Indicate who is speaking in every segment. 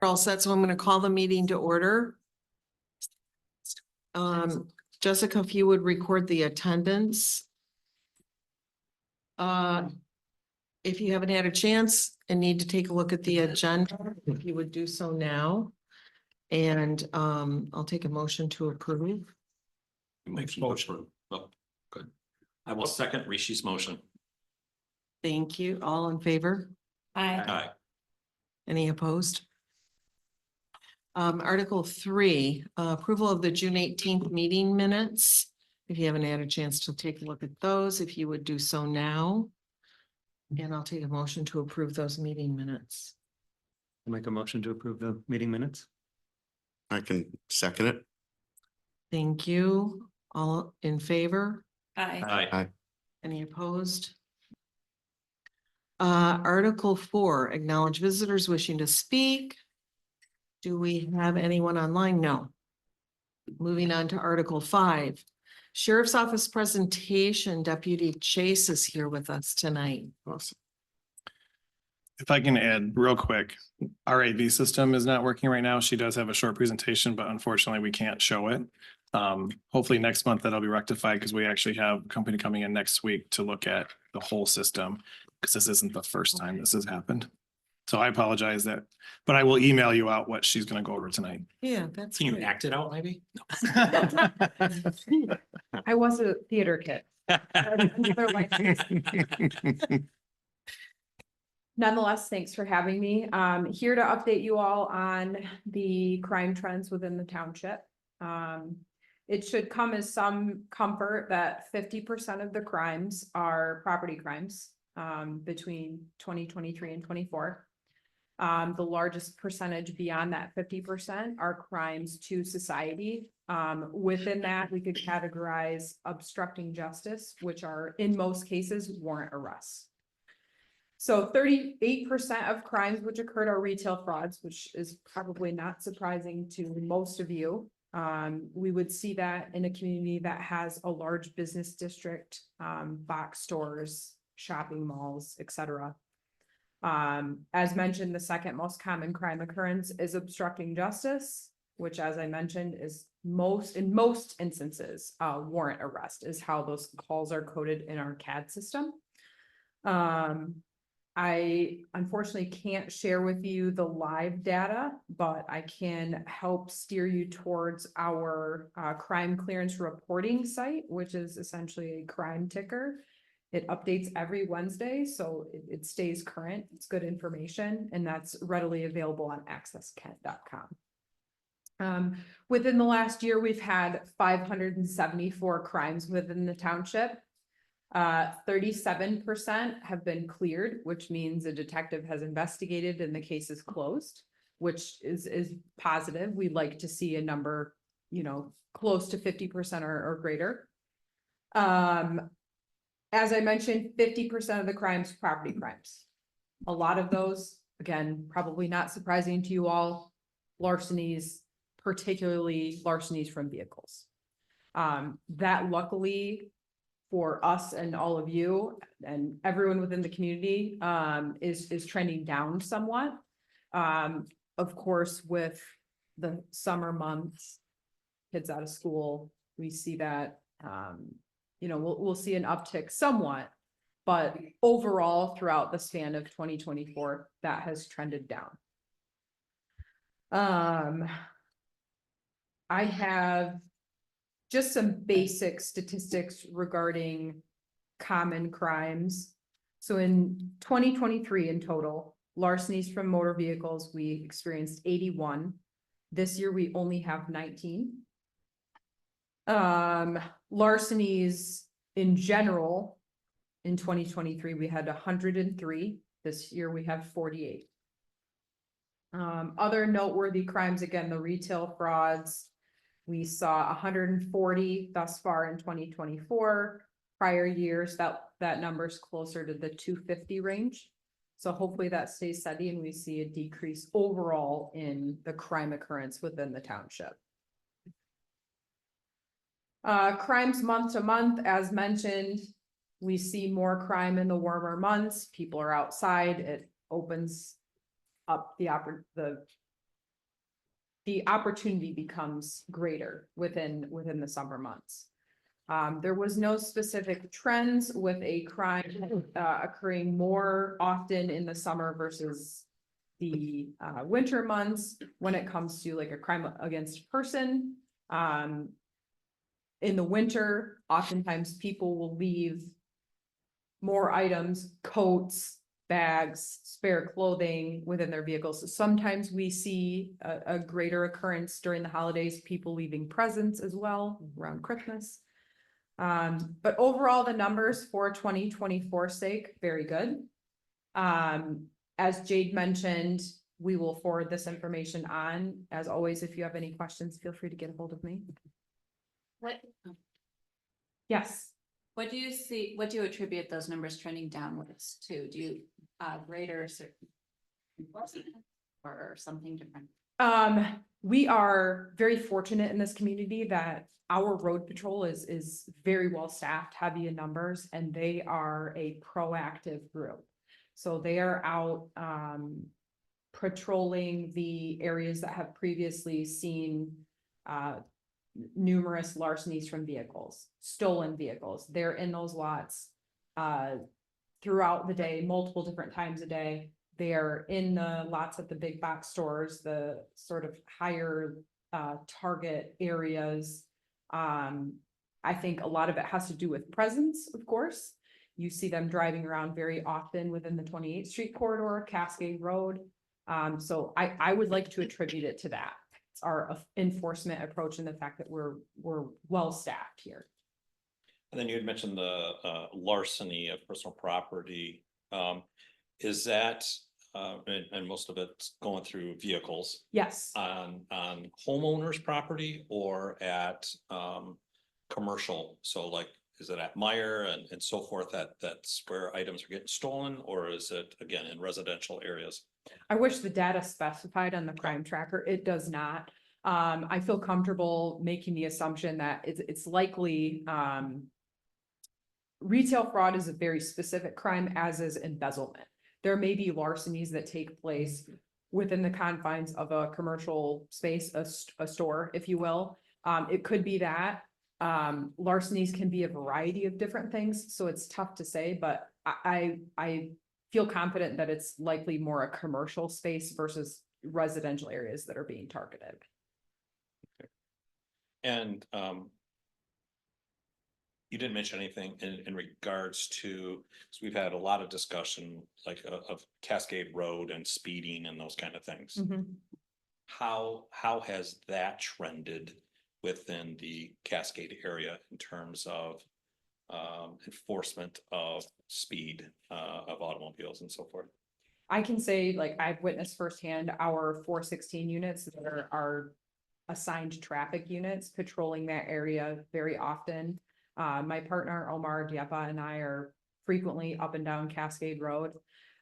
Speaker 1: All set, so I'm going to call the meeting to order. Jessica, if you would record the attendance. If you haven't had a chance and need to take a look at the agenda, if you would do so now. And I'll take a motion to approve.
Speaker 2: Motion to approve. Oh, good. I will second Rishi's motion.
Speaker 1: Thank you. All in favor?
Speaker 2: Aye.
Speaker 1: Any opposed? Article 3, approval of the June 18th meeting minutes. If you haven't had a chance to take a look at those, if you would do so now. And I'll take a motion to approve those meeting minutes.
Speaker 3: I'll make a motion to approve the meeting minutes.
Speaker 4: I can second it.
Speaker 1: Thank you. All in favor?
Speaker 2: Aye.
Speaker 1: Any opposed? Article 4, acknowledge visitors wishing to speak. Do we have anyone online? No. Moving on to Article 5. Sheriff's Office presentation, Deputy Chase is here with us tonight.
Speaker 4: Awesome.
Speaker 5: If I can add real quick, our AV system is not working right now. She does have a short presentation, but unfortunately we can't show it. Hopefully next month that'll be rectified because we actually have a company coming in next week to look at the whole system because this isn't the first time this has happened. So I apologize that, but I will email you out what she's going to go over tonight.
Speaker 1: Yeah, that's
Speaker 2: Can you
Speaker 1: great.
Speaker 2: act it out, maybe?
Speaker 6: I was a theater kid. Nonetheless, thanks for having me. Here to update you all on the crime trends within the township. It should come as some comfort that 50% of the crimes are property crimes between 2023 and 24. The largest percentage beyond that 50% are crimes to society. Within that, we could categorize obstructing justice, which are in most cases warrant arrests. So 38% of crimes which occurred are retail frauds, which is probably not surprising to most of you. We would see that in a community that has a large business district, box stores, shopping malls, etc. As mentioned, the second most common crime occurrence is obstructing justice, which, as I mentioned, is in most instances, warrant arrest is how those calls are coded in our CAD system. I unfortunately can't share with you the live data, but I can help steer you towards our crime clearance reporting site, which is essentially a crime ticker. It updates every Wednesday, so it stays current. It's good information, and that's readily available on accesskent.com. Within the last year, we've had 574 crimes within the township. 37% have been cleared, which means a detective has investigated and the case is closed, which is positive. We'd like to see a number, close to 50% or greater. As I mentioned, 50% of the crimes, property crimes. A lot of those, again, probably not surprising to you all, larcenies, particularly larcenies from vehicles. That luckily for us and all of you and everyone within the community is trending down somewhat. Of course, with the summer months, kids out of school, we see that we'll see an uptick somewhat, but overall throughout the span of 2024, that has trended down. I have just some basic statistics regarding common crimes. So in 2023 in total, larcenies from motor vehicles, we experienced 81. This year, we only have 19. Larcenies in general, in 2023, we had 103. This year, we have 48. Other noteworthy crimes, again, the retail frauds, we saw 140 thus far in 2024. Prior years, that number's closer to the 250 range. So hopefully that stays steady and we see a decrease overall in the crime occurrence within the township. Crimes month to month, as mentioned, we see more crime in the warmer months. People are outside. It opens up the opportunity becomes greater within the summer months. There was no specific trends with a crime occurring more often in the summer versus the winter months when it comes to like a crime against a person. In the winter, oftentimes people will leave more items, coats, bags, spare clothing within their vehicles. So sometimes we see a greater occurrence during the holidays, people leaving presents as well around Christmas. But overall, the numbers for 2024 sake, very good. As Jade mentioned, we will forward this information on. As always, if you have any questions, feel free to get a hold of me.
Speaker 7: What,
Speaker 6: Yes.
Speaker 7: what do you see, what do you attribute those numbers trending downwards to? Do you, greater enforcement or something different?
Speaker 6: We are very fortunate in this community that our road patrol is very well staffed, heavy in numbers, and they are a proactive group. So they are out, patrolling the areas that have previously seen, numerous larcenies from vehicles, stolen vehicles. They're in those lots throughout the day, multiple different times a day. They are in the lots at the big box stores, the sort of higher target areas. I think a lot of it has to do with presence, of course. You see them driving around very often within the 28th Street corridor, Cascade Road. So I would like to attribute it to that. It's our enforcement approach and the fact that we're well staffed here.
Speaker 2: And then you had mentioned the larceny of personal property. Is that, and most of it's going through vehicles
Speaker 6: Yes.
Speaker 2: on homeowners' property or at commercial? So like, is it at Meyer and so forth that's where items are getting stolen, or is it again in residential areas?
Speaker 6: I wish the data specified on the crime tracker. It does not. I feel comfortable making the assumption that it's likely, retail fraud is a very specific crime, as is embezzlement. There may be larcenies that take place within the confines of a commercial space, a store, if you will. It could be that. Larcenies can be a variety of different things, so it's tough to say, but I feel confident that it's likely more a commercial space versus residential areas that are being targeted.
Speaker 2: And you didn't mention anything in regards to, so we've had a lot of discussion like of Cascade Road and speeding and those kind of things. How has that trended within the Cascade area in terms of enforcement of speed of automobiles and so forth?
Speaker 6: I can say, like, I've witnessed firsthand our 416 units that are assigned traffic units patrolling that area very often. My partner Omar Diapa and I are frequently up and down Cascade Road.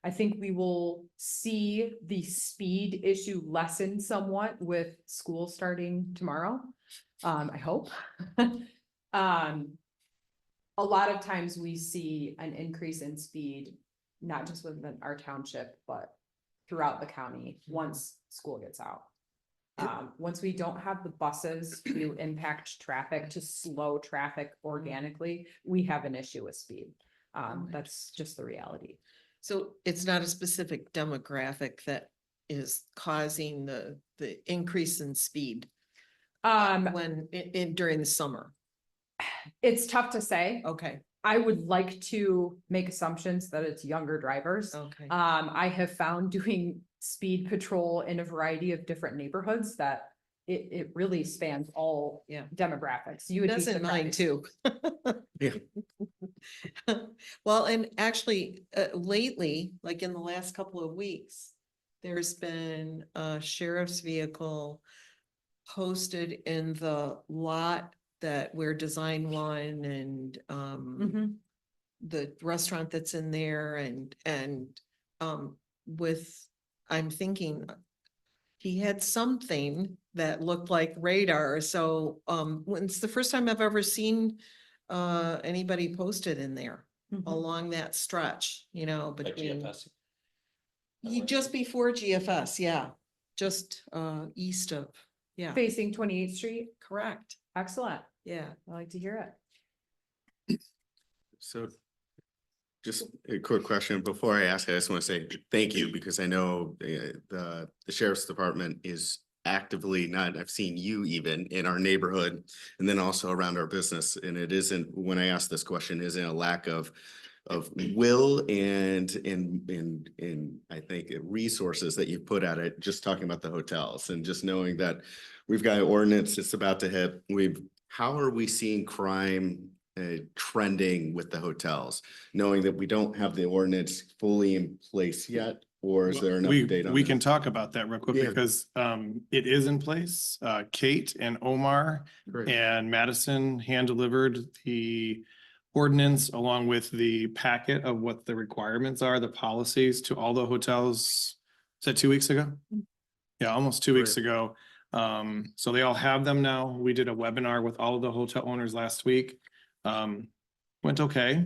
Speaker 6: I think we will see the speed issue lessen somewhat with school starting tomorrow. I hope. A lot of times we see an increase in speed, not just within our township, but throughout the county once school gets out. Once we don't have the buses to impact traffic, to slow traffic organically, we have an issue with speed. That's just the reality.
Speaker 1: So it's not a specific demographic that is causing the increase in speed when during the summer.
Speaker 6: It's tough to say.
Speaker 1: Okay,
Speaker 6: I would like to make assumptions that it's younger drivers.
Speaker 1: okay.
Speaker 6: I have found doing speed patrol in a variety of different neighborhoods that it really spans all demographics. You would be
Speaker 1: Doesn't mine
Speaker 6: surprised.
Speaker 1: too.
Speaker 4: Yeah.
Speaker 1: Well, and actually, lately, like in the last couple of weeks, there's been a sheriff's vehicle posted in the lot that where Design One and
Speaker 6: Mhm.
Speaker 1: the restaurant that's in there and with, I'm thinking he had something that looked like radar. So when it's the first time I've ever seen anybody posted in there.
Speaker 6: Mhm.
Speaker 1: along that stretch, you know,
Speaker 2: Like
Speaker 1: between.
Speaker 2: GFS?
Speaker 1: Just before GFS, yeah, just east of, yeah,
Speaker 6: Facing 28th Street.
Speaker 1: correct,
Speaker 6: Excellent.
Speaker 1: yeah.
Speaker 6: I like to hear it.
Speaker 8: So just a quick question before I ask, I just want to say thank you because I know the sheriff's department is actively not, I've seen you even in our neighborhood and then also around our business. And it isn't, when I ask this question, isn't a lack of will and I think resources that you've put at it, just talking about the hotels and just knowing that we've got an ordinance that's about to hit. How are we seeing crime trending with the hotels, knowing that we don't have the ordinance fully in place yet? Or is there an update on
Speaker 5: We
Speaker 8: that?
Speaker 5: can talk about that real quick
Speaker 8: Yeah.
Speaker 5: because it is in place. Kate and Omar
Speaker 8: Great.
Speaker 5: and Madison hand delivered the ordinance along with the packet of what the requirements are, the policies to all the hotels. Is that 2 weeks ago? Yeah, almost 2 weeks
Speaker 8: Great.
Speaker 5: ago. So they all have them now. We did a webinar with all of the hotel owners last week. Went okay.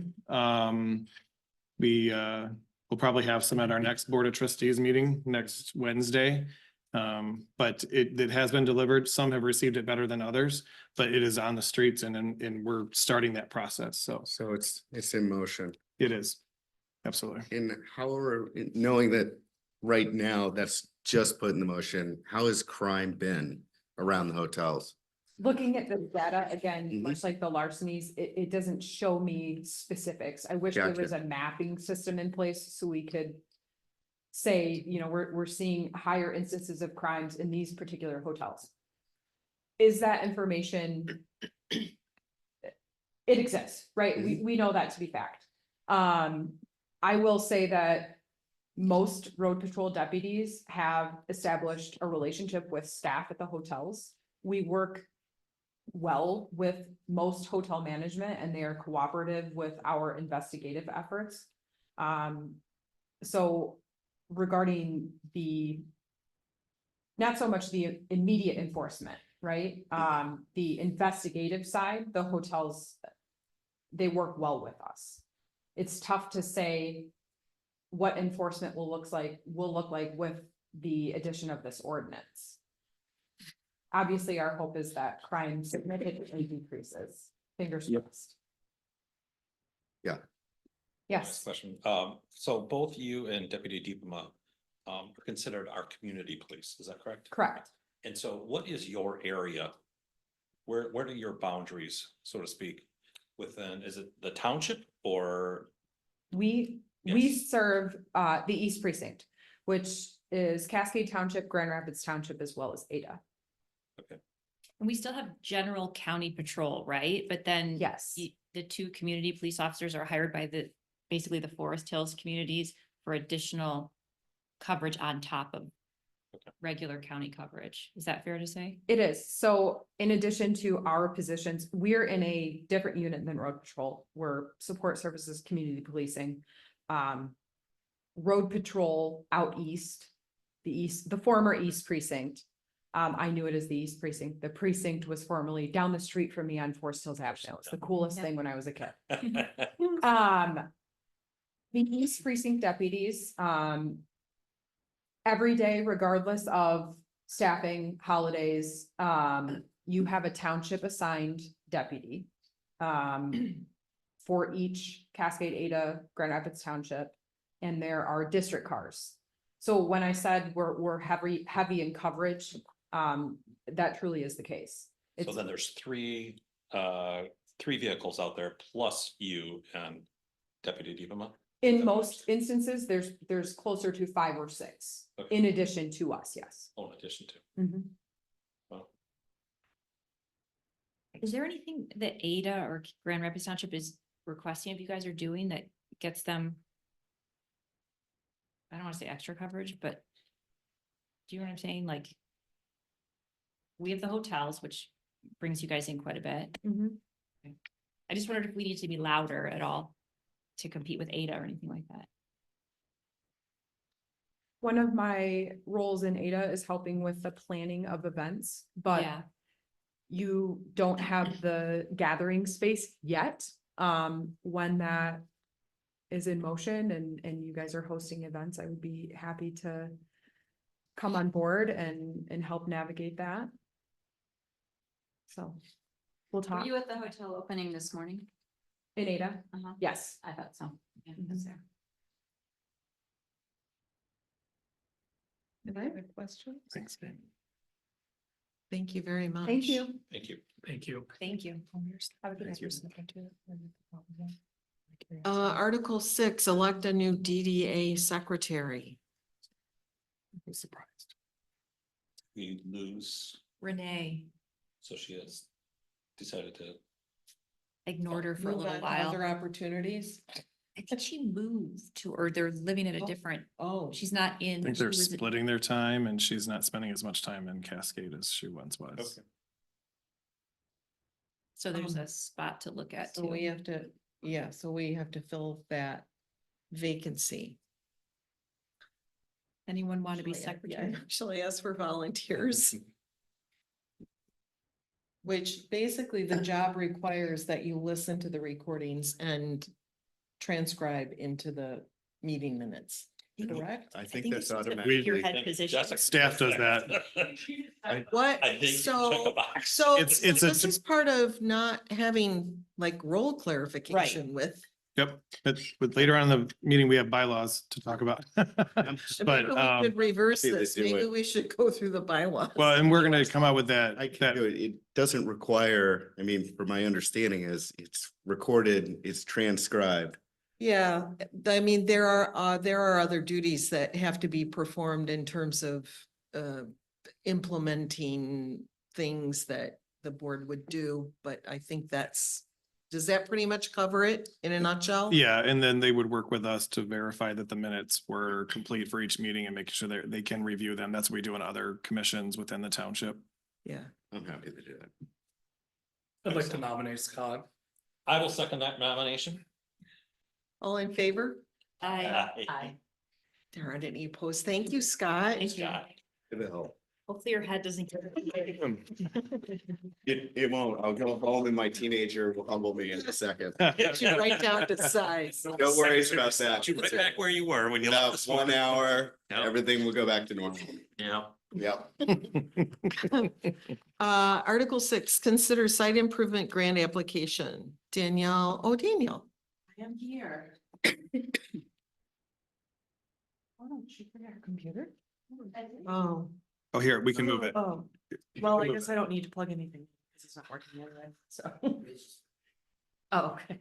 Speaker 5: We'll probably have some at our next Board of Trustees meeting next Wednesday. But it has been delivered. Some have received it better than others, but it is on the streets and we're starting that process. So
Speaker 8: So it's in motion.
Speaker 5: it is. Absolutely.
Speaker 8: And knowing that right now that's just put in the motion, how has crime been around the hotels?
Speaker 6: Looking at the data, again,
Speaker 8: Mhm.
Speaker 6: much like the larcenies, it doesn't show me specifics. I wish there was a mapping system in place so we could say, you know, we're seeing higher instances of crimes in these particular hotels. Is that information? It exists, right? We know that to be fact. I will say that most road patrol deputies have established a relationship with staff at the hotels. We work well with most hotel management and they are cooperative with our investigative efforts. So regarding not so much the immediate enforcement, right? The investigative side, the hotels, they work well with us. It's tough to say what enforcement will look like with the addition of this ordinance. Obviously, our hope is that crime significantly decreases. Fingers
Speaker 8: Yep.
Speaker 6: crossed.
Speaker 8: Yeah.
Speaker 6: Yes,
Speaker 2: Question. So both you and Deputy Deepama are considered our community police, is that correct?
Speaker 6: correct.
Speaker 2: And so what is your area? Where are your boundaries, so to speak? Within, is it the township or?
Speaker 6: We
Speaker 2: Yes.
Speaker 6: serve the East Precinct, which is Cascade Township, Grand Rapids Township, as well as Ada.
Speaker 4: And we still have general county patrol, right? But then
Speaker 6: Yes,
Speaker 4: the two community police officers are hired by basically the Forest Hills communities for additional coverage on top of regular county coverage. Is that fair to say?
Speaker 6: it is. So in addition to our positions, we're in a different unit than road patrol. We're support services, community policing. Road patrol out east, the former East Precinct. I knew it as the East Precinct. The precinct was formerly down the street from me on Forest Hills Avenue. It's the coolest
Speaker 4: Yeah.
Speaker 6: thing when I was a kid. The East Precinct deputies, every day, regardless of staffing, holidays, you have a township assigned deputy. For each Cascade, Ada, Grand Rapids Township, and there are district cars. So when I said we're heavy in coverage, that truly is the case.
Speaker 2: So
Speaker 6: It's,
Speaker 2: then there's three vehicles out there plus you and Deputy Deepama?
Speaker 6: in most instances, there's closer to 5 or 6,
Speaker 2: Okay.
Speaker 6: in addition to us, yes.
Speaker 2: Oh, in addition to. Well,
Speaker 4: Is there anything that Ada or Grand Rapids Township is requesting of you guys are doing that gets them? I don't want to say extra coverage, but do you know what I'm saying? Like, we have the hotels, which brings you guys in quite a bit. I just wondered if we need to be louder at all to compete with Ada or anything like that.
Speaker 6: One of my roles in Ada is helping with the planning of events, but
Speaker 4: Yeah,
Speaker 6: you don't have the gathering space yet. When that is in motion and you guys are hosting events, I would be happy to come on board and help navigate that. So we'll
Speaker 7: Were
Speaker 6: talk.
Speaker 7: you at the hotel opening this morning?
Speaker 6: In Ada?
Speaker 7: Uh-huh.
Speaker 6: Yes.
Speaker 7: I thought so. Yeah, I
Speaker 6: Mhm.
Speaker 7: was there.
Speaker 1: Any other questions?
Speaker 5: Thanks.
Speaker 1: Thank you very much.
Speaker 6: Thank you.
Speaker 2: Thank you.
Speaker 5: Thank you.
Speaker 4: Thank you.
Speaker 6: Have a good
Speaker 5: Thank
Speaker 6: night.
Speaker 5: you.
Speaker 1: Article 6, elect a new DDA secretary.
Speaker 5: I'm surprised.
Speaker 2: We lose,
Speaker 4: Renee
Speaker 2: so she has decided to,
Speaker 4: ignored her for a
Speaker 1: Move
Speaker 4: little
Speaker 1: on to
Speaker 4: while.
Speaker 1: Other opportunities?
Speaker 4: I think she moved to, or they're living at a
Speaker 1: Oh.
Speaker 4: different,
Speaker 1: Oh,
Speaker 4: she's not in.
Speaker 5: I think
Speaker 4: she
Speaker 5: they're
Speaker 4: was-
Speaker 5: splitting their time and she's not spending as much time in Cascade as she once was.
Speaker 2: okay.
Speaker 4: So there's
Speaker 1: Um,
Speaker 4: a spot to look at
Speaker 1: so we
Speaker 4: too.
Speaker 1: have to, yeah, so we have to fill that vacancy.
Speaker 4: Anyone want to be
Speaker 1: Actually,
Speaker 4: secretary?
Speaker 1: Actually, ask for volunteers. Which basically the job requires that you listen to the recordings and transcribe into the meeting minutes, correct?
Speaker 8: I
Speaker 4: I
Speaker 8: think
Speaker 4: think
Speaker 8: that's
Speaker 4: this was a
Speaker 8: automatically.
Speaker 4: figurehead position.
Speaker 2: Jessica-
Speaker 5: Staff does that.
Speaker 1: What,
Speaker 2: I think you check a
Speaker 1: so,
Speaker 2: box.
Speaker 1: so
Speaker 5: It's
Speaker 1: so
Speaker 5: a-
Speaker 1: this is part of not having like role clarification with.
Speaker 5: Yep, but later on in the meeting, we have bylaws to talk about.
Speaker 1: Maybe we
Speaker 5: But,
Speaker 1: could reverse
Speaker 8: happy to
Speaker 1: this,
Speaker 8: do
Speaker 1: maybe
Speaker 8: it.
Speaker 1: we should go through the bylaws.
Speaker 5: well, and we're gonna come out with that,
Speaker 8: I can
Speaker 5: that,
Speaker 8: do it. It doesn't require, I mean, from my understanding is it's recorded, it's transcribed.
Speaker 1: Yeah, I mean, there are other duties that have to be performed in terms of implementing things that the board would do, but I think does that pretty much cover it in a nutshell?
Speaker 5: yeah, and then they would work with us to verify that the minutes were complete for each meeting and make sure they can review them. That's what we do in other commissions within the township.
Speaker 1: Yeah.
Speaker 8: I'm happy to do that.
Speaker 9: I'd like to nominate Scott.
Speaker 2: I will second that nomination.
Speaker 1: All in favor?
Speaker 4: Aye.
Speaker 1: There aren't any opposed. Thank you, Scott.
Speaker 4: Thank you.
Speaker 2: Scott.
Speaker 8: It'll help.
Speaker 4: Hopefully your head doesn't get.
Speaker 8: It won't. I'll go home and my teenager will humble me in a second.
Speaker 1: Get you right down to size.
Speaker 8: No worries about that.
Speaker 2: Put you right back where you were when you left
Speaker 8: About
Speaker 2: this
Speaker 8: 1
Speaker 2: morning.
Speaker 8: hour,
Speaker 2: Yep.
Speaker 8: everything will go back to normal.
Speaker 2: Yeah.
Speaker 8: Yep.
Speaker 1: Article 6, consider site improvement grant application. Danielle, Danielle.
Speaker 10: I am here. Oh, she forgot her computer?
Speaker 1: Oh.
Speaker 5: Oh, here, we can move it.
Speaker 10: Oh, well, I guess I don't need to plug anything because it's not working anyway, so. Oh, okay.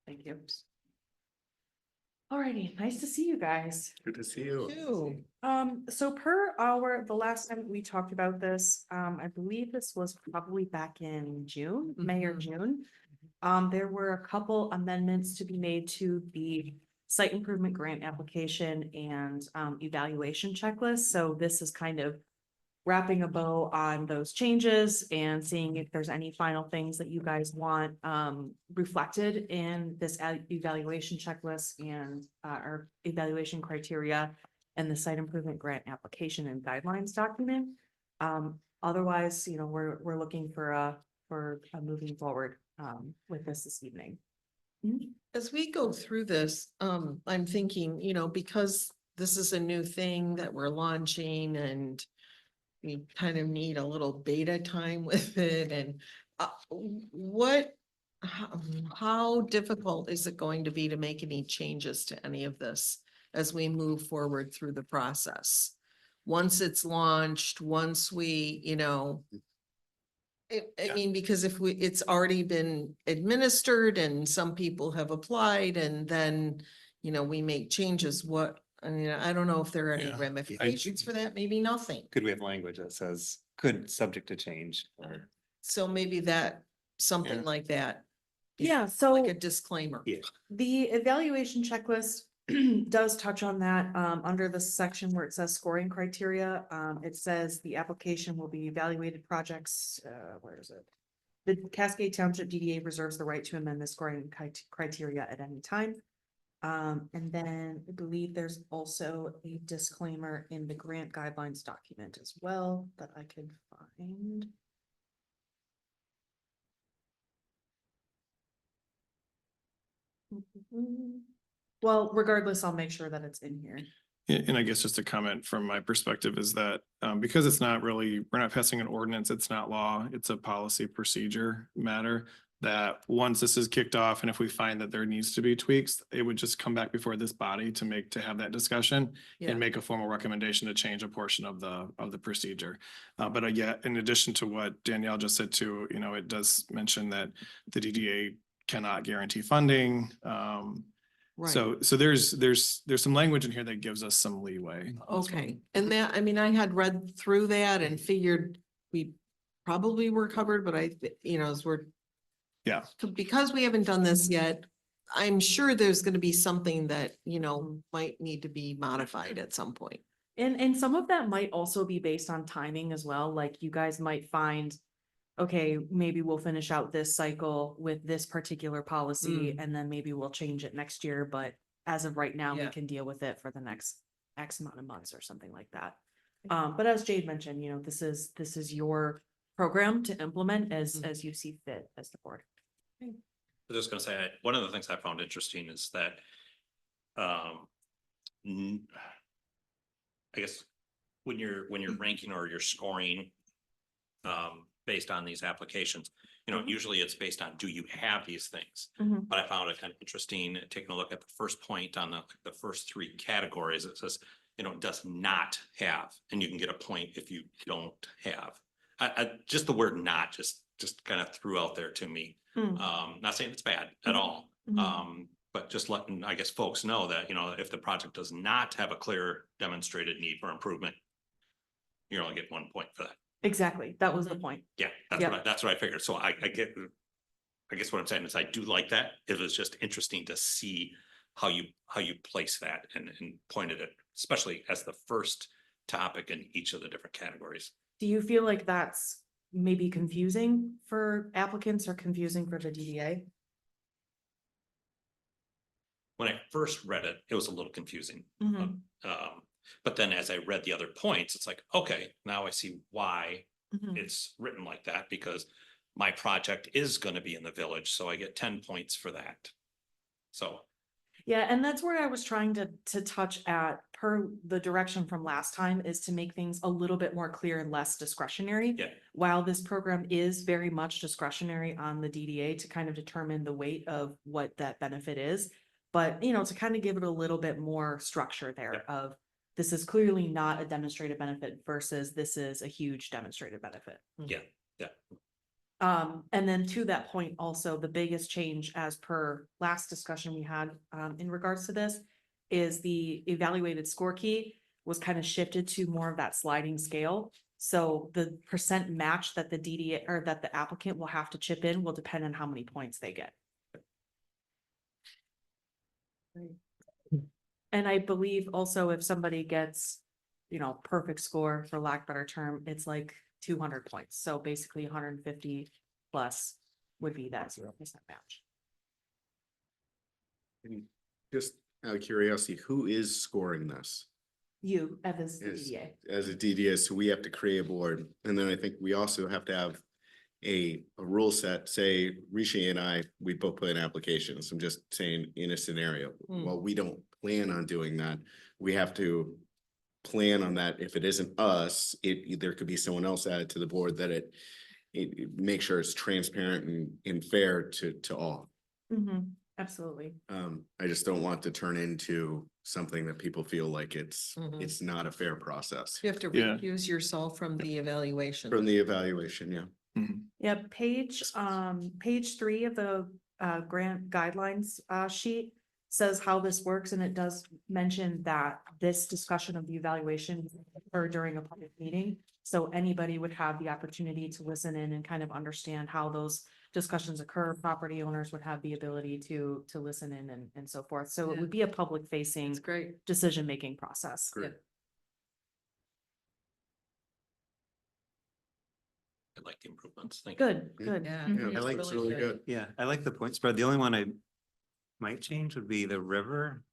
Speaker 10: Thank you. Alrighty, nice to see you guys.
Speaker 8: Good to see you.
Speaker 1: Two.
Speaker 10: So the last time we talked about this, I believe this was probably back in June, May or
Speaker 1: Mhm.
Speaker 10: June. There were a couple amendments to be made to the site improvement grant application and evaluation checklist. So this is kind of wrapping a bow on those changes and seeing if there's any final things that you guys want reflected in this evaluation checklist and our evaluation criteria and the site improvement grant application and guidelines document. Otherwise, we're looking for a moving forward with this evening.
Speaker 1: As we go through this, I'm thinking, because this is a new thing that we're launching and we kind of need a little beta time with it and how difficult is it going to be to make any changes to any of this as we move forward through the process? Once it's launched, once we, I mean, because it's already been administered and some people have applied and then, we make changes, I don't know if there are any
Speaker 5: Yeah.
Speaker 1: ramifications for that, maybe nothing.
Speaker 3: Could we have language that says, could subject to change or?
Speaker 1: So maybe something
Speaker 5: Yeah.
Speaker 1: like that.
Speaker 10: Yeah, so.
Speaker 1: Like a disclaimer.
Speaker 3: Yeah.
Speaker 10: The evaluation checklist does touch on that, under the section where it says scoring criteria. It says the application will be evaluated projects, where is it? The Cascade Township DDA reserves the right to amend the scoring criteria at any time. And then I believe there's also a disclaimer in the grant guidelines document as well that I could find. Well, regardless, I'll make sure that it's in here.
Speaker 5: And I guess just a comment from my perspective is that, because it's not really, we're not passing an ordinance, it's not law, it's a policy procedure matter. That once this is kicked off and if we find that there needs to be tweaks, it would just come back before this body to have that discussion
Speaker 1: Yeah.
Speaker 5: and make a formal recommendation to change a portion of the procedure. But yeah, in addition to what Danielle just said too, you know, it does mention that the DDA cannot guarantee funding.
Speaker 1: Right.
Speaker 5: So there's some language in here that gives us some leeway.
Speaker 1: Okay, and that, I mean, I had read through that and figured we probably were covered, but you know, as we're.
Speaker 5: Yeah.
Speaker 1: Because we haven't done this yet, I'm sure there's gonna be something that, you know, might need to be modified at some point.
Speaker 10: And some of that might also be based on timing as well, like you guys might find. Okay, maybe we'll finish out this cycle with this particular policy and then maybe we'll change it next year, but as of right now, we
Speaker 1: Yeah.
Speaker 10: can deal with it for the next X amount of months or something like that. But as Jade mentioned, you know, this is your program to implement as you see fit as the board.
Speaker 2: I was just gonna say, one of the things I found interesting is that, I guess, when you're ranking or you're scoring, based on these applications, you know, usually it's based on, do you have these things?
Speaker 10: Mhm.
Speaker 2: But I found it kind of interesting, taking a look at the first point on the first three categories, it says, you know, does not have, and you can get a point if you don't have. Just the word not just kind of threw out there to me. Not saying it's bad at all.
Speaker 10: Mhm.
Speaker 2: But just letting, I guess, folks know that, you know, if the project does not have a clear demonstrated need for improvement, you're only getting 1 point for that.
Speaker 10: Exactly, that was the point.
Speaker 2: Yeah, that's what I figured. So I guess what I'm saying is I do like that. It was just interesting to see how you place that and pointed it, especially as the first topic in each of the different categories.
Speaker 10: Do you feel like that's maybe confusing for applicants or confusing for the DDA?
Speaker 2: When I first read it, it was a little confusing.
Speaker 10: Mhm.
Speaker 2: But then as I read the other points, it's like, okay, now I see why
Speaker 10: Mhm.
Speaker 2: it's written like that, because my project is gonna be in the village, so I get 10 points for that. So,
Speaker 10: Yeah, and that's where I was trying to touch at per the direction from last time is to make things a little bit more clear and less discretionary.
Speaker 2: yeah,
Speaker 10: While this program is very much discretionary on the DDA to kind of determine the weight of what that benefit is. But, you know, to kind of give it a little bit more structure there of this is clearly not a demonstrated benefit versus this is a huge demonstrated benefit.
Speaker 2: yeah.
Speaker 10: And then to that point, also the biggest change as per last discussion we had in regards to this is the evaluated score key was kind of shifted to more of that sliding scale. So the percent match that the DDA or that the applicant will have to chip in will depend on how many points they get. And I believe also if somebody gets, you know, perfect score for lack of a better term, it's like 200 points. So basically 150 plus would be that 0% match.
Speaker 8: Just out of curiosity, who is scoring this?
Speaker 10: You, as the
Speaker 8: Is-
Speaker 10: DDA.
Speaker 8: As a DDA, so we have to create a board, and then I think we also have to have a rule set, say Rishi and I, we both put in applications. I'm just saying in a scenario. Well, we don't plan on doing that. We have to plan on that. If it isn't us, there could be someone else added to the board that it make sure it's transparent and fair to all.
Speaker 10: Absolutely.
Speaker 8: I just don't want to turn into something that people feel like it's
Speaker 1: Mhm.
Speaker 8: not a fair process
Speaker 1: You have to
Speaker 5: Yeah.
Speaker 1: recuse yourself from the evaluation.
Speaker 8: from the evaluation, yeah.
Speaker 10: Yeah, page 3 of the grant guidelines sheet says how this works, and it does mention that this discussion of the evaluation occur during a public meeting. So anybody would have the opportunity to listen in and kind of understand how those discussions occur. Property owners would have the ability to listen in and so forth. So it
Speaker 1: Yeah.
Speaker 10: would be a public facing
Speaker 1: It's great.
Speaker 10: decision-making process.
Speaker 8: Great.
Speaker 2: I like the improvements. Thank you.
Speaker 10: Good, good.
Speaker 1: Yeah.
Speaker 8: Yeah, I
Speaker 1: it's
Speaker 8: like it's really good.
Speaker 3: Yeah, I like the point spread. The only one I might change would be the river.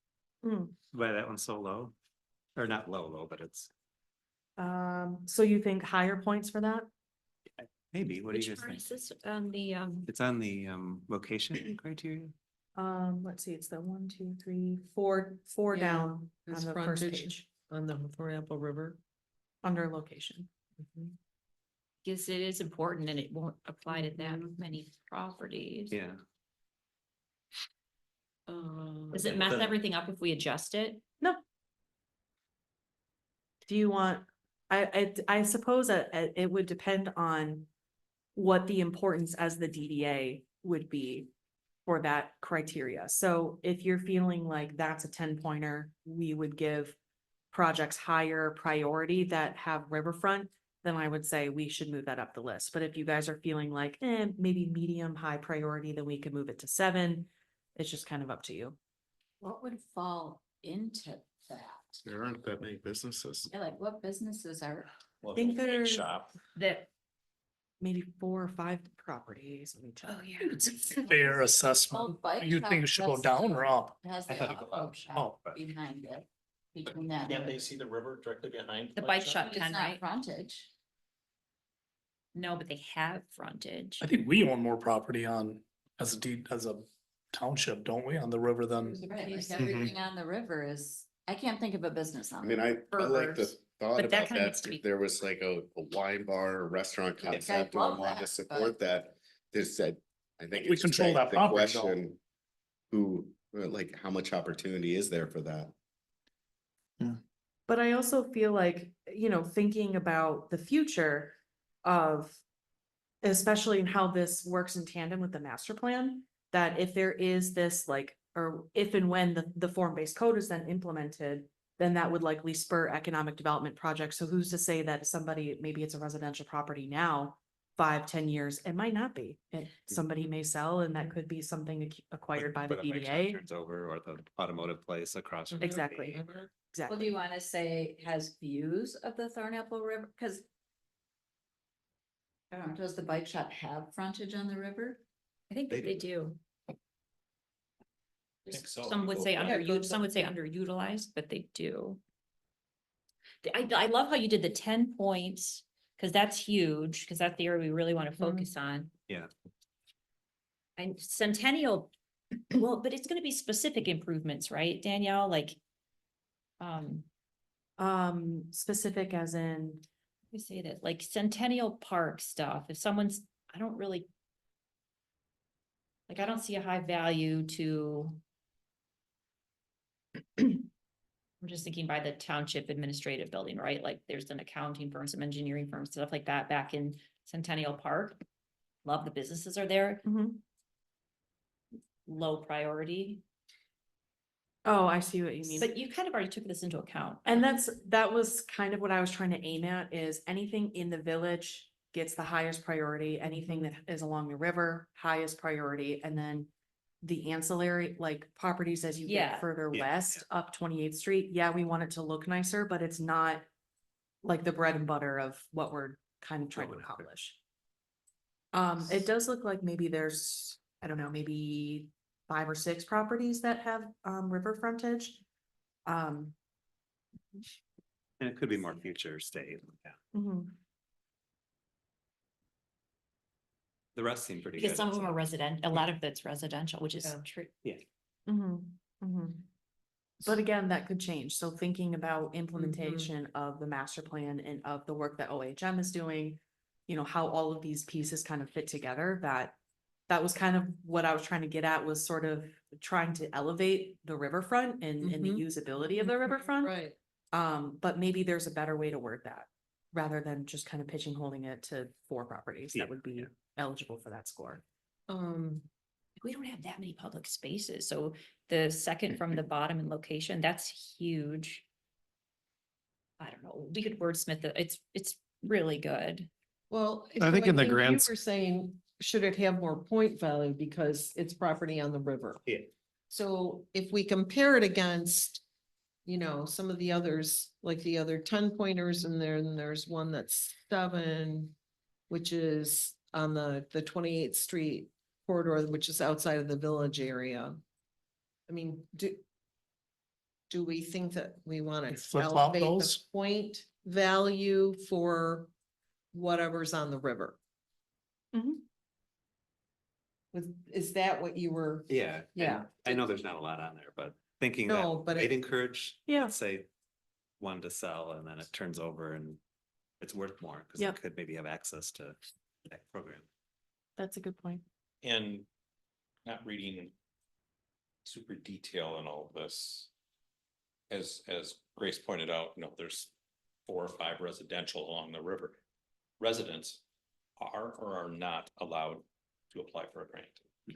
Speaker 10: Mm.
Speaker 3: Why that one's so low, or not low, but it's
Speaker 10: So you think higher points for that?
Speaker 3: maybe, what do you
Speaker 4: Which
Speaker 3: guys
Speaker 4: part
Speaker 3: think?
Speaker 4: is this on the,
Speaker 3: It's on the location criteria.
Speaker 10: Let's see, it's the 1, 2, 3, 4, four
Speaker 1: Yeah,
Speaker 10: down
Speaker 1: this
Speaker 10: on the first
Speaker 1: frontage.
Speaker 10: page,
Speaker 1: On the Thornapple River.
Speaker 10: under location.
Speaker 4: Guess it is important and it won't apply to that
Speaker 1: Mhm.
Speaker 4: many properties.
Speaker 3: Yeah.
Speaker 4: Does it mess everything up if we adjust it?
Speaker 10: Do you want, I suppose that it would depend on what the importance as the DDA would be for that criteria. So if you're feeling like that's a 10-pointer, we would give projects higher priority that have riverfront, then I would say we should move that up the list. But if you guys are feeling like, maybe medium, high priority, then we could move it to 7. It's just kind of up to you.
Speaker 7: What would fall into that?
Speaker 8: There aren't that many businesses.
Speaker 7: Yeah, like what businesses are,
Speaker 2: Well,
Speaker 10: Think
Speaker 2: the bake
Speaker 10: they're-
Speaker 2: Shop.
Speaker 4: That,
Speaker 10: Maybe 4 or 5 properties. Let me check.
Speaker 9: Fair
Speaker 7: well,
Speaker 9: assessment.
Speaker 7: bike
Speaker 9: You
Speaker 7: shop
Speaker 9: think it should go
Speaker 7: has
Speaker 9: down
Speaker 7: the-
Speaker 9: or up?
Speaker 7: Has
Speaker 3: I
Speaker 7: the
Speaker 3: thought it'd go
Speaker 7: auto
Speaker 3: up.
Speaker 7: shop
Speaker 9: Oh.
Speaker 7: behind it, between that.
Speaker 2: Can't they see the river directly behind?
Speaker 4: The bike shop
Speaker 7: It's
Speaker 4: can,
Speaker 7: not
Speaker 4: right?
Speaker 7: frontage.
Speaker 4: No, but they have frontage.
Speaker 9: I think we own more property on, as a deed, as a township, don't we, on the river than?
Speaker 7: Right, like everything on the river is, I can't think of a business
Speaker 8: I
Speaker 7: on
Speaker 8: mean,
Speaker 7: it.
Speaker 8: I like the
Speaker 4: Burgers.
Speaker 8: thought
Speaker 4: But that
Speaker 8: about
Speaker 4: kinda
Speaker 8: that,
Speaker 4: needs to be-
Speaker 8: if there was like a wine bar or restaurant
Speaker 7: Yeah, I
Speaker 8: concept, or
Speaker 7: love
Speaker 8: wanted to
Speaker 7: that,
Speaker 8: support that. There's that, I think.
Speaker 9: We
Speaker 8: it just
Speaker 9: control
Speaker 8: begs
Speaker 9: that
Speaker 8: the
Speaker 9: property, though.
Speaker 8: question, who, like, how much opportunity is there for that?
Speaker 10: But I also feel like, thinking about the future of, especially in how this works in tandem with the master plan, that if there is this like, or if and when the form-based code is then implemented, then that would likely spur economic development projects. So who's to say that somebody, maybe it's a residential property now, 5, 10 years, it might not be. Somebody may sell and that could be something acquired by the
Speaker 3: Where bike shop
Speaker 10: DDA.
Speaker 3: Turns over, or the automotive place across. from the
Speaker 10: Exactly.
Speaker 3: DDA.
Speaker 7: Well,
Speaker 10: Exactly.
Speaker 7: do you wanna say has views of the Thornapple River, cause. I don't know, does the bike shop have frontage on the river?
Speaker 4: I think
Speaker 3: They
Speaker 4: that they
Speaker 3: do.
Speaker 4: do.
Speaker 2: think so.
Speaker 4: Some would say some would say underutilized, but they do. I love how you did the 10 points, because that's huge, because that's the area we really want to focus on.
Speaker 3: Yeah.
Speaker 4: And Centennial, well, but it's gonna be specific improvements, right, Danielle, like.
Speaker 10: Specific as in,
Speaker 4: Let me say that, like Centennial Park stuff, if someone's, I don't really. Like, I don't see a high value to. I'm just thinking by the township administrative building, right? Like, there's an accounting firm, some engineering firms, stuff like that back in Centennial Park. Love the businesses are there, low priority,
Speaker 10: oh, I see what you mean.
Speaker 4: but you kind of already took this into account.
Speaker 10: And that was kind of what I was trying to aim at, is anything in the village gets the highest priority, anything that is along the river, highest priority, and then the ancillary, like properties as you
Speaker 4: Yeah.
Speaker 10: get further
Speaker 3: Yeah,
Speaker 10: west up 28th Street, yeah, we want it to look nicer, but it's not like the bread and butter of what we're kind of trying to
Speaker 3: Oh, okay.
Speaker 10: accomplish. It does look like maybe there's, I don't know, maybe 5 or 6 properties that have river frontage.
Speaker 3: And it could be more future state. Yeah.
Speaker 10: Mhm.
Speaker 3: The rest seem pretty good.
Speaker 4: Because some of them are resident, a lot of that's residential, which is
Speaker 1: Yeah.
Speaker 4: true.
Speaker 10: Mhm, mhm. But again, that could change. So thinking about implementation of the master plan and of the work that OHM is doing, how all of these pieces kind of fit together, that was kind of what I was trying to get at, was sort of trying to elevate the riverfront and the
Speaker 1: Mhm.
Speaker 10: usability of the riverfront.
Speaker 1: Right.
Speaker 10: But maybe there's a better way to word that, rather than just kind of pigeonholing it to 4 properties
Speaker 3: Yeah,
Speaker 10: that would be eligible for that score.
Speaker 4: We don't have that many public spaces, so the second from the bottom in location, that's huge. I don't know, we could wordsmith it, it's really good.
Speaker 1: Well.
Speaker 5: I think in the
Speaker 1: you
Speaker 5: grants-
Speaker 1: were saying, should it have more point value because it's property on the river?
Speaker 3: Yeah.
Speaker 1: So if we compare it against, some of the others, like the other 10 pointers, and then there's one that's 7, which is on the 28th Street corridor, which is outside of the village area. I mean, do we think that we want to
Speaker 9: Flip-flop
Speaker 1: elevate the
Speaker 9: those?
Speaker 1: point value for whatever's on the river? is that what you were?
Speaker 3: Yeah. and
Speaker 1: Yeah.
Speaker 3: I know there's not a lot on there, but thinking
Speaker 1: No,
Speaker 3: that
Speaker 1: but
Speaker 3: might
Speaker 1: it-
Speaker 3: encourage,
Speaker 10: Yeah.
Speaker 3: let's say, one to sell and then it turns over and it's worth more because
Speaker 10: Yep.
Speaker 3: it could maybe have access to that program.
Speaker 10: That's a good point.
Speaker 2: And not reading super detail in all of this. As Grace pointed out, there's 4 or 5 residential along the river. Residents are or are not allowed to apply for a grant.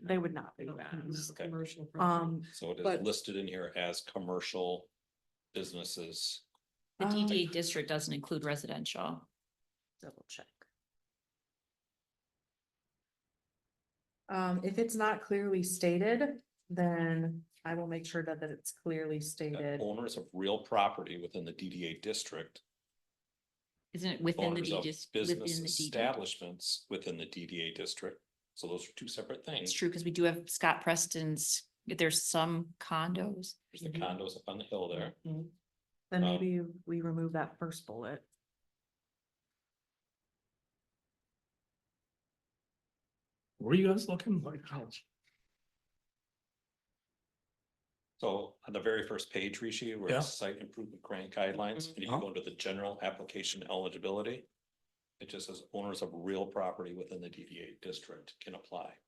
Speaker 10: They would not be.
Speaker 1: This is
Speaker 2: Okay.
Speaker 1: commercial property.
Speaker 2: So it
Speaker 1: But-
Speaker 2: is listed in here as commercial businesses.
Speaker 4: The
Speaker 10: Um,
Speaker 4: DDA district doesn't include residential.
Speaker 10: Double check. If it's not clearly stated, then I will make sure that it's clearly
Speaker 2: that
Speaker 10: stated.
Speaker 2: Owners of real property within the DDA district.
Speaker 4: Isn't it within the
Speaker 2: Owners of
Speaker 4: within
Speaker 2: business
Speaker 4: the DDA?
Speaker 2: establishments within the DDA district. So those are 2 separate things.
Speaker 4: It's true, because we do have Scott Preston's, there's some condos.
Speaker 2: There's the condos up on the hill there.
Speaker 10: Then maybe we remove that first bullet.
Speaker 9: Where are you guys looking like?
Speaker 2: So on the very first page, Rishi, where
Speaker 9: Yeah.
Speaker 2: it's site improvement grant guidelines, and you
Speaker 9: Uh-huh.
Speaker 2: go into the general application eligibility. It just says owners of real property within the DDA district can apply.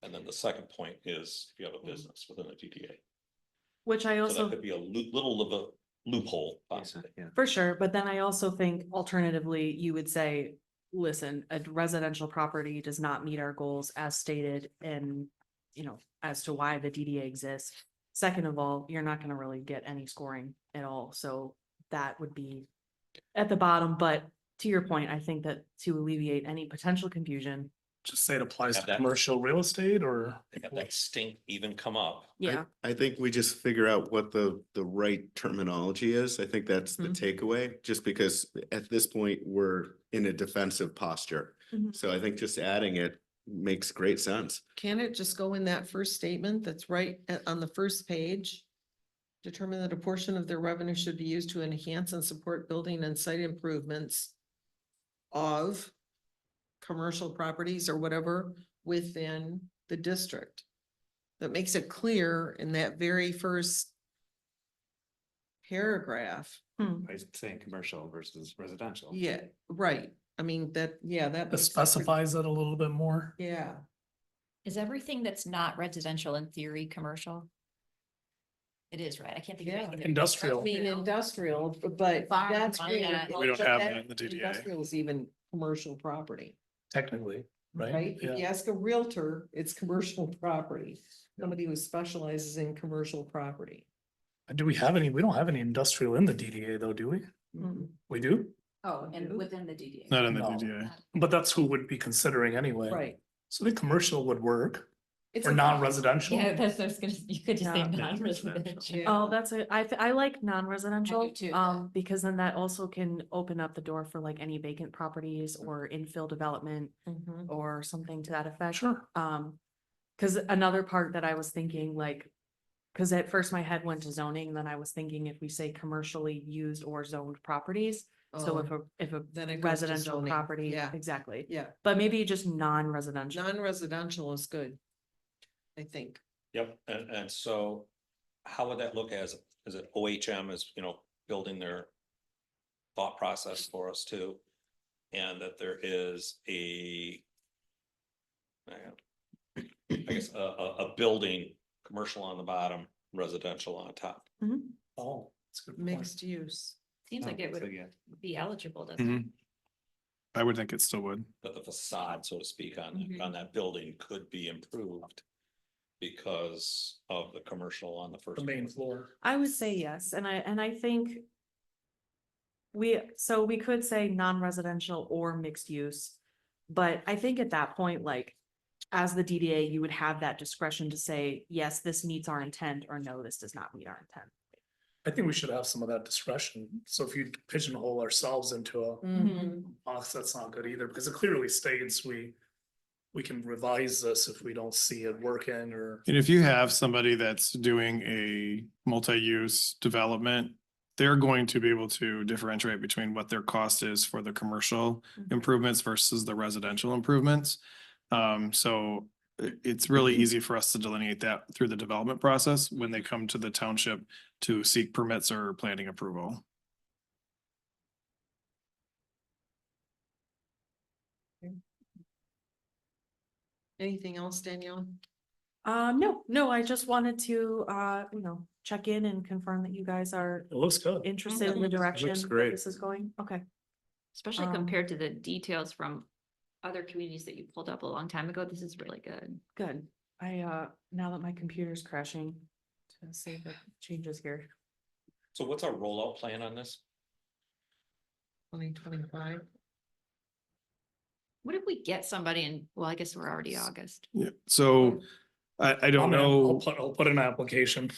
Speaker 2: And then the second point is if you have a business within the DDA.
Speaker 10: Which I
Speaker 2: So
Speaker 10: also,
Speaker 2: that could be a little of a loophole possibly.
Speaker 3: Yeah.
Speaker 10: for sure, but then I also think alternatively, you would say, listen, a residential property does not meet our goals as stated and, as to why the DDA exists. Second of all, you're not gonna really get any scoring at all, so that would be at the bottom, but to your point, I think that to alleviate any potential confusion,
Speaker 9: Just say it applies
Speaker 2: Have
Speaker 9: to
Speaker 2: that-
Speaker 9: commercial real estate or?
Speaker 2: They have that stink even come up.
Speaker 10: yeah.
Speaker 8: I think we just figure out what the right terminology is. I think that's the takeaway, just because at this point, we're in a defensive posture.
Speaker 10: Mhm.
Speaker 8: So I think just adding it makes great sense.
Speaker 1: Can it just go in that first statement that's on the first page? Determine that a portion of their revenue should be used to enhance and support building and site improvements of commercial properties or whatever within the district. That makes it clear in that very first paragraph.
Speaker 3: By saying commercial versus residential.
Speaker 1: Yeah, right. I mean, that.
Speaker 9: It
Speaker 1: makes it pretty-
Speaker 9: specifies it a little bit more.
Speaker 1: Yeah.
Speaker 4: Is everything that's not residential in theory commercial? It is, right? I can't think of
Speaker 1: Yeah.
Speaker 4: anything. that-
Speaker 9: Industrial.
Speaker 1: I mean, industrial, but
Speaker 4: Farm,
Speaker 1: that's.
Speaker 4: farm,
Speaker 1: where-
Speaker 4: yeah.
Speaker 9: We don't
Speaker 1: but
Speaker 9: have
Speaker 1: that-
Speaker 9: that in the DDA.
Speaker 1: Industrial is even commercial property,
Speaker 9: Technically,
Speaker 1: right?
Speaker 9: right?
Speaker 1: If you
Speaker 9: Yeah.
Speaker 1: ask a realtor, it's commercial property. Somebody who specializes in commercial property.
Speaker 9: Do we have any? We don't have any industrial in the DDA though, do we? We do?
Speaker 7: Oh, and within the DDA.
Speaker 5: Not in the
Speaker 9: No.
Speaker 5: DDA.
Speaker 9: But that's who would be considering anyway.
Speaker 1: Right.
Speaker 9: So the commercial would work
Speaker 1: It's
Speaker 9: or
Speaker 1: a-
Speaker 9: non-residential.
Speaker 4: Yeah, that's, I was gonna, you could just say
Speaker 10: Yeah.
Speaker 4: non-residential.
Speaker 1: Yeah.
Speaker 10: Oh, I like non-residential,
Speaker 7: too.
Speaker 10: because then that also can open up the door for like any vacant properties or infill development
Speaker 1: Mhm.
Speaker 10: or something to that effect.
Speaker 9: Sure.
Speaker 10: Cause another part that I was thinking like, cause at first my head went to zoning, and then I was thinking if we say commercially used or zoned properties. So if a
Speaker 1: Then it goes to
Speaker 10: residential
Speaker 1: zoning.
Speaker 10: property,
Speaker 1: Yeah.
Speaker 10: exactly,
Speaker 1: Yeah,
Speaker 10: but maybe just non-residential.
Speaker 1: non-residential is good. I think.
Speaker 2: Yep, and so how would that look as it OHM is, building their thought process for us too? And that there is I guess, a building, commercial on the bottom, residential on top.
Speaker 9: Oh, that's a good point.
Speaker 1: Mixed use.
Speaker 4: Seems like it
Speaker 3: So,
Speaker 4: would
Speaker 3: yeah.
Speaker 4: be eligible, doesn't it?
Speaker 5: Mhm. I would think it still would.
Speaker 2: That the facade, so to speak, on
Speaker 4: Mhm.
Speaker 2: that building could be improved. Because of the commercial on the first.
Speaker 9: The main
Speaker 2: floor.
Speaker 9: floor.
Speaker 10: I would say yes, and I think. We could say non-residential or mixed use, but I think at that point, like. As the DDA, you would have that discretion to say, yes, this meets our intent, or no, this does not meet our intent.
Speaker 9: I think we should have some of that discretion. So if you pigeonhole ourselves into a box, that's not good either, because it clearly states we can revise this if we don't see it working or.
Speaker 5: And if you have somebody that's doing a multi-use development, they're going to be able to differentiate between what their cost is for the commercial
Speaker 10: Mhm.
Speaker 5: improvements versus the residential improvements. So it's really easy for us to delineate that through the development process when they come to the township to seek permits or planning approval.
Speaker 1: Anything else, Danielle?
Speaker 10: No, I just wanted to, check in and confirm that you guys are
Speaker 9: It looks good.
Speaker 10: interested in the direction that
Speaker 3: great.
Speaker 10: this is going. Okay,
Speaker 4: Especially
Speaker 10: Um,
Speaker 4: compared to the details from other communities that you pulled up a long time ago. This is really good.
Speaker 10: good. Now that my computer's crashing, to save the changes here.
Speaker 2: So what's our rollout plan on this?
Speaker 1: 2025.
Speaker 4: What if we get somebody in, well, I guess we're already August.
Speaker 5: Yeah, so I don't know.
Speaker 9: I'll put an application.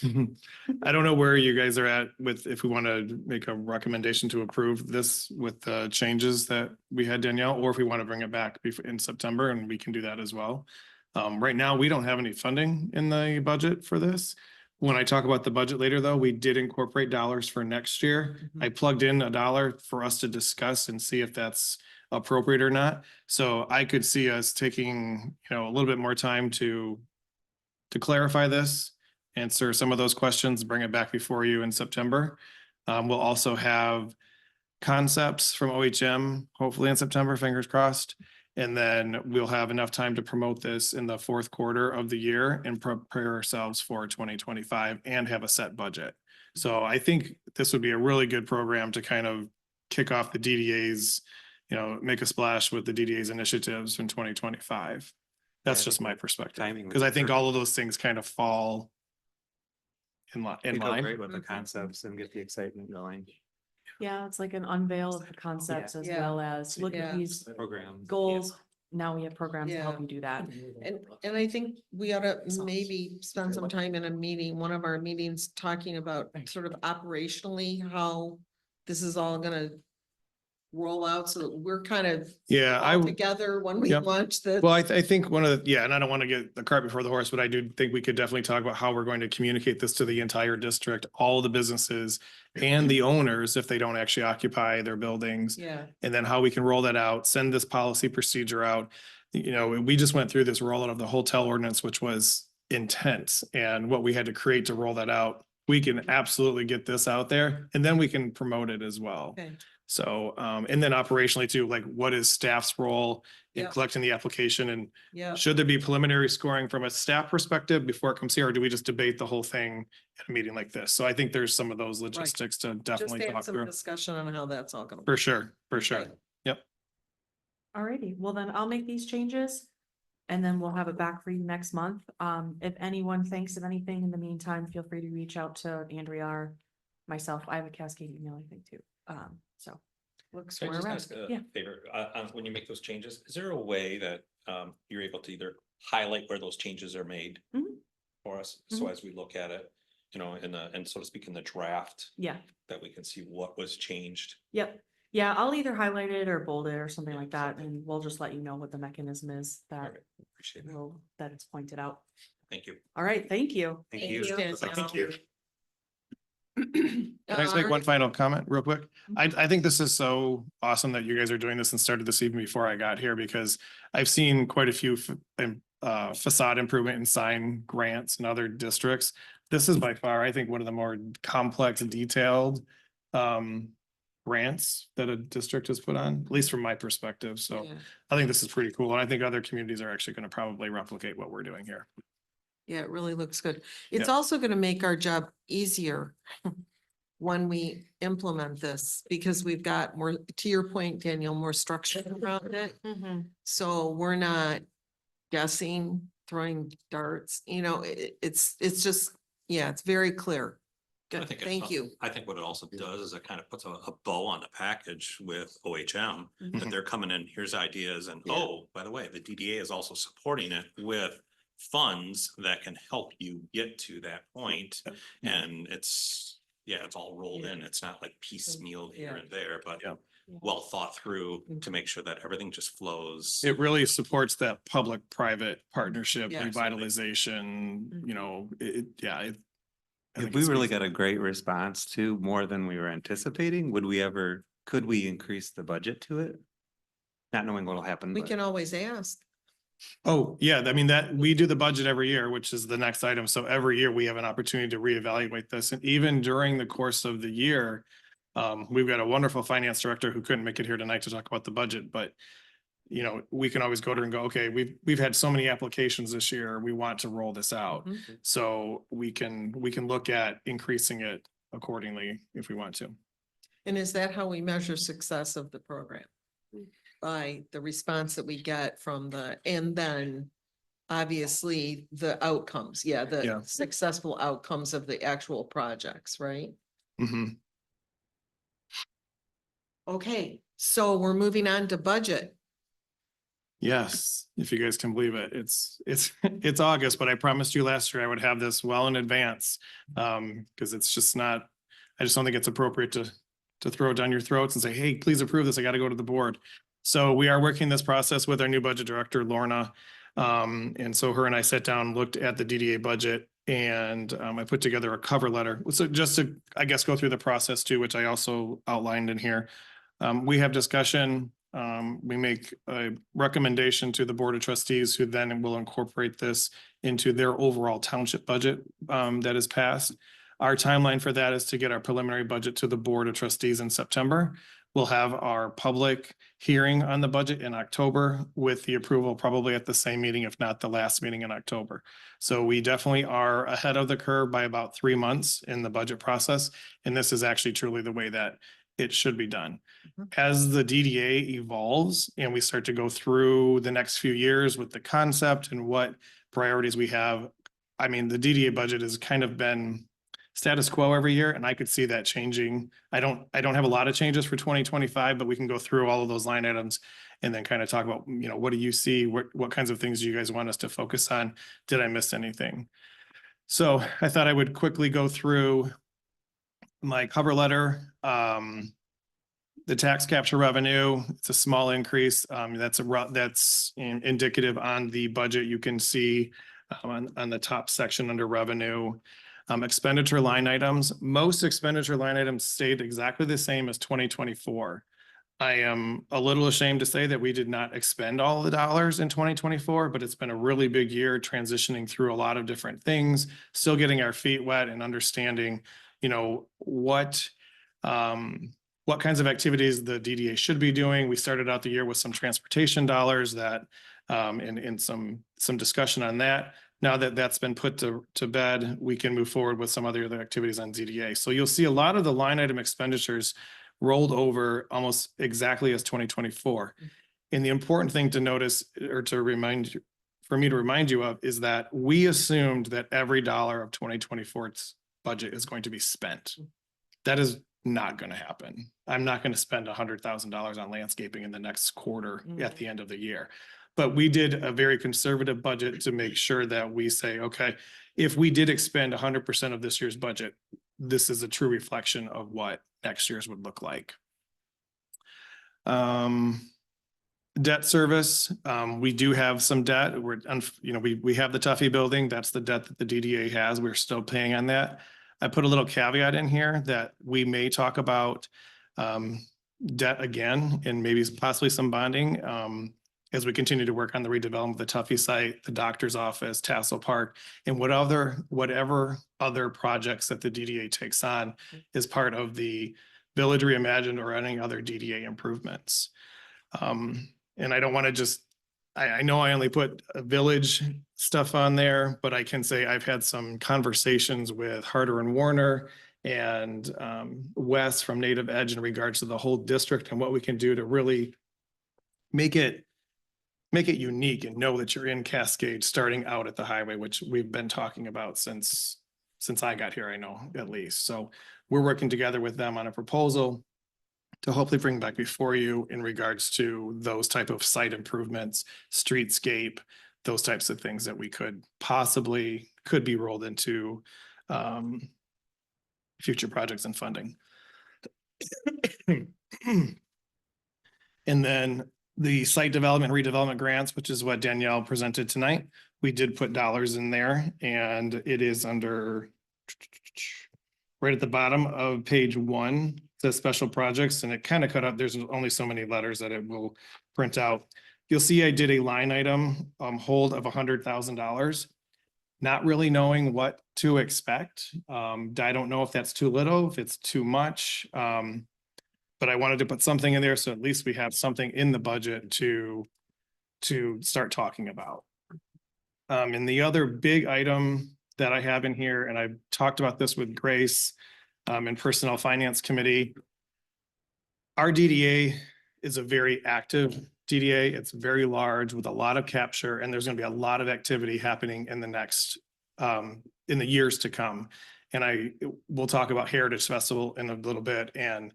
Speaker 5: I don't know where you guys are at with, if we want to make a recommendation to approve this with the changes that we had, Danielle, or if we want to bring it back in September, and we can do that as well. Right now, we don't have any funding in the budget for this. When I talk about the budget later, though, we did incorporate dollars for next year. I plugged in $1 for us to discuss and see if that's appropriate or not. So I could see us taking, a little bit more time to clarify this, answer some of those questions, bring it back before you in September. We'll also have concepts from OHM, hopefully in September, fingers crossed. And then we'll have enough time to promote this in the fourth quarter of the year and prepare ourselves for 2025 and have a set budget. So I think this would be a really good program to kind of kick off the DDA's, make a splash with the DDA's initiatives in 2025. That's
Speaker 3: Yeah, I
Speaker 5: just
Speaker 3: think
Speaker 5: my perspective,
Speaker 3: timing would
Speaker 5: because I
Speaker 3: be
Speaker 5: think
Speaker 3: perfect.
Speaker 5: all of those things kind of fall in
Speaker 3: It'd go
Speaker 5: line.
Speaker 3: great with the
Speaker 1: Mhm.
Speaker 3: concepts and get the excitement going.
Speaker 10: Yeah, it's like an unveil of the concepts as
Speaker 1: Yeah.
Speaker 10: well as look
Speaker 1: Yeah.
Speaker 10: at these
Speaker 3: Programs.
Speaker 10: goals. Now we have programs to help
Speaker 1: Yeah.
Speaker 10: you do that.
Speaker 1: And I think we ought to maybe spend some time in a meeting, one of our meetings, talking about sort of operationally how this is all gonna roll out so that we're kind of
Speaker 5: Yeah,
Speaker 1: all together when we
Speaker 5: Yep.
Speaker 1: launch the.
Speaker 5: Well, I think one of the, yeah, and I don't want to get the cart before the horse, but I do think we could definitely talk about how we're going to communicate this to the entire district, all the businesses and the owners if they don't actually occupy their buildings.
Speaker 1: Yeah,
Speaker 5: And then how we can roll that out, send this policy procedure out. We just went through this rollout of the hotel ordinance, which was intense, and what we had to create to roll that out. We can absolutely get this out there, and then we can promote it as well.
Speaker 1: okay,
Speaker 5: So, and then operationally too, like what is staff's role in
Speaker 1: Yep.
Speaker 5: collecting the application, and
Speaker 1: yeah,
Speaker 5: should there be preliminary scoring from a staff perspective before it comes here, or do we just debate the whole thing at a meeting like this? So I think there's some of those logistics to
Speaker 1: just
Speaker 5: definitely
Speaker 1: have
Speaker 5: talk
Speaker 1: some
Speaker 5: through.
Speaker 1: discussion on how that's all gonna.
Speaker 5: For sure, for sure.
Speaker 1: Okay.
Speaker 10: Alrighty, well then I'll make these changes. And then we'll have it back for you next month. If anyone thinks of anything in the meantime, feel free to reach out to Andrea or myself. I have a Cascade email, I think, too. So.
Speaker 1: Looks
Speaker 2: Can I
Speaker 1: where
Speaker 2: just
Speaker 1: we're at.
Speaker 2: ask a
Speaker 10: Yeah.
Speaker 2: favor, when you make those changes, is there a way that, you're able to either highlight where those changes are made?
Speaker 10: Mhm.
Speaker 2: For us, so as we look at it, and so to speak, in the draft,
Speaker 10: Yeah,
Speaker 2: that we can see what was changed.
Speaker 10: yep. Yeah, I'll either highlight it or bold it or something like that, and we'll just let you know what the mechanism is that
Speaker 2: Alright, appreciate it,
Speaker 10: that it's pointed out.
Speaker 2: thank you.
Speaker 10: All right, thank you.
Speaker 3: Thank you.
Speaker 1: Thank
Speaker 8: you.
Speaker 5: Can I just make one final comment real quick? I think this is so awesome that you guys are doing this and started this even before I got here, because I've seen quite a few facade improvement and sign grants in other districts. This is by far, I think, one of the more complex and detailed grants that a district has put on, at least from my perspective. So
Speaker 1: Yeah.
Speaker 5: I think this is pretty cool. And I think other communities are actually going to probably replicate what we're doing here.
Speaker 1: Yeah, it really looks good. It's
Speaker 5: Yeah.
Speaker 1: also gonna make our job easier when we implement this, because we've got more, to your point, Daniel, more structure around it. So we're not guessing, throwing darts, it's just, yeah, it's very clear.
Speaker 2: I
Speaker 1: Good,
Speaker 2: think
Speaker 1: thank you.
Speaker 2: I think what it also does is it kind of puts a bow on the package with OHM, that they're coming in, here's ideas, and
Speaker 1: Yeah.
Speaker 2: oh, by the way, the DDA is also supporting it with funds that can help you get to that point. And it's all rolled in. It's not like piecemeal here
Speaker 1: Yeah.
Speaker 2: and there, but
Speaker 5: Yeah.
Speaker 2: well thought through to make sure that everything just flows.
Speaker 5: It really supports that public-private partnership,
Speaker 1: Yeah.
Speaker 5: revitalization, I
Speaker 3: If
Speaker 5: think
Speaker 3: we
Speaker 5: it's
Speaker 3: really
Speaker 5: amazing.
Speaker 3: got a great response to more than we were anticipating, could we increase the budget to it? Not knowing what'll happen.
Speaker 1: We
Speaker 3: but-
Speaker 1: can always ask.
Speaker 5: Oh, yeah, I mean, that, we do the budget every year, which is the next item. So every year we have an opportunity to reevaluate this. And even during the course of the year, we've got a wonderful finance director who couldn't make it here tonight to talk about the budget, but you know, we can always go to her and go, okay, we've had so many applications this year. We want to roll this out.
Speaker 1: Mhm.
Speaker 5: So we can look at increasing it accordingly if we want to.
Speaker 1: And is that how we measure success of the program? By the response that we get from and then obviously the outcomes,
Speaker 5: Yeah.
Speaker 1: the successful outcomes of the actual projects, right?
Speaker 5: Mhm.
Speaker 1: Okay, so we're moving on to budget.
Speaker 5: Yes, if you guys can believe it, it's August, but I promised you last year I would have this well in advance. Because it's just not, I just don't think it's appropriate to throw it down your throats and say, hey, please approve this. I got to go to the board. So we are working this process with our new budget director, Lorna. And so her and I sat down, looked at the DDA budget, and I put together a cover letter. So just to, I guess, go through the process too, which I also outlined in here. We have discussion. We make a recommendation to the Board of Trustees, who then will incorporate this into their overall township budget that is passed. Our timeline for that is to get our preliminary budget to the Board of Trustees in September. We'll have our public hearing on the budget in October with the approval probably at the same meeting, if not the last meeting in October. So we definitely are ahead of the curve by about 3 months in the budget process. And this is actually truly the way that it should be done. As the DDA evolves and we start to go through the next few years with the concept and what priorities we have, I mean, the DDA budget has kind of been status quo every year, and I could see that changing. I don't have a lot of changes for 2025, but we can go through all of those line items and then kind of talk about, you know, what do you see? What kinds of things do you guys want us to focus on? Did I miss anything? So I thought I would quickly go through my cover letter. The tax capture revenue, it's a small increase. That's indicative on the budget. You can see on the top section under revenue. Expenditure line items, most expenditure line items stayed exactly the same as 2024. I am a little ashamed to say that we did not expend all the dollars in 2024, but it's been a really big year transitioning through a lot of different things, still getting our feet wet and understanding, you know, what kinds of activities the DDA should be doing. We started out the year with some transportation dollars that, and some discussion on that. Now that that's been put to bed, we can move forward with some other activities on DDA. So you'll see a lot of the line item expenditures rolled over almost exactly as 2024. And the important thing to notice or to remind you, for me to remind you of, is that we assumed that every dollar of 2024's budget is going to be spent. That is not going to happen. I'm not going to spend $100,000 on landscaping in the next quarter at the end of the year. But we did a very conservative budget to make sure that we say, okay, if we did expend 100% of this year's budget, this is a true reflection of what next year's would look like. Debt service, we do have some debt. We have the Tuffy building. That's the debt that the DDA has. We're still paying on that. I put a little caveat in here that we may talk about debt again and maybe possibly some bonding as we continue to work on the redevelopment of the Tuffy site, the doctor's office, Tassel Park, and whatever other projects that the DDA takes on as part of the Village Reimagined or any other DDA improvements. And I don't want to just, I know I only put a village stuff on there, but I can say I've had some conversations with Harder and Warner and Wes from Native Edge in regards to the whole district and what we can do to really make it unique and know that you're in Cascade starting out at the highway, which we've been talking about since I got here, I know, at least. So we're working together with them on a proposal to hopefully bring back before you in regards to those type of site improvements, streetscape, those types of things that we could be rolled into future projects and funding. And then the site development, redevelopment grants, which is what Danielle presented tonight. We did put dollars in there, and it is under right at the bottom of page 1, it says special projects, and it kind of cut out. There's only so many letters that it will print out. you'll see I did a line item hold of $100,000. Not really knowing what to expect. I don't know if that's too little, if it's too much. But I wanted to put something in there so at least we have something in the budget to start talking about. And the other big item that I have in here, and I've talked about this with Grace in Personnel Finance Committee. Our DDA is a very active DDA. It's very large with a lot of capture, and there's going to be a lot of activity happening in the next in the years to come. And we'll talk about Heritage Festival in a little bit and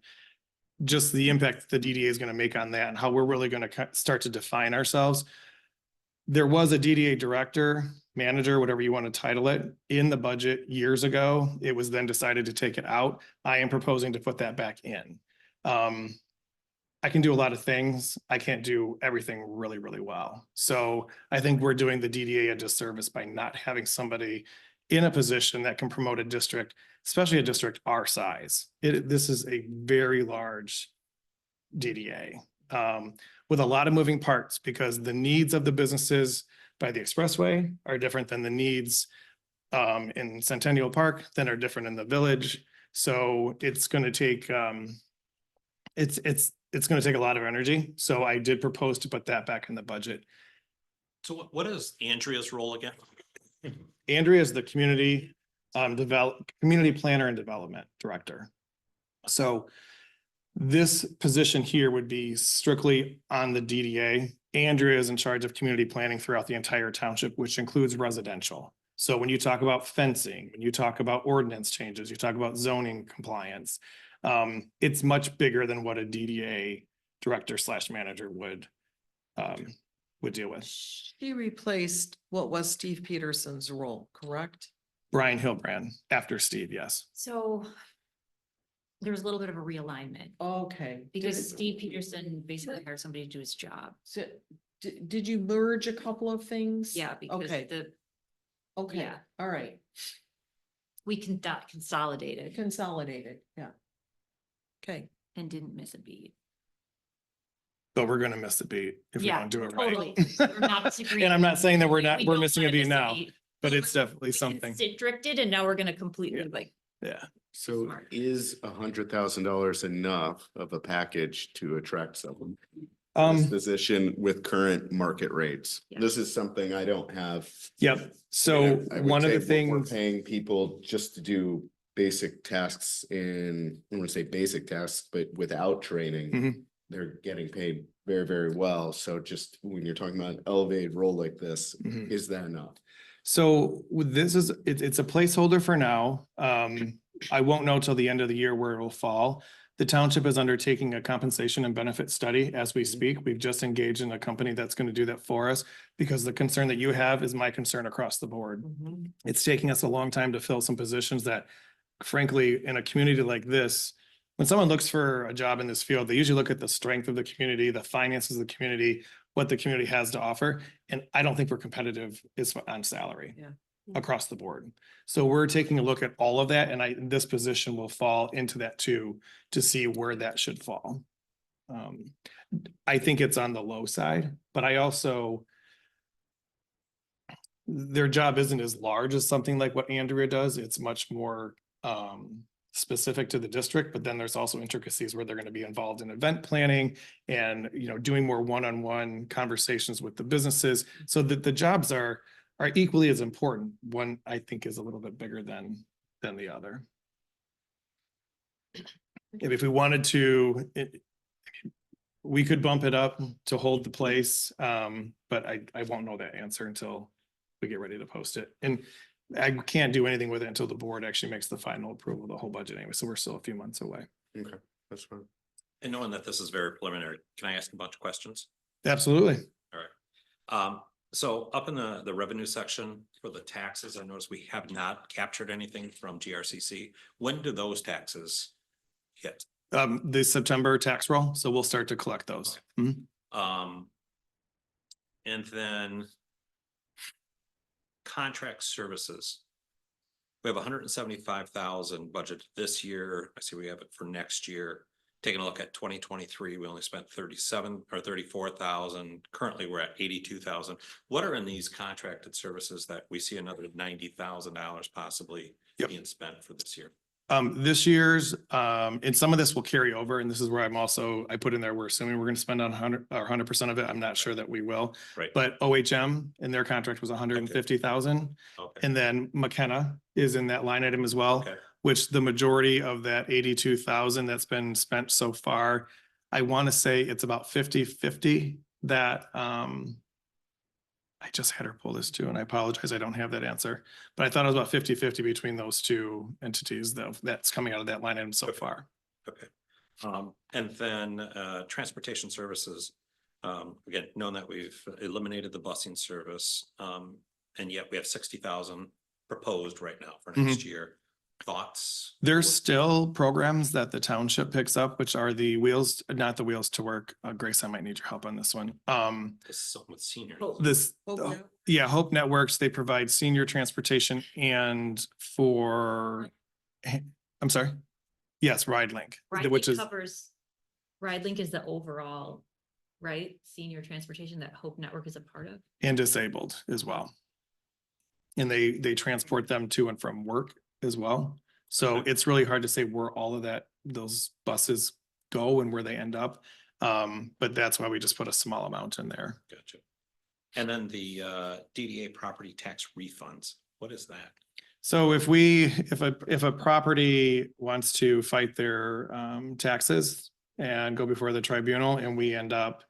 Speaker 5: just the impact that the DDA is going to make on that and how we're really going to start to define ourselves. There was a DDA director, manager, whatever you want to title it, in the budget years ago. It was then decided to take it out. I am proposing to put that back in. I can do a lot of things. I can't do everything really, really well. So I think we're doing the DDA a disservice by not having somebody in a position that can promote a district, especially a district our size. This is a very large DDA with a lot of moving parts because the needs of the businesses by the expressway are different than the needs in Centennial Park, that are different in the village. So it's going to take it's going to take a lot of energy. So I did propose to put that back in the budget.
Speaker 2: So what is Andrea's role again?
Speaker 5: Andrea is the community community planner and development director. So this position here would be strictly on the DDA. Andrea is in charge of community planning throughout the entire township, which includes residential. So when you talk about fencing, when you talk about ordinance changes, you talk about zoning compliance, it's much bigger than what a DDA director / manager would deal with.
Speaker 1: She replaced what was Steve Peterson's role, correct?
Speaker 5: Brian Hilbrand after Steve, yes.
Speaker 4: So there was a little bit of a realignment
Speaker 1: Okay.
Speaker 4: because Steve Peterson basically hired somebody to do his job.
Speaker 1: So, did you merge a couple of things?
Speaker 4: Yeah, because
Speaker 1: Okay. Okay,
Speaker 4: yeah.
Speaker 1: all right,
Speaker 4: we consolidated
Speaker 1: consolidated, yeah. Okay,
Speaker 4: and didn't miss a beat.
Speaker 5: But we're gonna miss the beat if we
Speaker 4: Yeah,
Speaker 5: don't do it
Speaker 4: totally.
Speaker 5: right.
Speaker 4: We're not disagreeing.
Speaker 5: And I'm not saying that we're
Speaker 4: We
Speaker 5: we're
Speaker 4: don't
Speaker 5: missing a
Speaker 4: wanna
Speaker 5: beat
Speaker 4: miss
Speaker 5: now,
Speaker 4: beat.
Speaker 5: but it's definitely
Speaker 4: We
Speaker 5: something.
Speaker 4: Restricted and now we're gonna completely like,
Speaker 5: Yeah.
Speaker 8: So
Speaker 4: Smart.
Speaker 8: is $100,000 enough of a package to attract someone? This
Speaker 5: Um,
Speaker 8: position with current market rates.
Speaker 4: Yeah.
Speaker 8: This is something I don't have.
Speaker 5: yep. So
Speaker 8: I would
Speaker 5: one of
Speaker 8: say
Speaker 5: the
Speaker 8: what we're
Speaker 5: things,
Speaker 8: paying people just to do basic tasks in, I want to say basic tasks, but without training,
Speaker 5: Mhm.
Speaker 8: they're getting paid very, very well. So just when you're talking about an elevated role like this,
Speaker 5: Mhm.
Speaker 8: is that enough?
Speaker 5: So with this is, it's a placeholder for now. I won't know till the end of the year where it will fall. The township is undertaking a compensation and benefit study as we speak. We've just engaged in a company that's going to do that for us because the concern that you have is my concern across the board.
Speaker 1: mhm.
Speaker 5: It's taking us a long time to fill some positions that frankly, in a community like this, when someone looks for a job in this field, they usually look at the strength of the community, the finances of the community, what the community has to offer. And I don't think we're competitive on salary.
Speaker 1: Yeah.
Speaker 5: Across the board. So we're taking a look at all of that and this position will fall into that too, to see where that should fall. I think it's on the low side, but I also, their job isn't as large as something like what Andrea does. It's much more specific to the district, but then there's also intricacies where they're going to be involved in event planning and, doing more one-on-one conversations with the businesses so that the jobs are equally as important. One, I think, is a little bit bigger than the other. And if we wanted to, we could bump it up to hold the place, but I won't know that answer until we get ready to post it. And I can't do anything with it until the board actually makes the final approval of the whole budget anyway, so we're still a few months away.
Speaker 8: Okay, that's fine.
Speaker 2: And knowing that this is very preliminary, can I ask a bunch of questions?
Speaker 5: Absolutely.
Speaker 2: So up in the revenue section for the taxes, I noticed we have not captured anything from GRCC. When do those taxes hit?
Speaker 5: The September tax roll, so we'll start to collect those. Mhm.
Speaker 2: And then contract services. We have 175,000 budget this year. I see we have it for next year. taking a look at 2023, we only spent 37 or 34,000. Currently, we're at 82,000. What are in these contracted services that we see another $90,000 possibly
Speaker 5: Yep.
Speaker 2: being spent for this year?
Speaker 5: This year's, and some of this will carry over, and this is where I put in there, we're assuming we're gonna spend on 100% of it. I'm not sure that we will.
Speaker 2: Right.
Speaker 5: But OHM in their contract was 150,000.
Speaker 2: Okay.
Speaker 5: And then McKenna is in that line item as well,
Speaker 2: Okay.
Speaker 5: which the majority of that 82,000 that's been spent so far, I want to say it's about 50-50 that, I just had her pull this too, and I apologize, I don't have that answer. But I thought it was about 50-50 between those two entities that's coming out of that line item so far.
Speaker 2: Okay. And then, transportation services, again, knowing that we've eliminated the busing service, and yet we have 60,000 proposed right now for next year. Thoughts?
Speaker 5: There's still programs that the township picks up, which are the wheels, not the wheels to work. Grace, I might need your help on this one.
Speaker 2: This is something with seniors.
Speaker 5: This,
Speaker 1: Hope Net-
Speaker 5: yeah, Hope Networks, they provide senior transportation and for, I'm sorry? Yes, Ride Link,
Speaker 4: Ride
Speaker 5: which
Speaker 4: Link
Speaker 5: is,
Speaker 4: covers, Ride Link is the overall, right, senior transportation that Hope Network is a part of.
Speaker 5: and disabled as well. And they transport them to and from work as well. So it's really hard to say where all of those buses go and where they end up. But that's why we just put a small amount in there.
Speaker 2: Gotcha. And then the DDA property tax refunds, what is that?
Speaker 5: So if a property wants to fight their taxes and go before the tribunal and we end up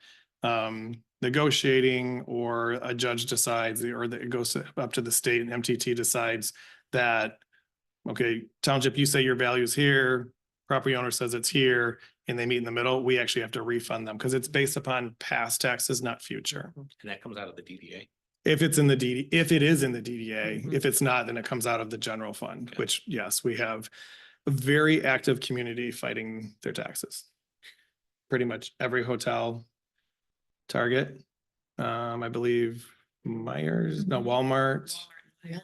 Speaker 5: negotiating, or a judge decides, or it goes up to the state and MTT decides that, okay, township, you say your value is here, property owner says it's here, and they meet in the middle, we actually have to refund them because it's based upon past taxes, not future.
Speaker 2: And that comes out of the DDA?
Speaker 5: If it's in the if it is in the DDA,
Speaker 1: Mhm.
Speaker 5: if it's not, then it comes out of the general fund,
Speaker 2: Okay.
Speaker 5: which, yes, we have a very active community fighting their taxes. Pretty much every hotel, Target, I believe Myers, no,
Speaker 1: Mhm.
Speaker 5: Walmart.
Speaker 1: Really?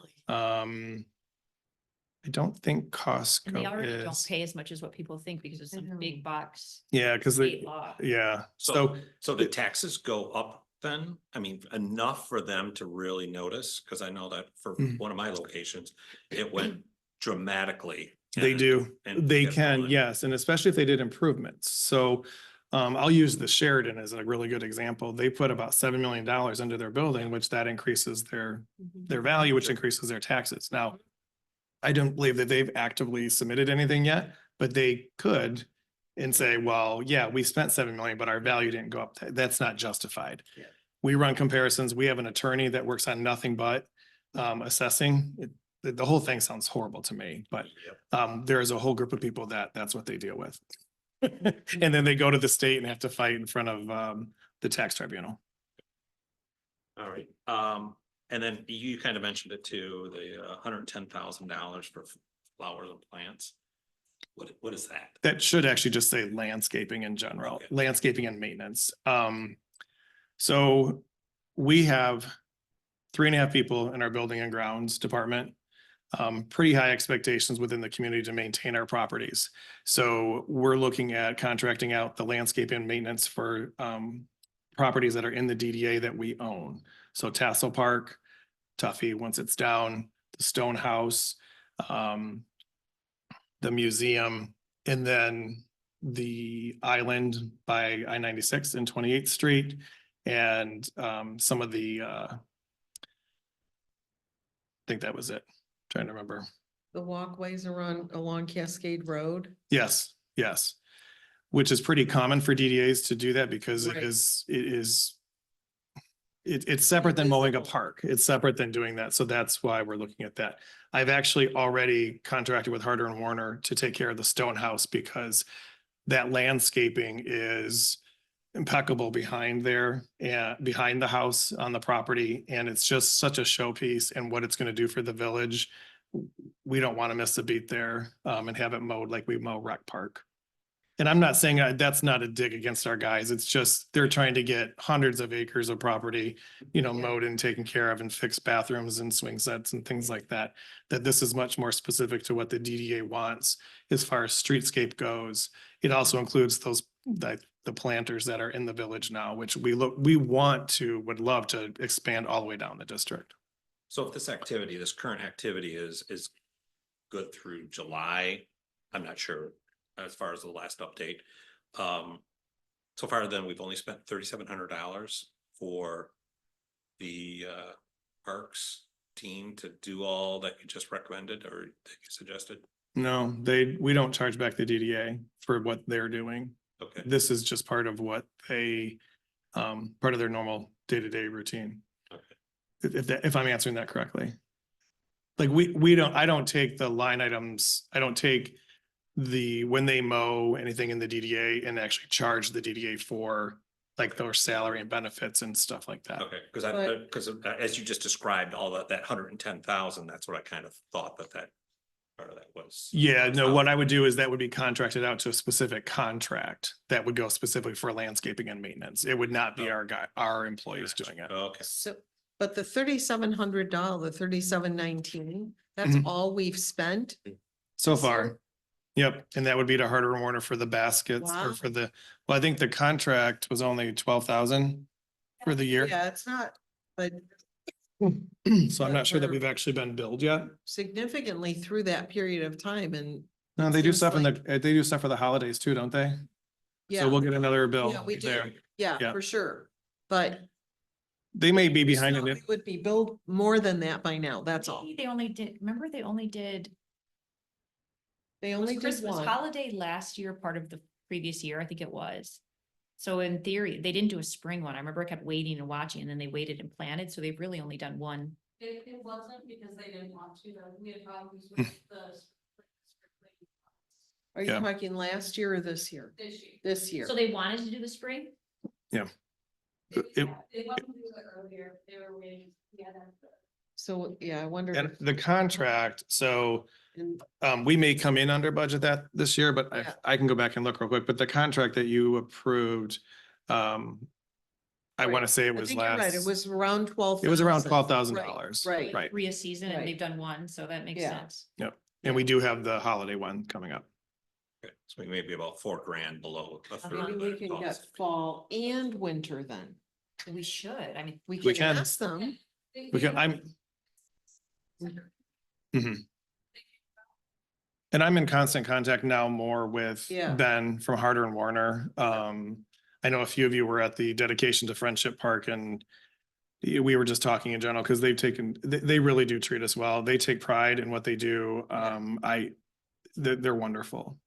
Speaker 5: I don't think
Speaker 4: And they already
Speaker 5: Costco
Speaker 4: don't
Speaker 5: is.
Speaker 4: pay as much as what people think because it's some
Speaker 1: Mhm.
Speaker 4: big box
Speaker 5: Yeah, because
Speaker 4: state
Speaker 5: they,
Speaker 4: law.
Speaker 5: yeah,
Speaker 2: So,
Speaker 5: so
Speaker 2: so the taxes go up then? I mean, enough for them to really notice? Because I know that for
Speaker 5: Mhm.
Speaker 2: one of my locations, it went dramatically.
Speaker 5: they
Speaker 2: and-
Speaker 5: do,
Speaker 2: and
Speaker 5: they
Speaker 2: get
Speaker 5: can,
Speaker 2: going.
Speaker 5: yes, and especially if they did improvements. So I'll use the Sheridan as a really good example. They put about $7 million into their building, which that increases their value, which increases their taxes. Now, I don't believe that they've actively submitted anything yet, but they could and say, well, yeah, we spent 7 million, but our value didn't go up. That's not justified.
Speaker 2: Yeah.
Speaker 5: We run comparisons. We have an attorney that works on nothing but assessing. The whole thing sounds horrible to me, but
Speaker 2: Yep.
Speaker 5: there's a whole group of people that's what they deal with. And then they go to the state and have to fight in front of the tax tribunal.
Speaker 2: All right, and then you kind of mentioned it too, the $110,000 for flowers and plants. What is that?
Speaker 5: That should actually just say landscaping in general,
Speaker 2: Okay.
Speaker 5: landscaping and maintenance. So we have 3.5 people in our building and grounds department. Pretty high expectations within the community to maintain our properties. So we're looking at contracting out the landscape and maintenance for properties that are in the DDA that we own. So Tassel Park, Tuffy, once it's down, the Stone House, the museum, and then the island by I-96 and 28th Street, and some of the I think that was it. Trying to remember.
Speaker 1: The walkways along Cascade Road.
Speaker 5: Yes, yes. Which is pretty common for DDAs to do that because
Speaker 1: Right.
Speaker 5: it's separate than mowing a
Speaker 1: Visible.
Speaker 5: park. It's separate than doing that. So that's why we're looking at that. I've actually already contracted with Harder and Warner to take care of the Stone House because that landscaping is impeccable behind there and behind the house on the property. And it's just such a showpiece and what it's going to do for the village. We don't want to miss a beat there and have it mowed like we mow Rec Park. And I'm not saying that's not a dig against our guys. It's just they're trying to get hundreds of acres of property, you know,
Speaker 1: Yeah.
Speaker 5: mowed and taken care of and fix bathrooms and swing sets and things like that. That this is much more specific to what the DDA wants as far as streetscape goes. It also includes those, the planters that are in the village now, which we would love to expand all the way down the district.
Speaker 2: So if this current activity is good through July, I'm not sure as far as the last update. So far then, we've only spent $3,700 for the parks team to do all that you just recommended or that you suggested.
Speaker 5: No, we don't charge back the DDA for what they're doing.
Speaker 2: Okay,
Speaker 5: This is just part of what part of their normal day-to-day routine.
Speaker 2: okay.
Speaker 5: If I'm answering that correctly. Like I don't take the line items, I don't take when they mow anything in the DDA and actually charge the DDA for like their salary and benefits and stuff like that.
Speaker 2: Okay,
Speaker 1: But-
Speaker 2: because as you just described, all that 110,000, that's what I kind of thought that part of that was.
Speaker 5: Yeah, no, what I would do is that would be contracted out to a specific contract that would go specifically for landscaping and maintenance. It would not be our employees doing it.
Speaker 2: Okay,
Speaker 1: So, but the $3,700, the 3,719, that's
Speaker 5: Mhm.
Speaker 1: all we've spent?
Speaker 5: So far. Yep, and that would be to Harder and Warner for the baskets
Speaker 1: Wow.
Speaker 5: or well, I think the contract was only 12,000 for the year.
Speaker 1: Yeah, it's not, but
Speaker 5: So I'm not sure that
Speaker 1: Or-
Speaker 5: we've actually been billed yet.
Speaker 1: significantly through that period of time and.
Speaker 5: No, they do
Speaker 1: seems
Speaker 5: stuff
Speaker 1: like-
Speaker 5: they do stuff for the holidays too, don't they?
Speaker 1: Yeah,
Speaker 5: So we'll get another bill
Speaker 1: yeah, we do.
Speaker 5: there.
Speaker 1: Yeah,
Speaker 5: Yeah.
Speaker 1: for sure. But.
Speaker 5: They may be
Speaker 1: we
Speaker 5: behind
Speaker 1: still-
Speaker 5: it.
Speaker 1: we Would be billed more than that by now, that's all.
Speaker 4: Maybe they only did, remember they only did.
Speaker 1: They
Speaker 4: Was
Speaker 1: only did
Speaker 4: Christmas
Speaker 1: one.
Speaker 4: holiday last year, part of the previous year, I think it was. So in theory, they didn't do a spring one. I remember I kept waiting and watching and then they waited and planted, so they've really only done one.
Speaker 7: It wasn't because they didn't want to, though. We had problems
Speaker 5: Hmm.
Speaker 7: with the.
Speaker 1: Are you
Speaker 5: Yeah.
Speaker 1: talking last year or this year?
Speaker 7: This year.
Speaker 1: This year.
Speaker 4: So they wanted to do the spring?
Speaker 5: It-
Speaker 7: They wanted to do it earlier. They were waiting. Yeah,
Speaker 1: So, yeah, I wonder.
Speaker 5: And the contract, so
Speaker 1: And-
Speaker 5: we may come in under budget this year, but
Speaker 1: Yeah.
Speaker 5: I can go back and look real quick, but the contract that you approved, I want to say it
Speaker 1: I
Speaker 5: was
Speaker 1: think you're right, it
Speaker 5: last,
Speaker 1: was around 12.
Speaker 5: it was around $12,000.
Speaker 1: Right.
Speaker 5: Right.
Speaker 4: 3 a season
Speaker 5: Right.
Speaker 4: and they've done one, so that makes
Speaker 1: Yeah.
Speaker 4: sense.
Speaker 5: And we do have the holiday one coming up.
Speaker 2: okay. So we may be about $4,000 below a third.
Speaker 1: Maybe
Speaker 2: of
Speaker 1: we
Speaker 2: that
Speaker 1: can
Speaker 2: cost.
Speaker 1: get fall and winter then.
Speaker 4: We should, I mean,
Speaker 1: We
Speaker 5: We
Speaker 1: can
Speaker 5: can.
Speaker 1: ask them.
Speaker 5: Mhm. And I'm in constant contact now more with
Speaker 1: Yeah.
Speaker 5: Ben from Harder and Warner. I know a few of you were at the dedication to Friendship Park and we were just talking in general because they really do treat us well. They take pride in what they do. They're wonderful.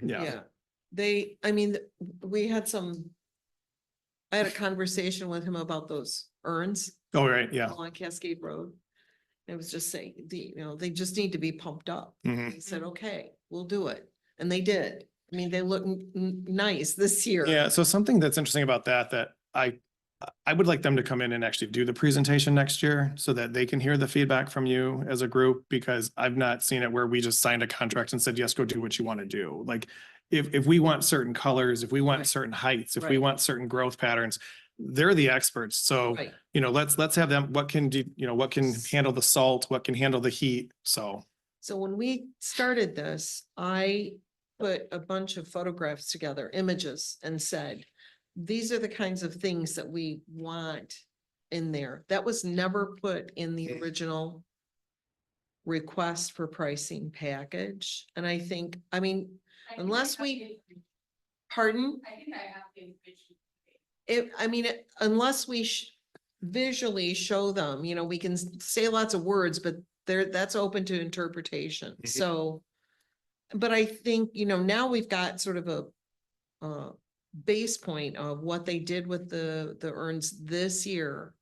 Speaker 5: Yeah.
Speaker 1: I mean, we had I had a conversation with him about those urns
Speaker 5: Oh, right, yeah.
Speaker 1: along Cascade Road. I was just saying, they just need to be pumped up.
Speaker 5: Mhm.
Speaker 1: He said, okay, we'll do it. And they did. I mean, they look nice this year.
Speaker 5: Yeah, so something that's interesting about that I would like them to come in and actually do the presentation next year so that they can hear the feedback from you as a group, because I've not seen it where we just signed a contract and said, yes, go do what you want to do. Like, if we want certain colors, if we want
Speaker 1: Right.
Speaker 5: certain heights, if we
Speaker 1: Right.
Speaker 5: want certain growth patterns, they're the experts. So,
Speaker 1: Right.
Speaker 5: let's have them, what can handle the salt, what can handle the heat, so.
Speaker 1: So when we started this, I put a bunch of photographs together, images, and said, these are the kinds of things that we want in there. That was never put in the original request for pricing package. And I think, unless we, pardon?
Speaker 7: I think I have the information.
Speaker 1: Unless we visually show them, we can say lots of words, but that's open to interpretation.
Speaker 5: Mhm.
Speaker 1: So, but I think, now we've got sort of a base point of what they did with the urns this year.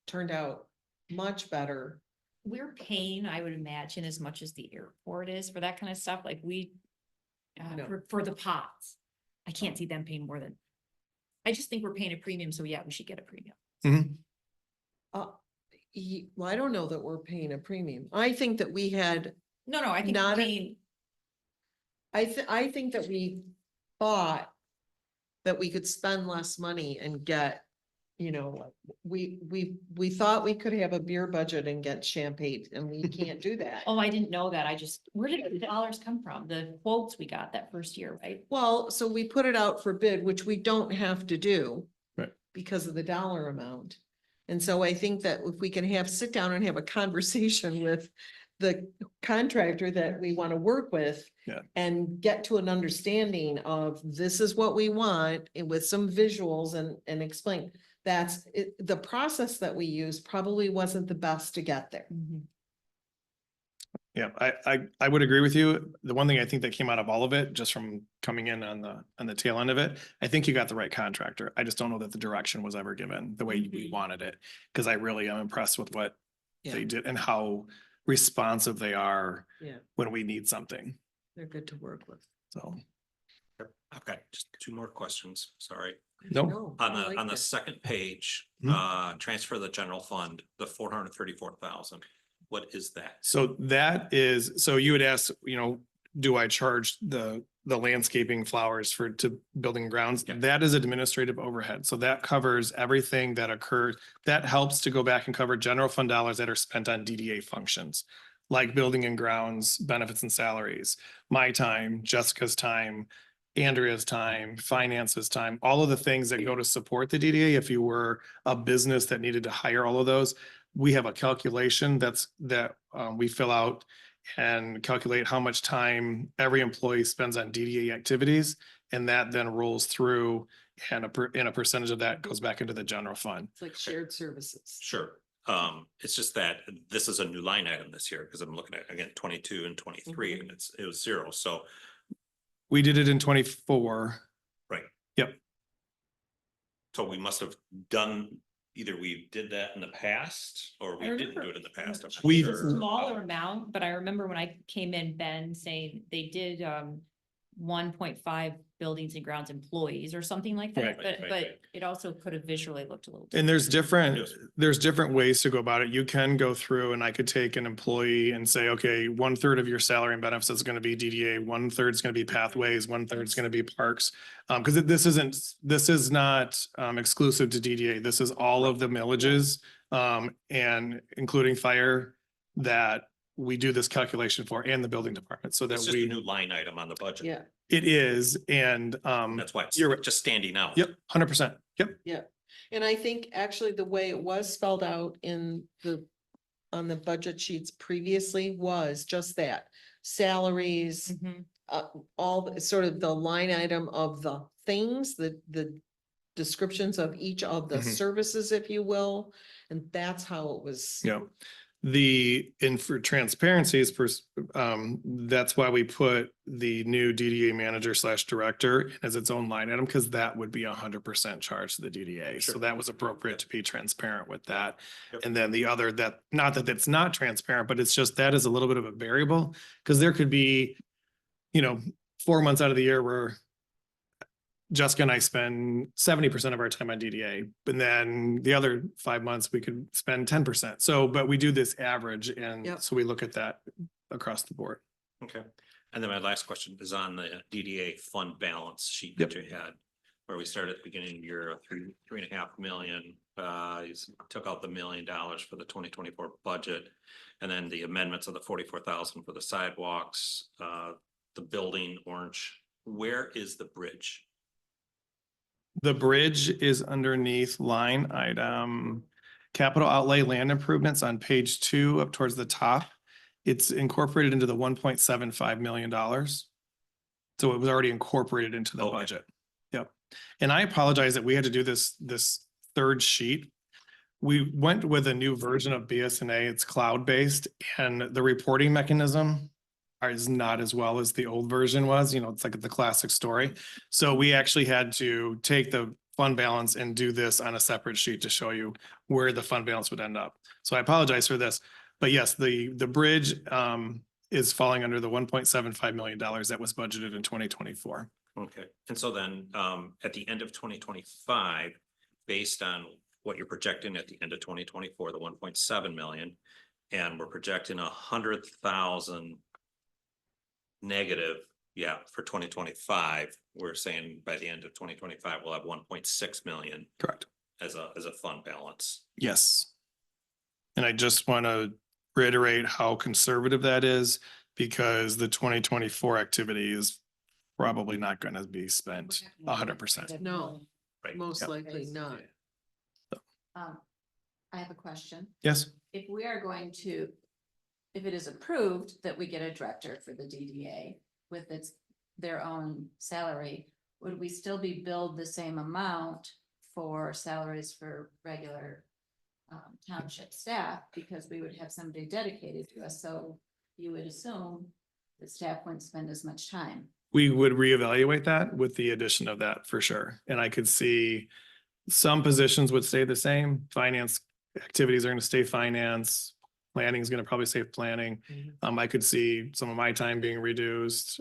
Speaker 1: Turned out much better.
Speaker 4: we're paying, I would imagine, as much as the airport is for that kind of stuff, like
Speaker 1: No.
Speaker 4: for the pots. I can't see them paying more than. I just think we're paying a premium, so yeah, we should get a premium.
Speaker 1: Well, I don't know that we're paying a premium. I think that we had,
Speaker 4: No, I think
Speaker 1: Not
Speaker 4: we're
Speaker 1: a-
Speaker 4: paying.
Speaker 1: I think that we thought that we could spend less money and get, you know, we thought we could have a beer budget and get champagne, and we can't do that.
Speaker 4: Oh, I didn't know that. Where did the dollars come from? The quotes we got that first year, right?
Speaker 1: Well, so we put it out for bid, which we don't have to do.
Speaker 5: Right.
Speaker 1: Because of the dollar amount. And so I think that if we can sit down and have a conversation with the contractor that we want to work with.
Speaker 5: Yeah.
Speaker 1: And get to an understanding of this is what we want, and with some visuals and explain. That's it, the process that we used probably wasn't the best to get there.
Speaker 5: Yeah, I would agree with you. The one thing I think that came out of all of it, just from coming in on the tail end of it, I think you got the right contractor. I just don't know that the direction was ever given the way we wanted it. Cause I really am impressed with what they
Speaker 1: Yeah.
Speaker 5: did and how responsive they are
Speaker 1: Yeah,
Speaker 5: when we need something.
Speaker 1: they're good to work with.
Speaker 5: So,
Speaker 2: Okay, just two more questions, sorry.
Speaker 5: no,
Speaker 1: No, I like
Speaker 2: On the
Speaker 1: that.
Speaker 2: second page,
Speaker 5: Mhm.
Speaker 2: transfer the general fund, the 434,000. What is that?
Speaker 5: so that is, so you would ask, do I charge the landscaping flowers to building grounds?
Speaker 2: Yeah.
Speaker 5: That is administrative overhead. So that covers everything that occurs. That helps to go back and cover general fund dollars that are spent on DDA functions. Like building and grounds, benefits and salaries, my time, Jessica's time, Andrea's time, finances time, all of the things that go to support the DDA. If you were a business that needed to hire all of those, we have a calculation that we fill out and calculate how much time every employee spends on DDA activities. And that then rolls through, and a percentage of that goes back into the general fund.
Speaker 1: It's like shared services.
Speaker 2: Sure. It's just that this is a new line item this year, because I'm looking at, again, 22 and 23, and it was 0. So,
Speaker 5: We did it in 24.
Speaker 2: right.
Speaker 5: Yep.
Speaker 2: So we must have done, either we did that in the past, or we
Speaker 4: I
Speaker 2: didn't do
Speaker 4: remember-
Speaker 2: it in the past. I'm not
Speaker 5: We-
Speaker 2: sure.
Speaker 4: Smaller amount, but I remember when I came in, Ben saying they did 1.5 buildings and grounds employees or something like that,
Speaker 5: Right,
Speaker 4: but
Speaker 2: right, right.
Speaker 4: but it also could have visually looked a little.
Speaker 5: And there's different,
Speaker 2: Yes.
Speaker 5: there's different ways to go about it. You can go through and I could take an employee and say, okay, 1/3 of your salary and benefits is going to be DDA, 1/3 is going to be pathways, 1/3 is going to be parks. Because this is not exclusive to DDA. This is all of the millages and including fire that we do this calculation for, and the building department, so that
Speaker 2: It's just a
Speaker 5: we,
Speaker 2: new line item on the budget.
Speaker 1: Yeah,
Speaker 5: it is, and
Speaker 2: That's why it's
Speaker 5: You're right.
Speaker 2: just standing out.
Speaker 5: yep, 100%. Yep.
Speaker 1: and I think actually the way it was spelled out on the budget sheets previously was just that. Salaries,
Speaker 4: Mhm.
Speaker 1: all sort of the line item of the things, the descriptions of each of the
Speaker 5: Mhm.
Speaker 1: services, if you will. And that's how it was.
Speaker 5: Yeah. And for transparency's that's why we put the new DDA manager / director as its own line item, because that would be 100% charged to the DDA. So
Speaker 2: Sure.
Speaker 5: that was appropriate to be transparent with that.
Speaker 2: Yep.
Speaker 5: And then the other not that it's not transparent, but it's just that is a little bit of a variable, because there could be, 4 months out of the year where Jessica and I spend 70% of our time on DDA, but then the other 5 months we could spend 10%. So, but we do this average, and
Speaker 1: Yep.
Speaker 5: so we look at that across the board.
Speaker 2: Okay. And then my last question is on the DDA fund balance sheet that you had, where we started at the beginning of the year, 3.5 million. You took out the $1 million for the 2024 budget, and then the amendments of the 44,000 for the sidewalks, the building orange. Where is the bridge?
Speaker 5: The bridge is underneath line item, capital outlay land improvements on page 2 up towards the top. It's incorporated into the $1.75 million. So it was already incorporated into the
Speaker 2: Okay.
Speaker 5: budget. Yep. And I apologize that we had to do this third sheet. We went with a new version of BSNA. It's cloud-based, and the reporting mechanism is not as well as the old version was. It's like the classic story. So we actually had to take the fund balance and do this on a separate sheet to show you where the fund balance would end up. So I apologize for this, but yes, the bridge is falling under the $1.75 million that was budgeted in 2024.
Speaker 2: Okay, and so then at the end of 2025, based on what you're projecting at the end of 2024, the 1.7 million, and we're projecting 100,000 negative Yeah, for 2025, we're saying by the end of 2025, we'll have 1.6 million
Speaker 5: Correct.
Speaker 2: as a fund balance.
Speaker 5: Yes. And I just want to reiterate how conservative that is because the 2024 activity is probably not going to be spent 100%.
Speaker 1: No.
Speaker 2: Right.
Speaker 1: Most
Speaker 5: Yep.
Speaker 1: likely not.
Speaker 7: I have a question.
Speaker 5: Yes.
Speaker 7: If we are going to, if it is approved that we get a director for the DDA with their own salary, would we still be billed the same amount for salaries for regular township staff? Because we would have somebody dedicated to us, so you would assume that staff wouldn't spend as much time.
Speaker 5: We would reevaluate that with the addition of that for sure. And I could see some positions would stay the same. Finance activities are going to stay finance. Planning is going to probably stay planning. I could see some of my time being reduced.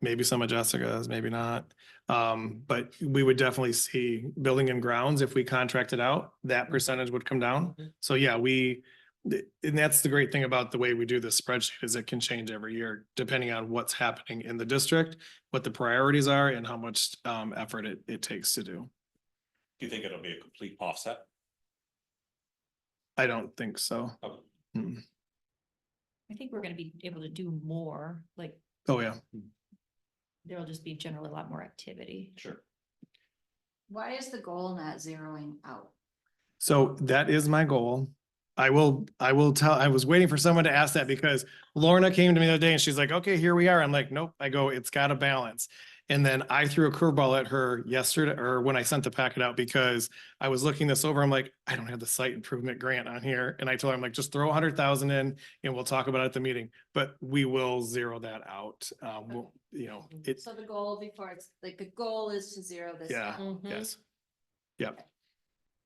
Speaker 5: Maybe some of Jessica's, maybe not. But we would definitely see building and grounds, if we contracted out, that percentage would come down. So yeah, and that's the great thing about the way we do this spreadsheet is it can change every year depending on what's happening in the district, what the priorities are and how much effort it takes to do.
Speaker 2: Do you think it'll be a complete offset?
Speaker 5: I don't think so.
Speaker 2: Okay.
Speaker 5: Mm.
Speaker 4: I think we're gonna be able to do more, like,
Speaker 5: Oh, yeah.
Speaker 4: there'll just be generally a lot more activity.
Speaker 2: Sure.
Speaker 7: Why is the goal not zeroing out?
Speaker 5: So that is my goal. I will tell, I was waiting for someone to ask that because Lorna came to me the other day and she's like, okay, here we are. I'm like, nope. I go, it's got a balance. And then I threw a curveball at her yesterday or when I sent the packet out because I was looking this over. I'm like, I don't have the site improvement grant on here. And I told her, I'm like, just throw 100,000 in and we'll talk about it at the meeting, but we will zero that out. It's,
Speaker 7: So the goal before it's like, the goal is to zero this
Speaker 5: yeah,
Speaker 7: out.
Speaker 5: yes. Yep.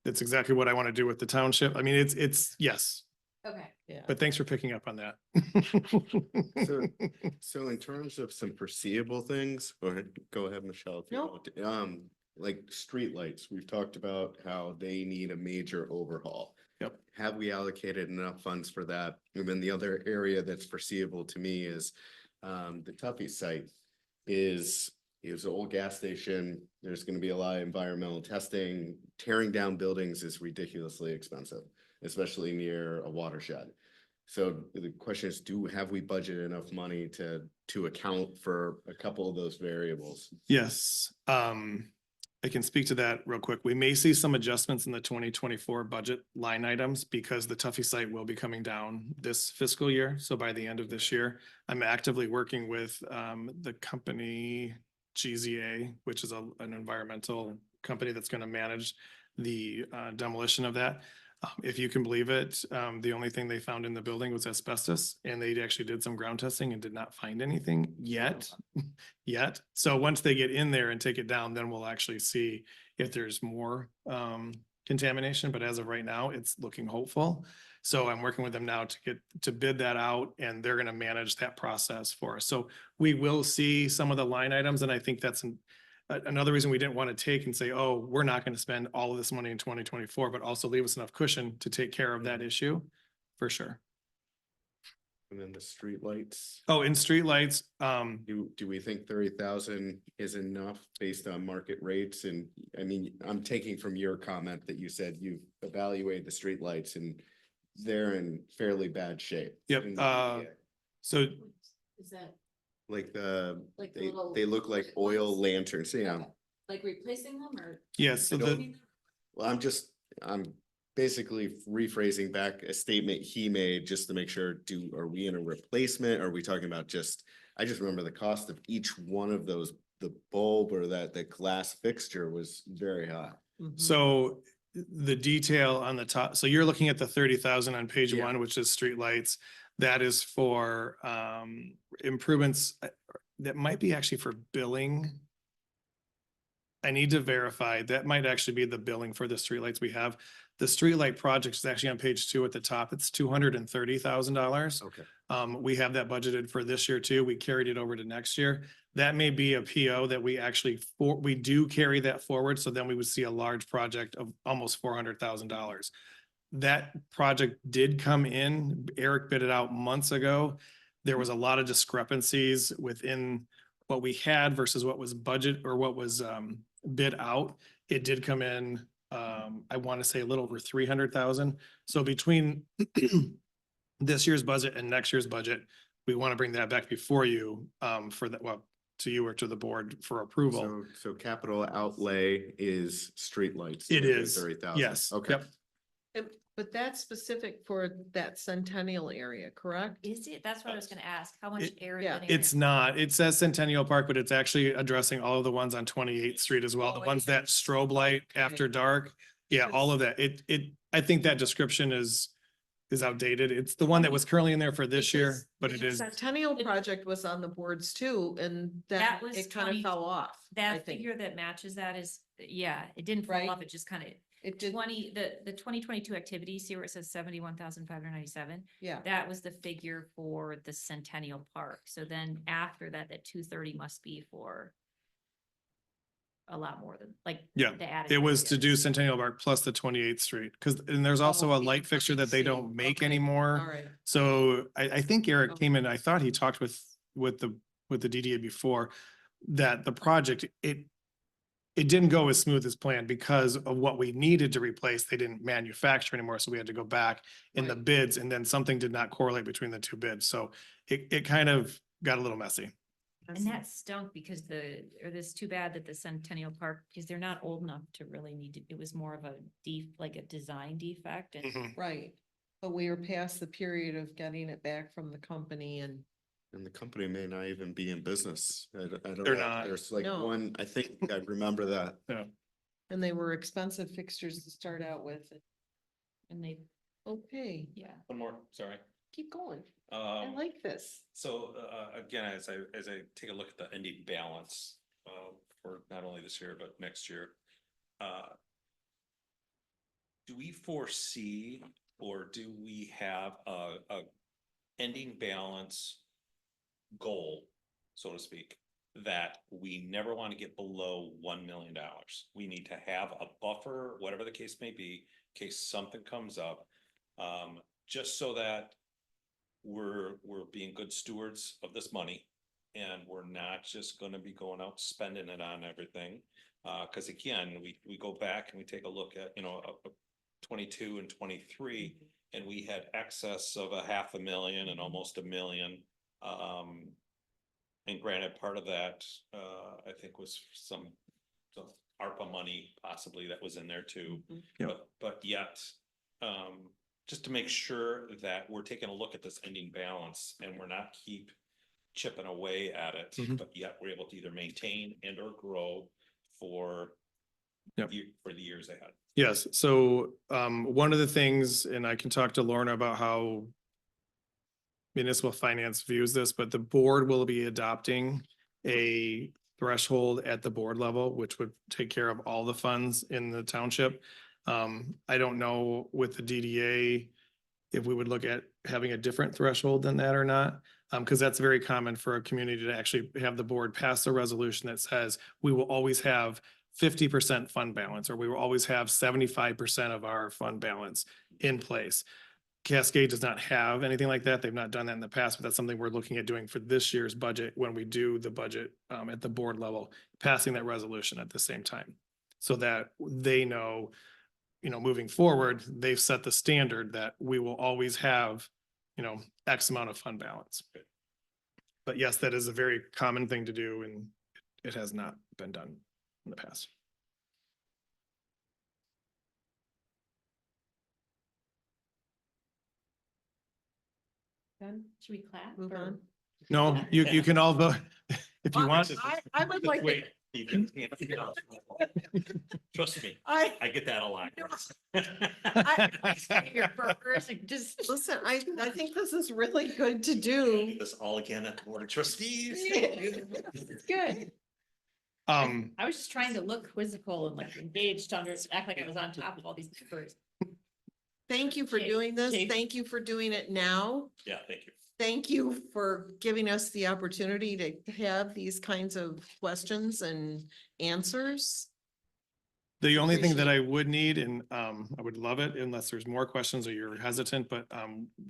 Speaker 5: That's exactly what I want to do with the township. I mean, it's, yes,
Speaker 7: Okay.
Speaker 1: Yeah.
Speaker 5: but thanks for picking up on that.
Speaker 8: So in terms of some foreseeable things, go ahead, Michelle. if you
Speaker 1: No.
Speaker 8: want to. Like streetlights, we've talked about how they need a major overhaul.
Speaker 5: Yep.
Speaker 8: Have we allocated enough funds for that? And then the other area that's foreseeable to me is the Tuffy site is an old gas station. There's gonna be a lot of environmental testing. Tearing down buildings is ridiculously expensive, especially near a watershed. So the question is, have we budgeted enough money to account for a couple of those variables?
Speaker 5: Yes, I can speak to that real quick. We may see some adjustments in the 2024 budget line items because the Tuffy site will be coming down this fiscal year. So by the end of this year, I'm actively working with the company GZA, which is an environmental company that's going to manage the demolition of that. If you can believe it, the only thing they found in the building was asbestos and they actually did some ground testing and did not find anything yet. So once they get in there and take it down, then we'll actually see if there's more contamination. But as of right now, it's looking hopeful. So I'm working with them now to bid that out and they're going to manage that process for us. So we will see some of the line items. And I think that's another reason we didn't want to take and say, oh, we're not going to spend all of this money in 2024, but also leave us enough cushion to take care of that issue for sure.
Speaker 8: And then the streetlights,
Speaker 5: Oh, in streetlights,
Speaker 8: do we think 30,000 is enough based on market rates? And I mean, I'm taking from your comment that you said you've evaluated the streetlights and they're in fairly bad shape.
Speaker 5: Yep, so
Speaker 7: Is that
Speaker 8: Like
Speaker 7: like the
Speaker 8: they
Speaker 7: little?
Speaker 8: look like oil lanterns, yeah.
Speaker 7: Okay. Like replacing them or?
Speaker 5: yes, so
Speaker 8: Well, I'm basically rephrasing back a statement he made just to make sure, are we in a replacement? Are we talking about I just remember the cost of each one of those, the bulb or the glass fixture was very high.
Speaker 5: So the detail on the top, so you're looking at the 30,000 on page
Speaker 8: Yeah.
Speaker 5: 1, which is streetlights. That is for improvements that might be actually for billing. I need to verify. That might actually be the billing for the streetlights we have. The streetlight project is actually on page 2 at the top. It's $230,000.
Speaker 8: Okay.
Speaker 5: We have that budgeted for this year too. We carried it over to next year. That may be a PO that we actually, we do carry that forward. So then we would see a large project of almost $400,000. That project did come in. Eric bid it out months ago. There was a lot of discrepancies within what we had versus what was budget or what was bid out, it did come in, I want to say a little over 300,000. So between this year's budget and next year's budget, we want to bring that back before you for that, well, to you or to the board for approval.
Speaker 8: So capital outlay is streetlights.
Speaker 5: It is,
Speaker 8: 30,000.
Speaker 5: yes.
Speaker 8: Okay.
Speaker 5: Yep.
Speaker 1: But that's specific for that Centennial area, correct?
Speaker 4: Is it? That's what I was gonna ask. How much
Speaker 5: It-
Speaker 4: area?
Speaker 5: It's not, it says Centennial Park, but it's actually addressing all of the ones on 28th Street as well, the
Speaker 1: Oh,
Speaker 5: ones that strobe light after dark. Yeah, all of that. I think that description is outdated. It's the one that was currently in there for this year,
Speaker 1: Because
Speaker 5: but it
Speaker 1: the
Speaker 5: is,
Speaker 1: Centennial project was on the boards too, and
Speaker 4: That
Speaker 1: that
Speaker 4: was
Speaker 1: it kind of
Speaker 4: 20
Speaker 1: fell off. I
Speaker 4: That
Speaker 1: think.
Speaker 4: figure that matches that is, yeah, it didn't fall
Speaker 1: Right.
Speaker 4: off. It just kind of,
Speaker 1: It did,
Speaker 4: 2022 activities, see where it says 71,597?
Speaker 1: yeah.
Speaker 4: That was the figure for the Centennial Park. So then after that, that 230 must be for a lot more than, like.
Speaker 5: Yeah,
Speaker 4: the added
Speaker 5: it was to
Speaker 4: area.
Speaker 5: do Centennial Park plus the 28th Street. Cause, and there's also a
Speaker 1: Oh,
Speaker 5: light fixture that they don't
Speaker 1: see.
Speaker 5: make
Speaker 1: Okay.
Speaker 5: anymore.
Speaker 1: All right.
Speaker 5: So I think Eric
Speaker 1: Okay.
Speaker 5: came in, I thought he talked with the DDA before, that the project, it didn't go as smooth as planned because of what we needed to replace. They didn't manufacture anymore, so we had to go back in the
Speaker 1: Right.
Speaker 5: bids, and then something did not correlate between the two bids. So it kind of got a little messy.
Speaker 4: And that stunk because it's too bad that the Centennial Park, because they're not old enough to really need to, it was more of a like a design defect and.
Speaker 5: Mhm.
Speaker 1: Right. But we are past the period of getting it back from the company and
Speaker 8: And the company may not even be in business. I don't
Speaker 5: They're
Speaker 8: know.
Speaker 5: not.
Speaker 8: There's like
Speaker 1: No.
Speaker 8: one, I think I remember that.
Speaker 1: and they were expensive fixtures to start out with.
Speaker 4: And they,
Speaker 1: Okay,
Speaker 4: yeah.
Speaker 2: One more, sorry.
Speaker 1: keep going. I like this.
Speaker 2: So, again, as I take a look at the ending balance, for not only this year, but next year, do we foresee, or do we have a ending balance goal, so to speak, that we never want to get below $1 million? We need to have a buffer, whatever the case may be, in case something comes up, just so that we're being good stewards of this money, and we're not just gonna be going out spending it on everything. Cause again, we go back and we take a look at, 22 and 23, and we had excess of $500,000 and almost $1 million. And granted, part of that, I think was some ARPA money possibly that was in there too.
Speaker 5: Yep.
Speaker 2: But yet, just to make sure that we're taking a look at this ending balance and we're not keep chipping away at it,
Speaker 5: Mhm.
Speaker 2: but yet we're able to either maintain and or grow for
Speaker 5: Yep.
Speaker 2: for the years ahead.
Speaker 5: Yes, so one of the things, and I can talk to Lorna about how municipal finance views this, but the board will be adopting a threshold at the board level, which would take care of all the funds in the township. I don't know with the DDA if we would look at having a different threshold than that or not. Because that's very common for a community to actually have the board pass a resolution that says we will always have 50% fund balance, or we will always have 75% of our fund balance in place. Cascade does not have anything like that. They've not done that in the past, but that's something we're looking at doing for this year's budget when we do the budget at the board level, passing that resolution at the same time. So that they know, moving forward, they've set the standard that we will always have, X amount of fund balance. But yes, that is a very common thing to do, and it has not been done in the past.
Speaker 1: Then
Speaker 4: Should we clap?
Speaker 1: move
Speaker 4: or-
Speaker 1: on.
Speaker 5: No, you can all vote if you want.
Speaker 1: I would like to,
Speaker 2: Wait, Ethan, trust me,
Speaker 1: I
Speaker 2: get that a lot.
Speaker 1: Your burgers, just listen, I think this is really good to do.
Speaker 2: This all again at the board of trustees.
Speaker 1: It's good.
Speaker 4: I was just trying to look quizzical and like engaged to act like I was on top of all these numbers.
Speaker 1: Thank you for
Speaker 4: Okay,
Speaker 1: doing this.
Speaker 4: okay.
Speaker 1: Thank you for doing it now.
Speaker 2: Yeah, thank you.
Speaker 1: Thank you for giving us the opportunity to have these kinds of questions and answers.
Speaker 5: The only thing that
Speaker 1: Appreciate
Speaker 5: I would need, and I would love it unless there's more questions or you're hesitant, but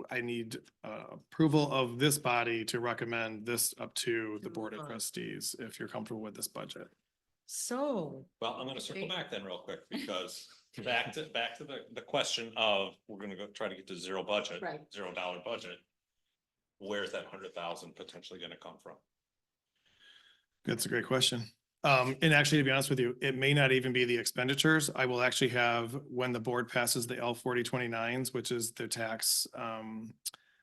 Speaker 5: I need approval of this body to recommend this up to the Board of Trustees, if you're comfortable with this budget.
Speaker 1: So,
Speaker 2: Well, I'm gonna circle back then real quick, because back to the question of, we're gonna go try to get to zero budget.
Speaker 7: Right.
Speaker 2: $0 budget. Where's that 100,000 potentially gonna come from?
Speaker 5: That's a great question. And actually, to be honest with you, it may not even be the expenditures. I will actually have, when the board passes the L 4029s, which is the tax,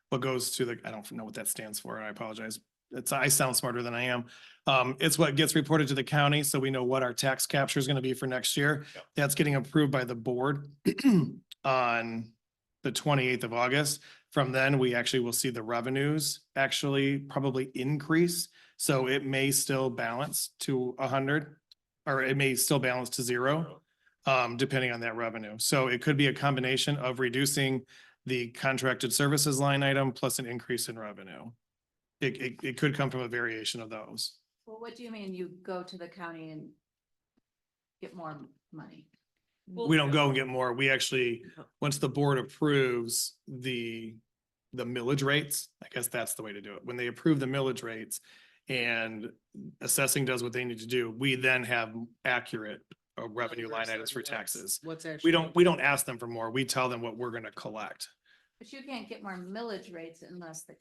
Speaker 5: what goes to the, I don't know what that stands for, and I apologize. I sound smarter than I am. It's what gets reported to the county, so we know what our tax capture is gonna be for next year.
Speaker 2: Yep.
Speaker 5: That's getting approved by the board on the 28th of August. From then, we actually will see the revenues actually probably increase. So it may still balance to 100, or it may still balance to 0, depending on that revenue. So it could be a combination of reducing the contracted services line item plus an increase in revenue. It could come from a variation of those.
Speaker 7: Well, what do you mean you go to the county and get more money?
Speaker 5: We don't go and get more. We actually, once the board approves the millage rates, I guess that's the way to do it. When they approve the millage rates and assessing does what they need to do, we then have accurate revenue line items for taxes.
Speaker 1: what's actually?
Speaker 5: We don't ask them for more. We tell them what we're gonna collect.
Speaker 7: But you can't get more millage rates unless the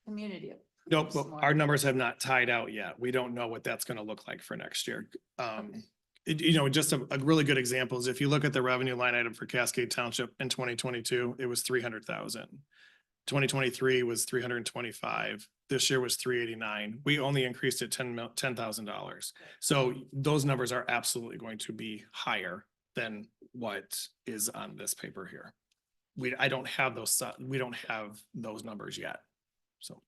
Speaker 7: community.
Speaker 5: Nope,
Speaker 7: approves
Speaker 5: but
Speaker 7: more.
Speaker 5: our numbers have not tied out yet. We don't know what that's gonna look like for next year. You know, just a really good example is if you look at the revenue line item for Cascade Township in 2022, it was 300,000. 2023 was 325. This year was 389. We only increased it $10,000. So those numbers are absolutely going to be higher than what is on this paper here. I don't have those, we don't have those numbers yet. So.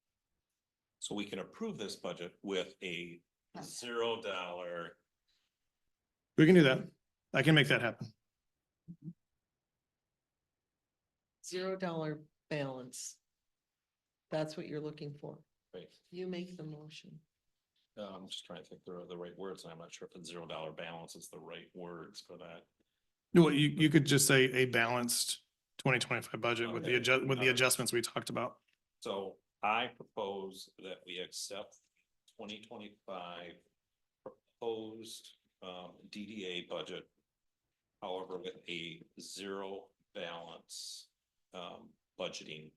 Speaker 2: So we can approve this budget with a $0.
Speaker 5: We can do that. I can make that happen.
Speaker 1: $0 balance. That's what you're looking for.
Speaker 2: Right.
Speaker 1: You make the motion.
Speaker 2: I'm just trying to think the right words, and I'm not sure if a $0 balance is the right words for that.
Speaker 5: No, you could just say a balanced 2025 budget with
Speaker 2: Okay.
Speaker 5: with the adjustments we talked about.
Speaker 2: So I propose that we accept 2025 proposed DDA budget. However, with a 0 balance budgeting.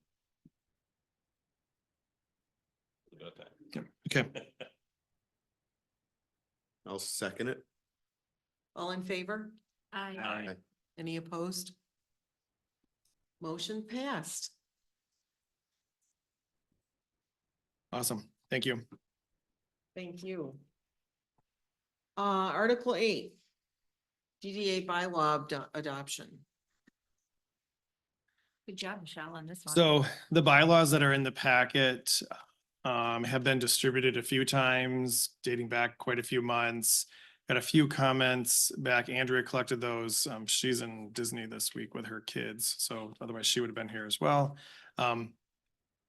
Speaker 2: Leave it at
Speaker 5: Okay,
Speaker 2: that.
Speaker 8: I'll second it.
Speaker 1: All in favor?
Speaker 7: I,
Speaker 1: Any opposed? Motion passed.
Speaker 5: awesome. Thank you.
Speaker 1: Thank you. Article 8. DDA bylaw adoption.
Speaker 4: Good job, Michelle, on this one.
Speaker 5: So the bylaws that are in the packet have been distributed a few times, dating back quite a few months. Got a few comments back. Andrea collected those. She's in Disney this week with her kids, so otherwise she would have been here as well.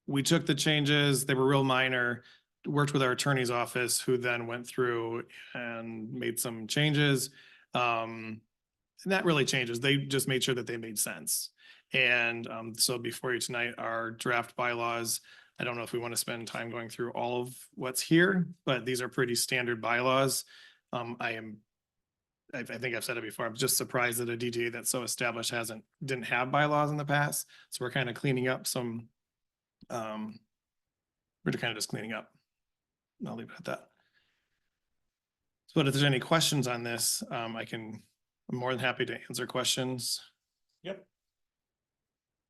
Speaker 5: We took the changes. They were real minor. Worked with our attorney's office, who then went through and made some changes. Not really changes. They just made sure that they made sense. And so before you tonight, our draft bylaws. I don't know if we want to spend time going through all of what's here, but these are pretty standard bylaws. I think I've said it before. I'm just surprised that a DDA that's so established didn't have bylaws in the past. So we're kind of cleaning up some. We're kind of just cleaning up. I'll leave it at that. But if there's any questions on this, I'm more than happy to answer questions.
Speaker 2: Yep.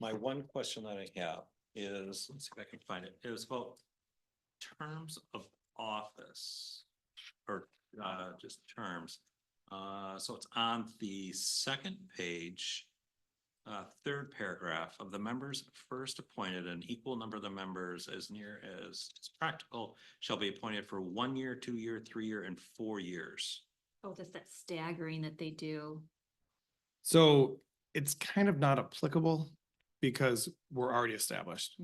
Speaker 2: My one question that I have is, let's see if I can find it, is about terms of office or just terms. So it's on the second page, third paragraph of the members first appointed, an equal number of the members as near as is practical shall be appointed for 1 year, 2 year, 3 year, and 4 years.
Speaker 4: Oh, that's that staggering that they do.
Speaker 5: So it's kind of not applicable because we're already established.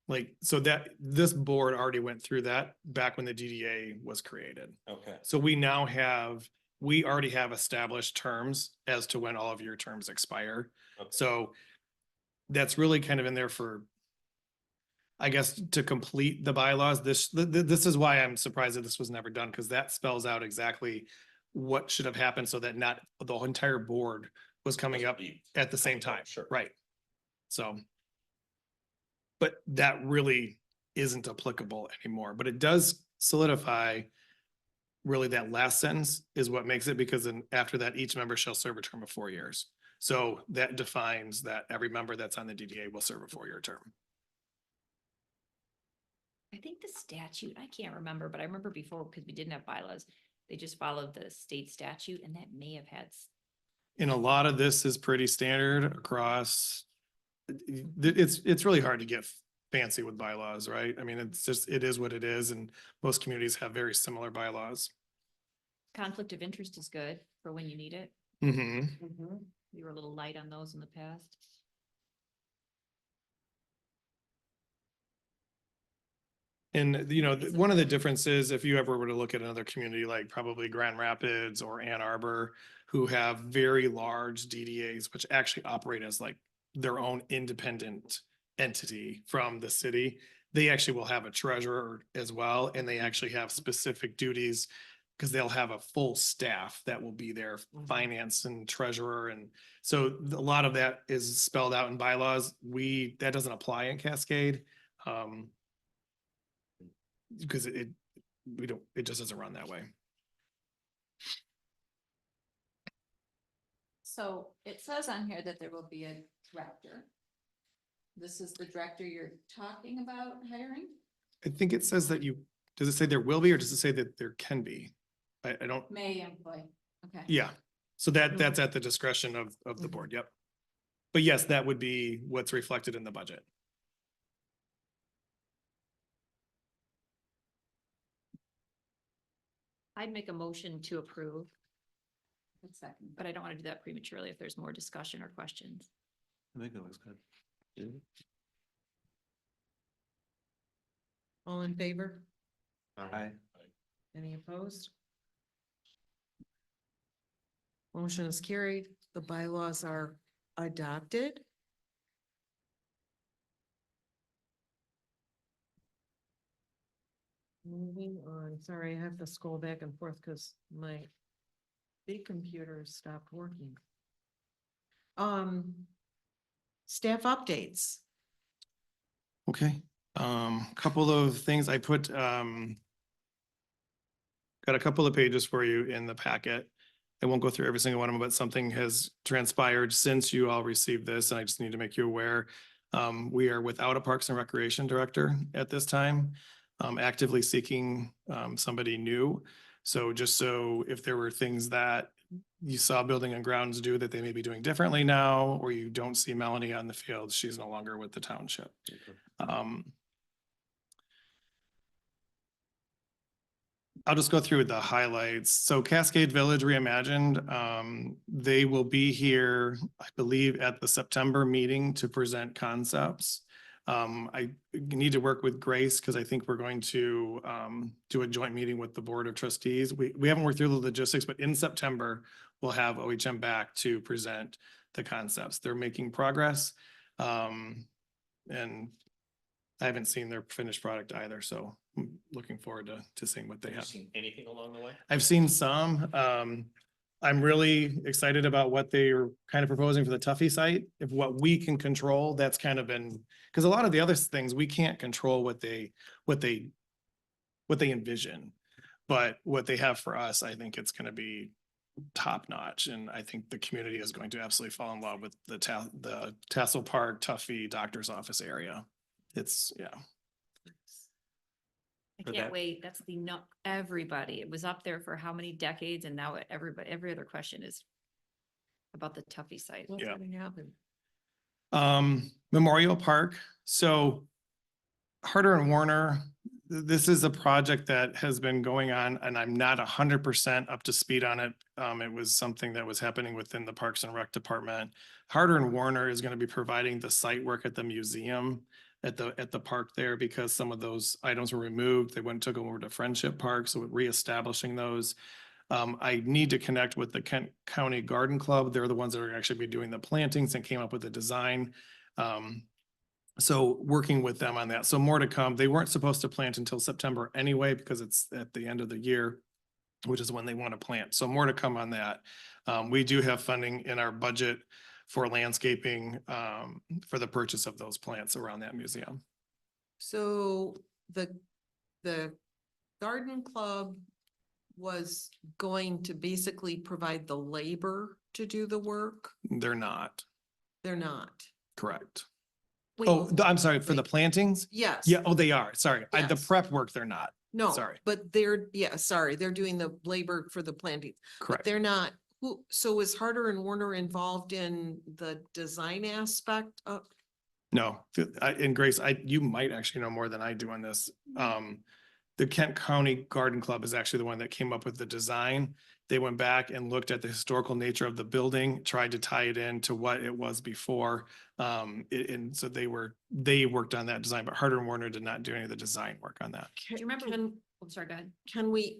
Speaker 5: Like, so that this board already went through that back when the DDA was created.
Speaker 2: Okay.
Speaker 5: So we now have we already have established terms as to when all of your terms expire.
Speaker 2: Okay.
Speaker 5: So that's really kind of in there for, I guess, to complete the bylaws. This is why I'm surprised that this was never done, because that spells out exactly what should have happened so that not the whole entire board was coming
Speaker 2: Doesn't
Speaker 5: up
Speaker 2: be-
Speaker 5: at the same time.
Speaker 2: Sure.
Speaker 5: Right. So. But that really isn't applicable anymore, but it does solidify really that last sentence is what makes it, because then after that, each member shall serve a term of 4 years. So that defines that every member that's on the DDA will serve a 4-year term.
Speaker 4: I think the statute, I can't remember, but I remember before, because we didn't have bylaws, they just followed the state statute and that may have had.
Speaker 5: And a lot of this is pretty standard across. It's really hard to get fancy with bylaws, right? I mean, it's just, it is what it is, and most communities have very similar bylaws.
Speaker 4: Conflict of interest is good for when you need it.
Speaker 5: Mm-hmm.
Speaker 4: We were a little light on those in the past.
Speaker 5: And, you know, one of the differences, if you ever were to look at another community like probably Grand Rapids or Ann Arbor, who have very large DDAs, which actually operate as like their own independent entity from the city, they actually will have a treasurer as well, and they actually have specific duties because they'll have a full staff that will be there, finance and treasurer. And so a lot of that is spelled out in bylaws. That doesn't apply in Cascade. Because it just doesn't run that way.
Speaker 7: So it says on here that there will be a director. This is the director you're talking about hiring?
Speaker 5: I think it says that does it say there will be, or does it say that there can be? I don't,
Speaker 7: May employ, okay.
Speaker 5: yeah. So that's at the discretion of the board, yep. But yes, that would be what's reflected in the budget.
Speaker 4: I'd make a motion to approve,
Speaker 7: Good second.
Speaker 4: but I don't want to do that prematurely if there's more discussion or questions.
Speaker 3: I think it looks good.
Speaker 1: All in favor?
Speaker 3: Aye.
Speaker 1: Any opposed? Motion is carried. The bylaws are adopted. Moving on, sorry, I have to scroll back and forth because my big computer stopped working. Staff updates.
Speaker 5: Okay, couple of things I put, got a couple of pages for you in the packet. I won't go through every single one of them, but something has transpired since you all received this, and I just need to make you aware. We are without a Parks and Recreation Director at this time, actively seeking somebody new. So just so if there were things that you saw Building and Grounds do that they may be doing differently now, or you don't see Melanie on the field, she's no longer with the township. I'll just go through the highlights. So Cascade Village Reimagined, they will be here, I believe, at the September meeting to present concepts. I need to work with Grace because I think we're going to do a joint meeting with the Board of Trustees. We haven't worked through the logistics, but in September, we'll have OHM back to present the concepts. They're making progress. And I haven't seen their finished product either, so I'm looking forward to seeing what they
Speaker 2: Have you
Speaker 5: have.
Speaker 2: seen anything along the way?
Speaker 5: I've seen some. I'm really excited about what they're kind of proposing for the Tuffy site. If what we can control, that's kind of been, because a lot of the other things, we can't control what they envision. But what they have for us, I think it's gonna be top notch. And I think the community is going to absolutely fall in love with the Tassel Park, Tuffy Doctor's Office area. It's, yeah.
Speaker 4: I
Speaker 3: For
Speaker 4: can't
Speaker 3: that-
Speaker 4: wait. That's everybody. It was up there for how many decades and now every other question is about the Tuffy site.
Speaker 1: What's
Speaker 5: Yeah.
Speaker 1: gonna happen?
Speaker 5: Memorial Park. So Harder and Warner, this is a project that has been going on and I'm not 100% up to speed on it. It was something that was happening within the Parks and Rec Department. Harder and Warner is going to be providing the site work at the museum at the park there because some of those items were removed. They went and took them over to Friendship Park, so reestablishing those. I need to connect with the Kent County Garden Club. They're the ones that are actually be doing the plantings and came up with the design. So working with them on that. So more to come. They weren't supposed to plant until September anyway, because it's at the end of the year, which is when they want to plant. So more to come on that. We do have funding in our budget for landscaping, for the purchase of those plants around that museum.
Speaker 1: So the garden club was going to basically provide the labor to do the work.
Speaker 5: They're not,
Speaker 1: They're not.
Speaker 5: correct.
Speaker 1: Wait,
Speaker 5: Oh, I'm sorry, for the plantings?
Speaker 1: yes.
Speaker 5: Yeah, oh, they are. Sorry. The
Speaker 1: Yes.
Speaker 5: prep work, they're not.
Speaker 1: No,
Speaker 5: sorry.
Speaker 1: but they're, they're doing the labor for the planting. But
Speaker 5: Correct.
Speaker 1: they're not, so is Harder and Warner involved in the design aspect of?
Speaker 5: No, and Grace, you might actually know more than I do on this. The Kent County Garden Club is actually the one that came up with the design. They went back and looked at the historical nature of the building, tried to tie it into what it was before. And so they worked on that design, but Harder and Warner did not do any of the design work on that.
Speaker 4: Do you remember? I'm sorry, go ahead.
Speaker 1: Can we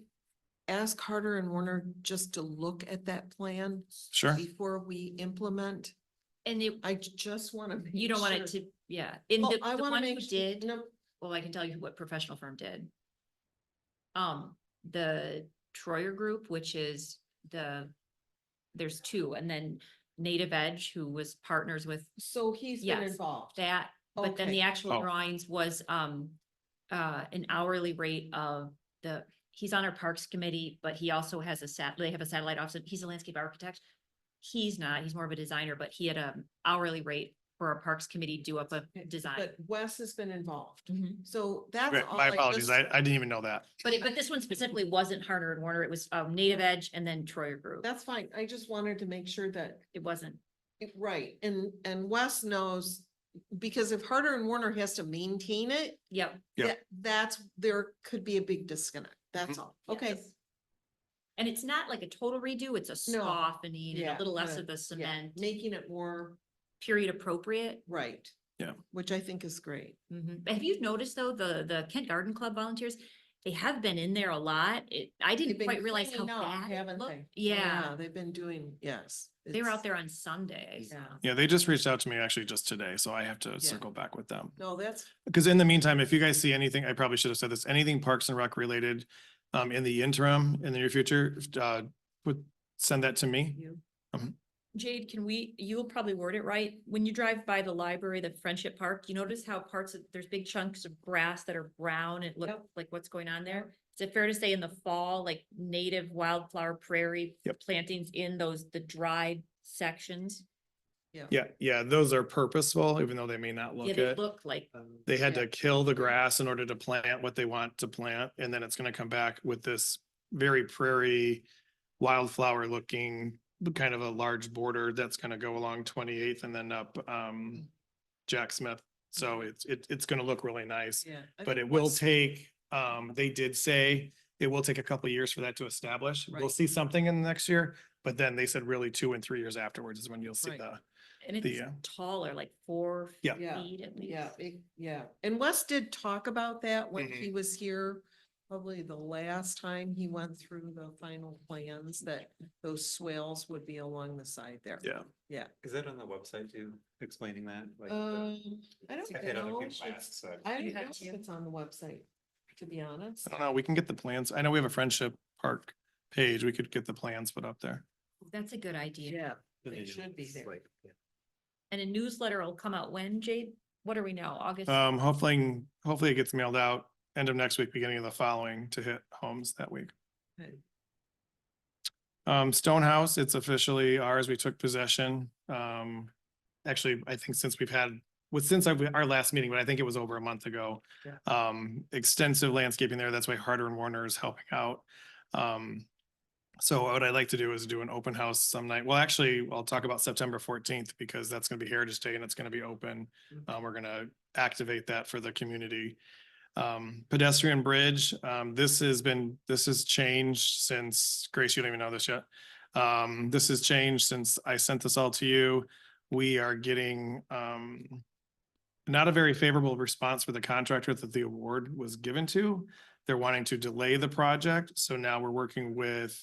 Speaker 1: ask Harder and Warner just to look at that plan?
Speaker 5: Sure.
Speaker 1: Before we implement?
Speaker 4: And
Speaker 1: I just want to.
Speaker 4: you don't want it to, yeah, in
Speaker 1: Well,
Speaker 4: the
Speaker 1: I want to
Speaker 4: one
Speaker 1: make
Speaker 4: who
Speaker 1: sure.
Speaker 4: did,
Speaker 1: No,
Speaker 4: well, I can tell you what professional firm did. The Troyer Group, which is there's two, and then Native Edge, who was partners with
Speaker 1: so he's been
Speaker 4: Yes.
Speaker 1: involved.
Speaker 4: that, but then the
Speaker 1: Okay.
Speaker 4: actual
Speaker 5: Oh.
Speaker 4: drawings was an hourly rate of he's on our Parks Committee, but he also has they have a satellite office. He's a landscape architect. He's not, he's more of a designer, but he had a hourly rate for our Parks Committee do up a design.
Speaker 1: But Wes has been involved.
Speaker 4: Mhm.
Speaker 1: So that's
Speaker 5: Right,
Speaker 1: all.
Speaker 5: my apologies.
Speaker 1: just-
Speaker 5: I didn't even know that.
Speaker 4: But this one specifically wasn't Harder and Warner. It was Native Edge and then Troyer Group.
Speaker 1: That's fine. I just wanted to make sure that,
Speaker 4: It wasn't.
Speaker 1: right, and Wes knows, because if Harder and Warner has to maintain it,
Speaker 4: Yep.
Speaker 5: Yep.
Speaker 1: there could be a big disconnect. That's
Speaker 5: Mhm.
Speaker 1: all. Okay.
Speaker 4: Yes. And it's not like a total redo. It's a
Speaker 1: No.
Speaker 4: softening and
Speaker 1: Yeah,
Speaker 4: a little less
Speaker 1: good.
Speaker 4: of the
Speaker 1: Yeah,
Speaker 4: cement,
Speaker 1: making it more
Speaker 4: period appropriate.
Speaker 1: right.
Speaker 5: Yeah.
Speaker 1: Which I think is great.
Speaker 4: Have you noticed though, the Kent Garden Club volunteers, they have been in there a lot. I
Speaker 1: They've
Speaker 4: didn't
Speaker 1: been
Speaker 4: quite realize how
Speaker 1: cleaning up,
Speaker 4: bad it
Speaker 1: haven't
Speaker 4: looked.
Speaker 1: they?
Speaker 4: Yeah,
Speaker 1: They've been doing, yes.
Speaker 4: they were
Speaker 1: it's-
Speaker 4: out there on Sunday. so.
Speaker 1: Yeah.
Speaker 5: Yeah, they just reached out to me actually just today, so I have to
Speaker 1: Yeah.
Speaker 5: circle back with them.
Speaker 1: No, that's,
Speaker 5: Because in the meantime, if you guys see anything, I probably should have said this, anything Parks and Rec related in the interim, in the near future, send that to me.
Speaker 1: you.
Speaker 4: Jade, you'll probably word it right. When you drive by the library, the Friendship Park, you notice how there's big chunks of grass that are brown and look
Speaker 1: Yep.
Speaker 4: like what's going on there? Is it fair to say in the fall, like native wildflower prairie
Speaker 5: Yep.
Speaker 4: plantings in the dried sections?
Speaker 5: Yeah, those are purposeful, even though they may not
Speaker 4: Yeah,
Speaker 5: look
Speaker 4: they
Speaker 5: it.
Speaker 4: look like,
Speaker 5: They had
Speaker 1: Yeah.
Speaker 5: to kill the grass in order to plant what they want to plant, and then it's gonna come back with this very prairie wildflower looking, kind of a large border that's gonna go along 28th and then up Jack Smith. So it's gonna look really nice,
Speaker 1: Yeah. I
Speaker 5: but
Speaker 1: think
Speaker 5: it will
Speaker 1: Wes-
Speaker 5: take, they did say it will take a couple of years for that to establish. We'll
Speaker 1: Right.
Speaker 5: see something in the next year, but then they said really 2 and 3 years afterwards is when you'll see
Speaker 1: Right.
Speaker 4: and
Speaker 5: The,
Speaker 4: it's taller, like 4
Speaker 5: Yeah.
Speaker 1: Yeah.
Speaker 4: feet at least.
Speaker 1: Yeah. And Wes did talk about that when
Speaker 5: Mhm.
Speaker 1: he was here, probably the last time he went through the final plans, that those swales would be along the side there.
Speaker 5: Yeah.
Speaker 1: Yeah.
Speaker 3: Is that on the website too, explaining that? Like,
Speaker 1: I don't
Speaker 3: I've had other
Speaker 1: know.
Speaker 3: people ask, so.
Speaker 1: I
Speaker 4: You
Speaker 1: don't know
Speaker 4: have
Speaker 1: if
Speaker 4: to.
Speaker 1: it's on the website, to be honest.
Speaker 5: I don't know, we can get the plans. I know we have a Friendship Park page. We could get the plans put up there.
Speaker 4: That's a good idea.
Speaker 1: Yeah,
Speaker 3: But
Speaker 1: it
Speaker 3: it
Speaker 1: should be
Speaker 3: is
Speaker 1: there.
Speaker 3: like, yeah.
Speaker 4: And a newsletter will come out when, Jade? What are we now, August?
Speaker 5: Hopefully it gets mailed out end of next week, beginning of the following to hit homes that week.
Speaker 1: Okay.
Speaker 5: Stonehouse, it's officially ours. We took possession. Actually, I think since our last meeting, but I think it was over a month ago. Extensive landscaping there. That's why Harder and Warner is helping out. So what I'd like to do is do an open house some night. Well, actually, I'll talk about September 14th because that's gonna be Heritage Day and it's gonna be open. We're gonna activate that for the community. Pedestrian bridge, this has changed since, Grace, you don't even know this yet. This has changed since I sent this all to you. We are getting, not a very favorable response for the contractor that the award was given to. They're wanting to delay the project. So now we're working with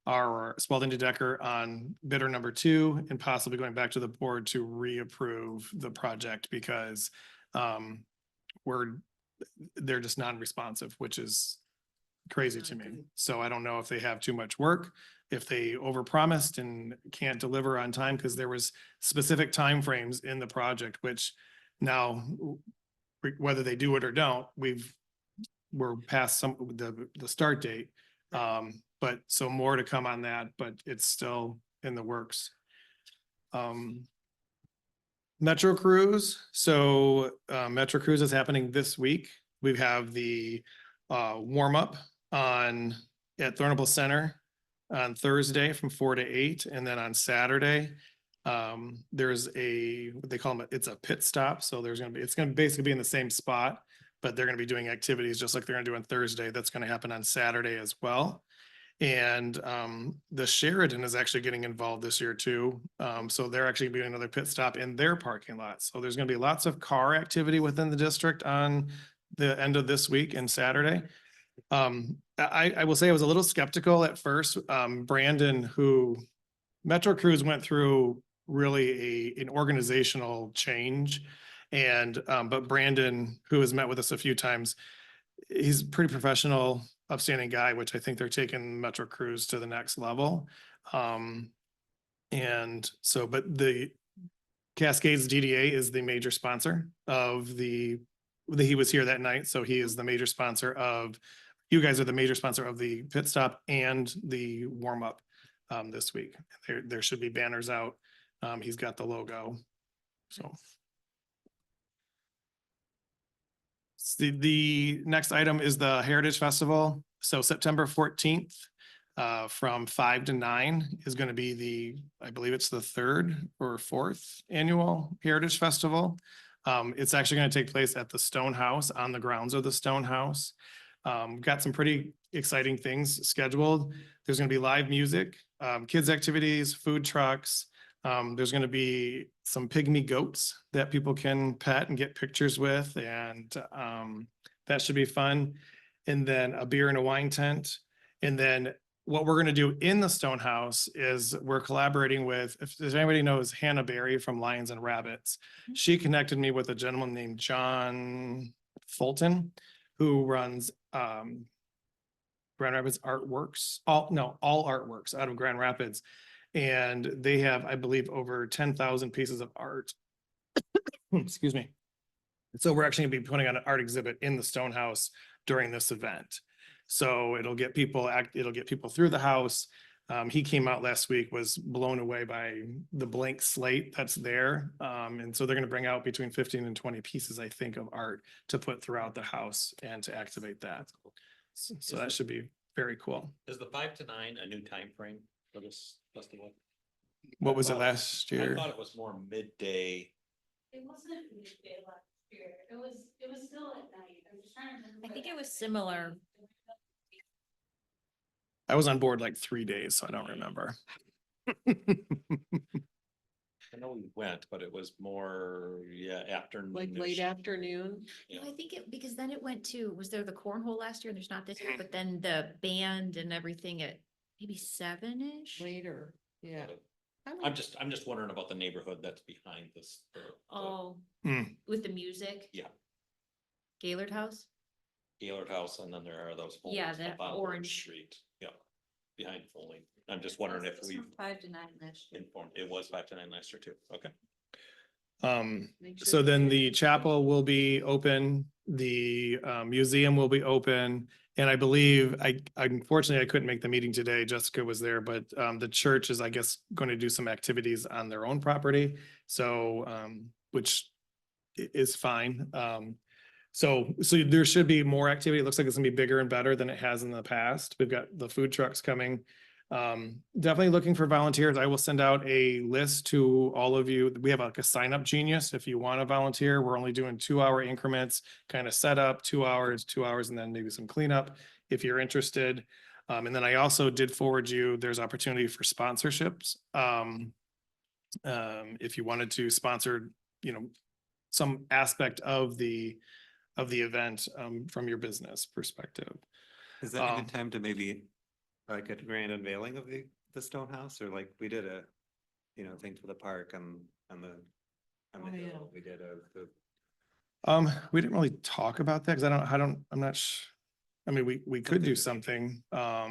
Speaker 5: our Spalding Decker on bidder number 2 and possibly going back to the board to reapprove the project because they're just non-responsive, which is crazy to me. So I don't know if they have too much work, if they overpromised and can't deliver on time, because there was specific timeframes in the project, which now whether they do it or don't, we're past the start date. But so more to come on that, but it's still in the works. Metro Cruise. So Metro Cruise is happening this week. We have the warm up at Thornapple Center on Thursday from 4 to 8. And then on Saturday, there's they call them, it's a pit stop. So it's going to basically be in the same spot, but they're going to be doing activities just like they're going to do on Thursday. That's going to happen on Saturday as well. And the Sheridan is actually getting involved this year too. So they're actually doing another pit stop in their parking lot. So there's going to be lots of car activity within the district on the end of this week and Saturday. I will say I was a little skeptical at first. Brandon, who Metro Cruise went through really an organizational change. And but Brandon, who has met with us a few times, he's a pretty professional, upstanding guy, which I think they're taking Metro Cruise to the next level. And so, but the Cascades DDA is the major sponsor of he was here that night. So he is the major sponsor of, you guys are the major sponsor of the pit stop and the warm up this week. There should be banners out. He's got the logo. So. The next item is the Heritage Festival. So September 14th from 5 to 9 is going to be I believe it's the 3rd or 4th annual Heritage Festival. It's actually going to take place at the Stone House, on the grounds of the Stone House. Got some pretty exciting things scheduled. There's going to be live music, kids activities, food trucks. There's going to be some pygmy goats that people can pet and get pictures with, and that should be fun. And then a beer and a wine tent. And then what we're going to do in the Stone House is we're collaborating with, if anybody knows Hannah Berry from Lions and Rabbits, she connected me with a gentleman named John Fulton, who runs Grand Rapids Artworks, all Artworks out of Grand Rapids. And they have, I believe, over 10,000 pieces of art. Excuse me. So we're actually gonna be putting on an art exhibit in the Stone House during this event. So it'll get people through the house. He came out last week, was blown away by the blank slate that's there. And so they're gonna bring out between 15 and 20 pieces, I think, of art to put throughout the house and to activate that. So that should be very cool.
Speaker 2: Is the 5 to 9 a new time frame for this festival?
Speaker 5: What was it last
Speaker 2: I
Speaker 5: year?
Speaker 2: thought it was more midday.
Speaker 7: It wasn't midday last year. It was still at night. I'm just trying to remember.
Speaker 4: I think it was similar.
Speaker 5: I was on board like 3 days, so I don't remember.
Speaker 2: I know we went, but it was more, afternoon.
Speaker 1: Like late afternoon.
Speaker 2: Yeah.
Speaker 4: No, I think because then it went to, was there the cornhole last year? There's not this year, but then the band and everything at maybe 7-ish?
Speaker 1: Later, yeah.
Speaker 2: I'm just wondering about the neighborhood that's behind this.
Speaker 4: Oh,
Speaker 5: Hmm.
Speaker 4: with the music?
Speaker 2: Yeah.
Speaker 4: Gaylord House?
Speaker 2: Gaylord House, and then there are those.
Speaker 4: Yeah,
Speaker 2: homes
Speaker 4: that
Speaker 2: up on Orange
Speaker 4: orange.
Speaker 2: Street, behind Foley. I'm just wondering if we
Speaker 7: 5 to 9 last year.
Speaker 2: informed, it was 5 to 9 last year too, okay.
Speaker 1: Make sure
Speaker 5: So
Speaker 1: to
Speaker 5: then
Speaker 1: get
Speaker 5: the
Speaker 1: it.
Speaker 5: chapel will be open, the museum will be open. And I believe, unfortunately, I couldn't make the meeting today. Jessica was there, but the church is, I guess, going to do some activities on their own property. So, which is fine. So there should be more activity. It looks like it's gonna be bigger and better than it has in the past. We've got the food trucks coming. Definitely looking for volunteers. I will send out a list to all of you. We have like a sign up genius. If you want to volunteer, we're only doing 2-hour increments, kind of set up 2 hours, 2 hours, and then maybe some cleanup if you're interested. And then I also did forward you, there's opportunity for sponsorships. If you wanted to sponsor, some aspect of the of the event, from your business perspective.
Speaker 3: Is that a
Speaker 5: Um,
Speaker 3: good time to maybe like a grand unveiling of the stone house, or like we did a, you know, thing for the park on the
Speaker 1: Oh, yeah.
Speaker 3: hill. We did the
Speaker 5: We didn't really talk about that because I'm not I mean, we could do something. I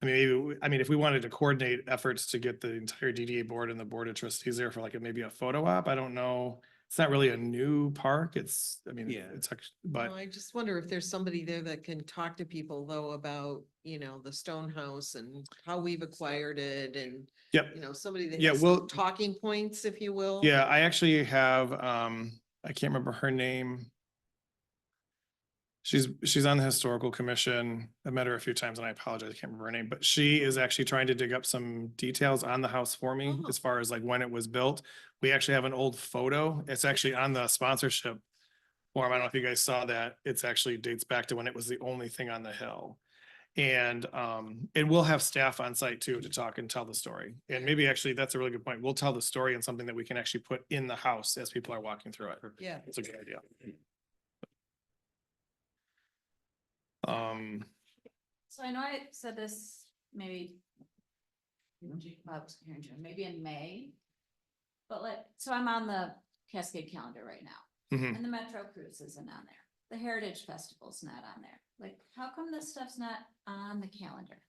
Speaker 5: mean, if we wanted to coordinate efforts to get the entire DDA board and the board of trustees there for like maybe a photo op, I don't know. It's not really a new park. It's, I mean,
Speaker 3: Yeah.
Speaker 5: it's actually, but
Speaker 1: Well, I just wonder if there's somebody there that can talk to people though about, you know, the stone house and how we've acquired it and,
Speaker 5: yep.
Speaker 1: you know, somebody that
Speaker 5: Yeah,
Speaker 1: has
Speaker 5: well-
Speaker 1: some talking points, if you will.
Speaker 5: Yeah, I actually have, I can't remember her name. She's on the historical commission. I met her a few times and I apologize, I can't remember her name, but she is actually trying to dig up some details on the house for me
Speaker 1: Oh.
Speaker 5: as far as like when it was built. We actually have an old photo. It's actually on the sponsorship form. I don't know if you guys saw that. It's actually dates back to when it was the only thing on the hill. And we'll have staff on site too to talk and tell the story. And maybe actually that's a really good point. We'll tell the story and something that we can actually put in the house as people are walking through it.
Speaker 1: Yeah.
Speaker 5: It's a good idea.
Speaker 7: So I know I said this maybe. I was hearing you, maybe in May. But so I'm on the Cascade calendar right now,
Speaker 5: Mhm.
Speaker 7: and the Metro Cruise isn't on there. The Heritage Festival's not on there. Like, how come this stuff's not on the calendar?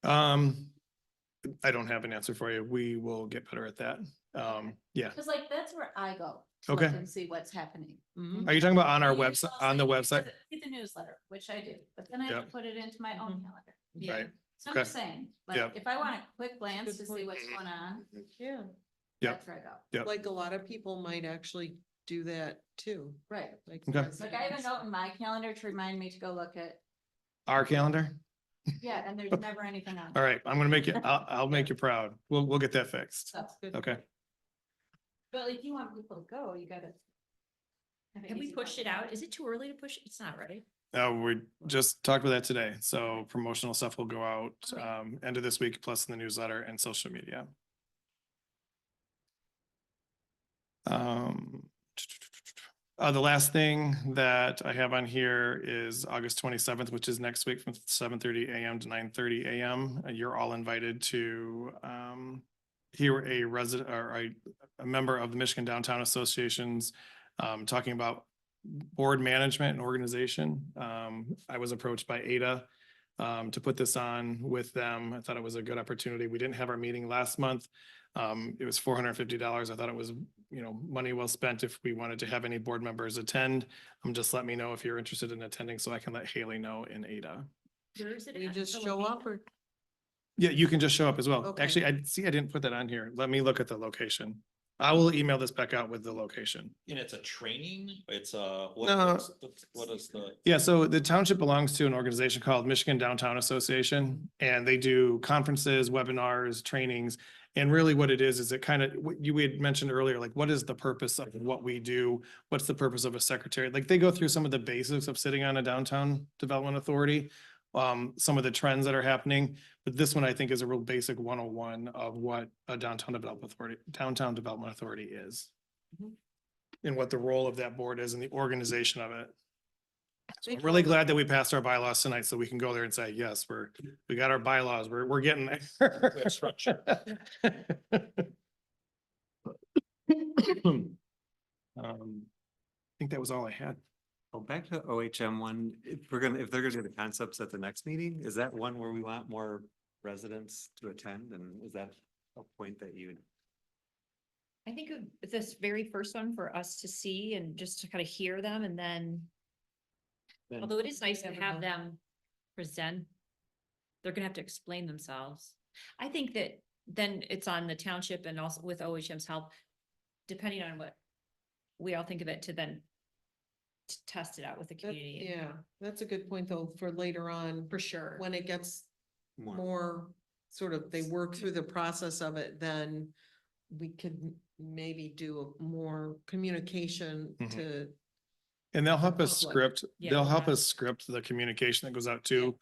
Speaker 5: I don't have an answer for you. We will get better at that. Yeah.
Speaker 7: Cause like, that's where I go. to look
Speaker 5: Okay.
Speaker 7: And see what's happening.
Speaker 1: Mhm.
Speaker 5: Are you talking about on our
Speaker 7: I usually
Speaker 5: website,
Speaker 7: also
Speaker 5: on the
Speaker 7: get
Speaker 5: website?
Speaker 7: Get the newsletter, which I do, but then I have
Speaker 5: Yep.
Speaker 7: to put it into my own
Speaker 1: Mhm.
Speaker 7: calendar.
Speaker 1: Yeah.
Speaker 5: Right.
Speaker 7: So I'm
Speaker 5: Okay.
Speaker 7: just saying,
Speaker 5: Yep.
Speaker 7: like, if I want a quick glance
Speaker 1: Good
Speaker 7: to see
Speaker 1: point.
Speaker 7: what's going on,
Speaker 1: Yeah,
Speaker 5: Yep.
Speaker 7: that's where I go.
Speaker 5: Yep.
Speaker 1: like a lot of people might actually do that too.
Speaker 7: Right.
Speaker 1: Like.
Speaker 5: Okay.
Speaker 7: Like I have a note in my calendar to remind me to go look at,
Speaker 5: Our calendar?
Speaker 7: yeah, and there's never anything on.
Speaker 5: All right, I'm gonna make you, I'll make you proud. We'll get that fixed.
Speaker 7: So,
Speaker 1: Good.
Speaker 5: Okay.
Speaker 7: but if you want people to go, you gotta.
Speaker 4: Have we pushed it out? Is it too early to push? It's not, right?
Speaker 5: We just talked about that today. So promotional stuff will go out,
Speaker 7: Okay.
Speaker 5: end of this week, plus in the newsletter and social media. The last thing that I have on here is August 27th, which is next week from 7:30 AM to 9:30 AM. You're all invited to hear a resident or a member of the Michigan Downtown Associations talking about board management and organization. I was approached by Ada to put this on with them. I thought it was a good opportunity. We didn't have our meeting last month. It was $450. I thought it was, you know, money well spent if we wanted to have any board members attend. Just let me know if you're interested in attending so I can let Haley know and Ada.
Speaker 4: Where is it?
Speaker 1: You
Speaker 4: at?
Speaker 1: just
Speaker 4: The
Speaker 1: show up
Speaker 4: location?
Speaker 1: or?
Speaker 5: Yeah, you can just show up as well.
Speaker 1: Okay.
Speaker 5: Actually, I didn't put that on here. Let me look at the location. I will email this back out with the location.
Speaker 2: And it's a training, it's a,
Speaker 5: No.
Speaker 2: what is the?
Speaker 5: Yeah, so the township belongs to an organization called Michigan Downtown Association, and they do conferences, webinars, trainings. And really what it is it kind of, what you had mentioned earlier, like, what is the purpose of what we do? What's the purpose of a secretary? Like, they go through some of the basics of sitting on a downtown development authority, some of the trends that are happening. But this one, I think, is a real basic 101 of what a downtown development authority is.
Speaker 1: Mhm.
Speaker 5: And what the role of that board is and the organization of it. So
Speaker 1: They
Speaker 5: I'm really
Speaker 1: told
Speaker 5: glad that we passed our bylaws tonight, so we can go there and say, yes, we got our bylaws, we're getting there.
Speaker 2: We have structure.
Speaker 5: I think that was all I had.
Speaker 3: Oh, back to OHM one, if they're gonna do the concepts at the next meeting, is that one where we want more residents to attend? And is that a point that you?
Speaker 4: I think this very first one for us to see and just to kind of hear them and then, although it is nice to
Speaker 1: Never
Speaker 4: have
Speaker 1: know.
Speaker 4: them present. They're gonna have to explain themselves. I think that then it's on the township and also with OHM's help, depending on what we all think of it, to then test it out with the
Speaker 1: That-
Speaker 4: community.
Speaker 1: Yeah, that's a good point though, for later on,
Speaker 4: For sure.
Speaker 1: when it gets
Speaker 3: More.
Speaker 1: more sort of, they work through the process of it, then we could maybe do a more communication
Speaker 5: Mhm.
Speaker 1: to,
Speaker 5: And they'll help us
Speaker 1: Public.
Speaker 5: script,
Speaker 4: Yeah,
Speaker 5: they'll help
Speaker 4: yeah.
Speaker 5: us script the communication that goes out too.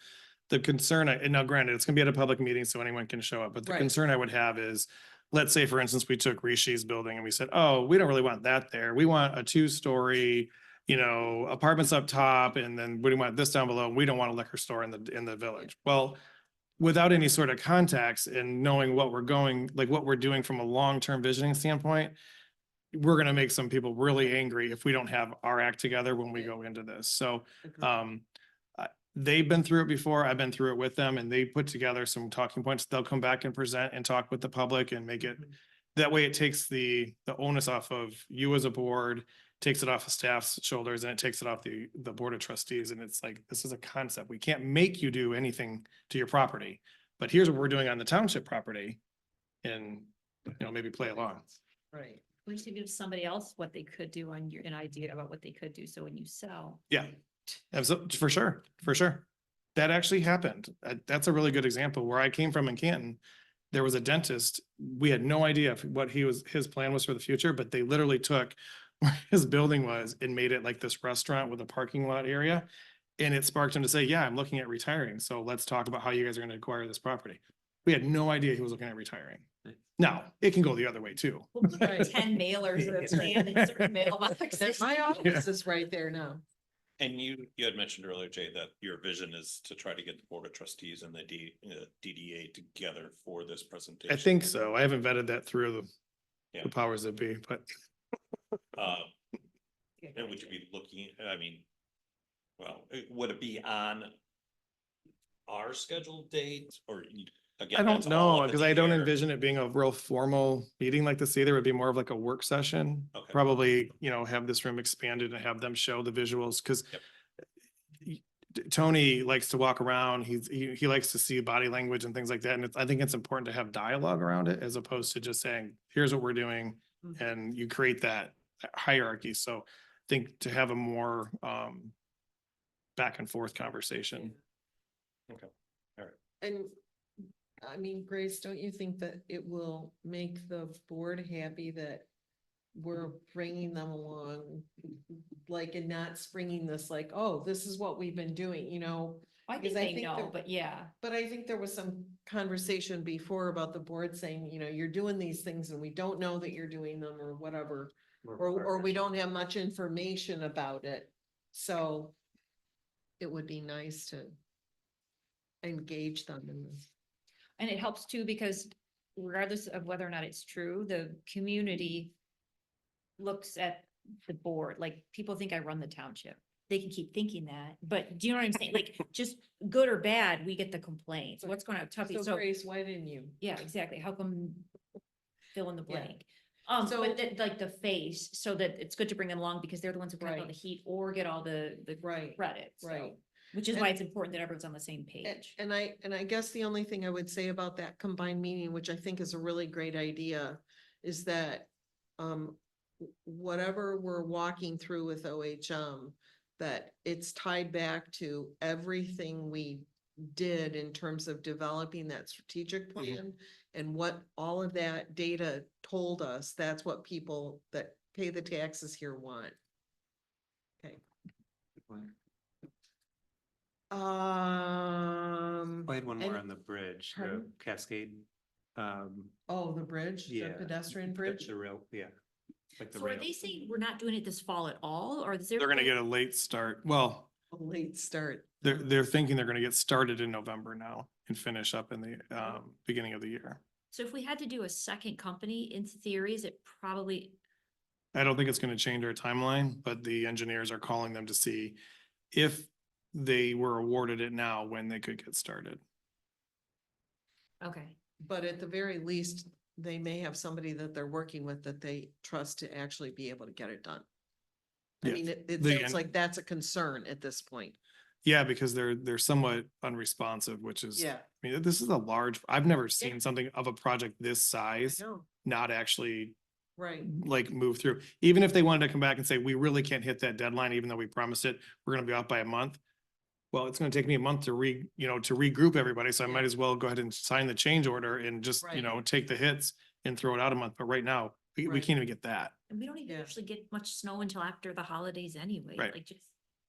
Speaker 5: The concern, and now granted, it's gonna be at a public meeting, so anyone can show up, but the
Speaker 1: Right.
Speaker 5: concern I would have is, let's say, for instance, we took Rishi's building and we said, oh, we don't really want that there. We want a 2-story, apartments up top and then we want this down below. And we don't want a liquor store in the village. Well, without any sort of context and knowing what we're going, like what we're doing from a long-term visioning standpoint, we're gonna make some people really angry if we don't have our act together when we go into this. So, they've been through it before. I've been through it with them and they put together some talking points. They'll come back and present and talk with the public and make it. That way it takes the onus off of you as a board, takes it off of staff's shoulders and it takes it off the board of trustees. And it's like, this is a concept. We can't make you do anything to your property, but here's what we're doing on the township property. And, maybe play along.
Speaker 1: Right.
Speaker 4: We should give somebody else what they could do on an idea about what they could do. So when you sell.
Speaker 5: Yeah, absolutely, for sure, for sure. That actually happened. That's a really good example. Where I came from in Canton, there was a dentist. We had no idea what his plan was for the future, but they literally took where his building was and made it like this restaurant with a parking lot area. And it sparked him to say, yeah, I'm looking at retiring. So let's talk about how you guys are going to acquire this property. We had no idea he was looking at retiring. Now, it can go the other way too.
Speaker 4: We'll put 10 mailers that stand in certain mailboxes.
Speaker 1: My office is right there now.
Speaker 2: And you had mentioned earlier, Jay, that your vision is to try to get the Board of Trustees and the DDA together for this presentation.
Speaker 5: I think so. I haven't vetted that through
Speaker 2: Yeah.
Speaker 5: the powers that be, but
Speaker 2: And would you be looking, would it be on our scheduled date or? Again,
Speaker 5: I don't
Speaker 2: that's all
Speaker 5: know,
Speaker 2: up in
Speaker 5: because
Speaker 2: the
Speaker 5: I don't
Speaker 2: air.
Speaker 5: envision it being a real formal meeting like this either. It would be more of like a work session.
Speaker 2: Okay.
Speaker 5: Probably, have this room expanded and have them show the visuals, because Tony likes to walk around. He likes to see body language and things like that. And I think it's important to have dialogue around it as opposed to just saying, here's what we're doing.
Speaker 1: Mhm.
Speaker 5: And you create that hierarchy. So I think to have a more back and forth conversation.
Speaker 1: And I mean, Grace, don't you think that it will make the board happy that we're bringing them along? Like, and not springing this like, oh, this is what we've been doing,
Speaker 4: I think
Speaker 1: Because I
Speaker 4: they
Speaker 1: think
Speaker 4: know,
Speaker 1: they're-
Speaker 4: but yeah.
Speaker 1: But I think there was some conversation before about the board saying, you're doing these things and we don't know that you're doing them or whatever. Or we don't have much information about it. So it would be nice to engage them in this.
Speaker 4: And it helps too, because regardless of whether or not it's true, the community looks at the board, like people think I run the township. They can keep thinking that, but do you know what I'm saying? Like, just good or bad, we get the complaints. What's going on? Tuffy?
Speaker 1: So
Speaker 4: So,
Speaker 1: Grace, why didn't you?
Speaker 4: yeah, exactly. How come? Fill in the
Speaker 1: Yeah.
Speaker 4: blank.
Speaker 1: So-
Speaker 4: But then like the face, so that it's good to bring them along because they're the ones who put all
Speaker 1: Right.
Speaker 4: the heat or get all the
Speaker 1: Right,
Speaker 4: credit. so,
Speaker 1: right.
Speaker 4: Which is
Speaker 1: And-
Speaker 4: why it's important that everyone's on the same
Speaker 1: And,
Speaker 4: page.
Speaker 1: and I guess the only thing I would say about that combined meeting, which I think is a really great idea, is that whatever we're walking through with OHM, that it's tied back to everything we did in terms of developing that strategic plan and what all of that data told us. That's what people that pay the taxes here want. Okay.
Speaker 3: I had one more
Speaker 1: and-
Speaker 3: on the bridge, the
Speaker 1: Pardon?
Speaker 3: Cascade.
Speaker 1: Oh, the bridge, the
Speaker 3: Yeah.
Speaker 1: pedestrian
Speaker 3: the-
Speaker 1: bridge?
Speaker 3: The rail, yeah. Like the
Speaker 4: So are
Speaker 3: rail.
Speaker 4: they saying we're not doing it this fall at all, or is there?
Speaker 5: They're gonna get a late start. Well,
Speaker 1: A late start.
Speaker 5: they're thinking they're gonna get started in November now and finish up in the beginning of the year.
Speaker 4: So if we had to do a second company, in theory, is it probably,
Speaker 5: I don't think it's gonna change our timeline, but the engineers are calling them to see if they were awarded it now, when they could get started.
Speaker 4: okay,
Speaker 1: But at the very least, they may have somebody that they're working with that they trust to actually be able to get it done. I
Speaker 5: Yes.
Speaker 1: mean, it
Speaker 5: The
Speaker 1: sounds
Speaker 5: en-
Speaker 1: like that's a concern at this point.
Speaker 5: Yeah, because they're somewhat unresponsive, which is, I mean, this is a large, I've never seen something of a project this size
Speaker 1: No,
Speaker 5: not actually
Speaker 1: right,
Speaker 5: like move through. Even if they wanted to come back and say, we really can't hit that deadline, even though we promised it, we're gonna be off by a month. Well, it's gonna take me a month to to regroup everybody, so I might
Speaker 1: Yeah.
Speaker 5: as well go ahead and sign the change order and just,
Speaker 1: Right.
Speaker 5: take the hits and throw it out a month. But right now, we
Speaker 1: Right.
Speaker 5: can't even get that.
Speaker 4: and we don't even
Speaker 1: Yeah.
Speaker 4: usually get much snow until after the holidays anyway,
Speaker 5: Right.
Speaker 4: like just,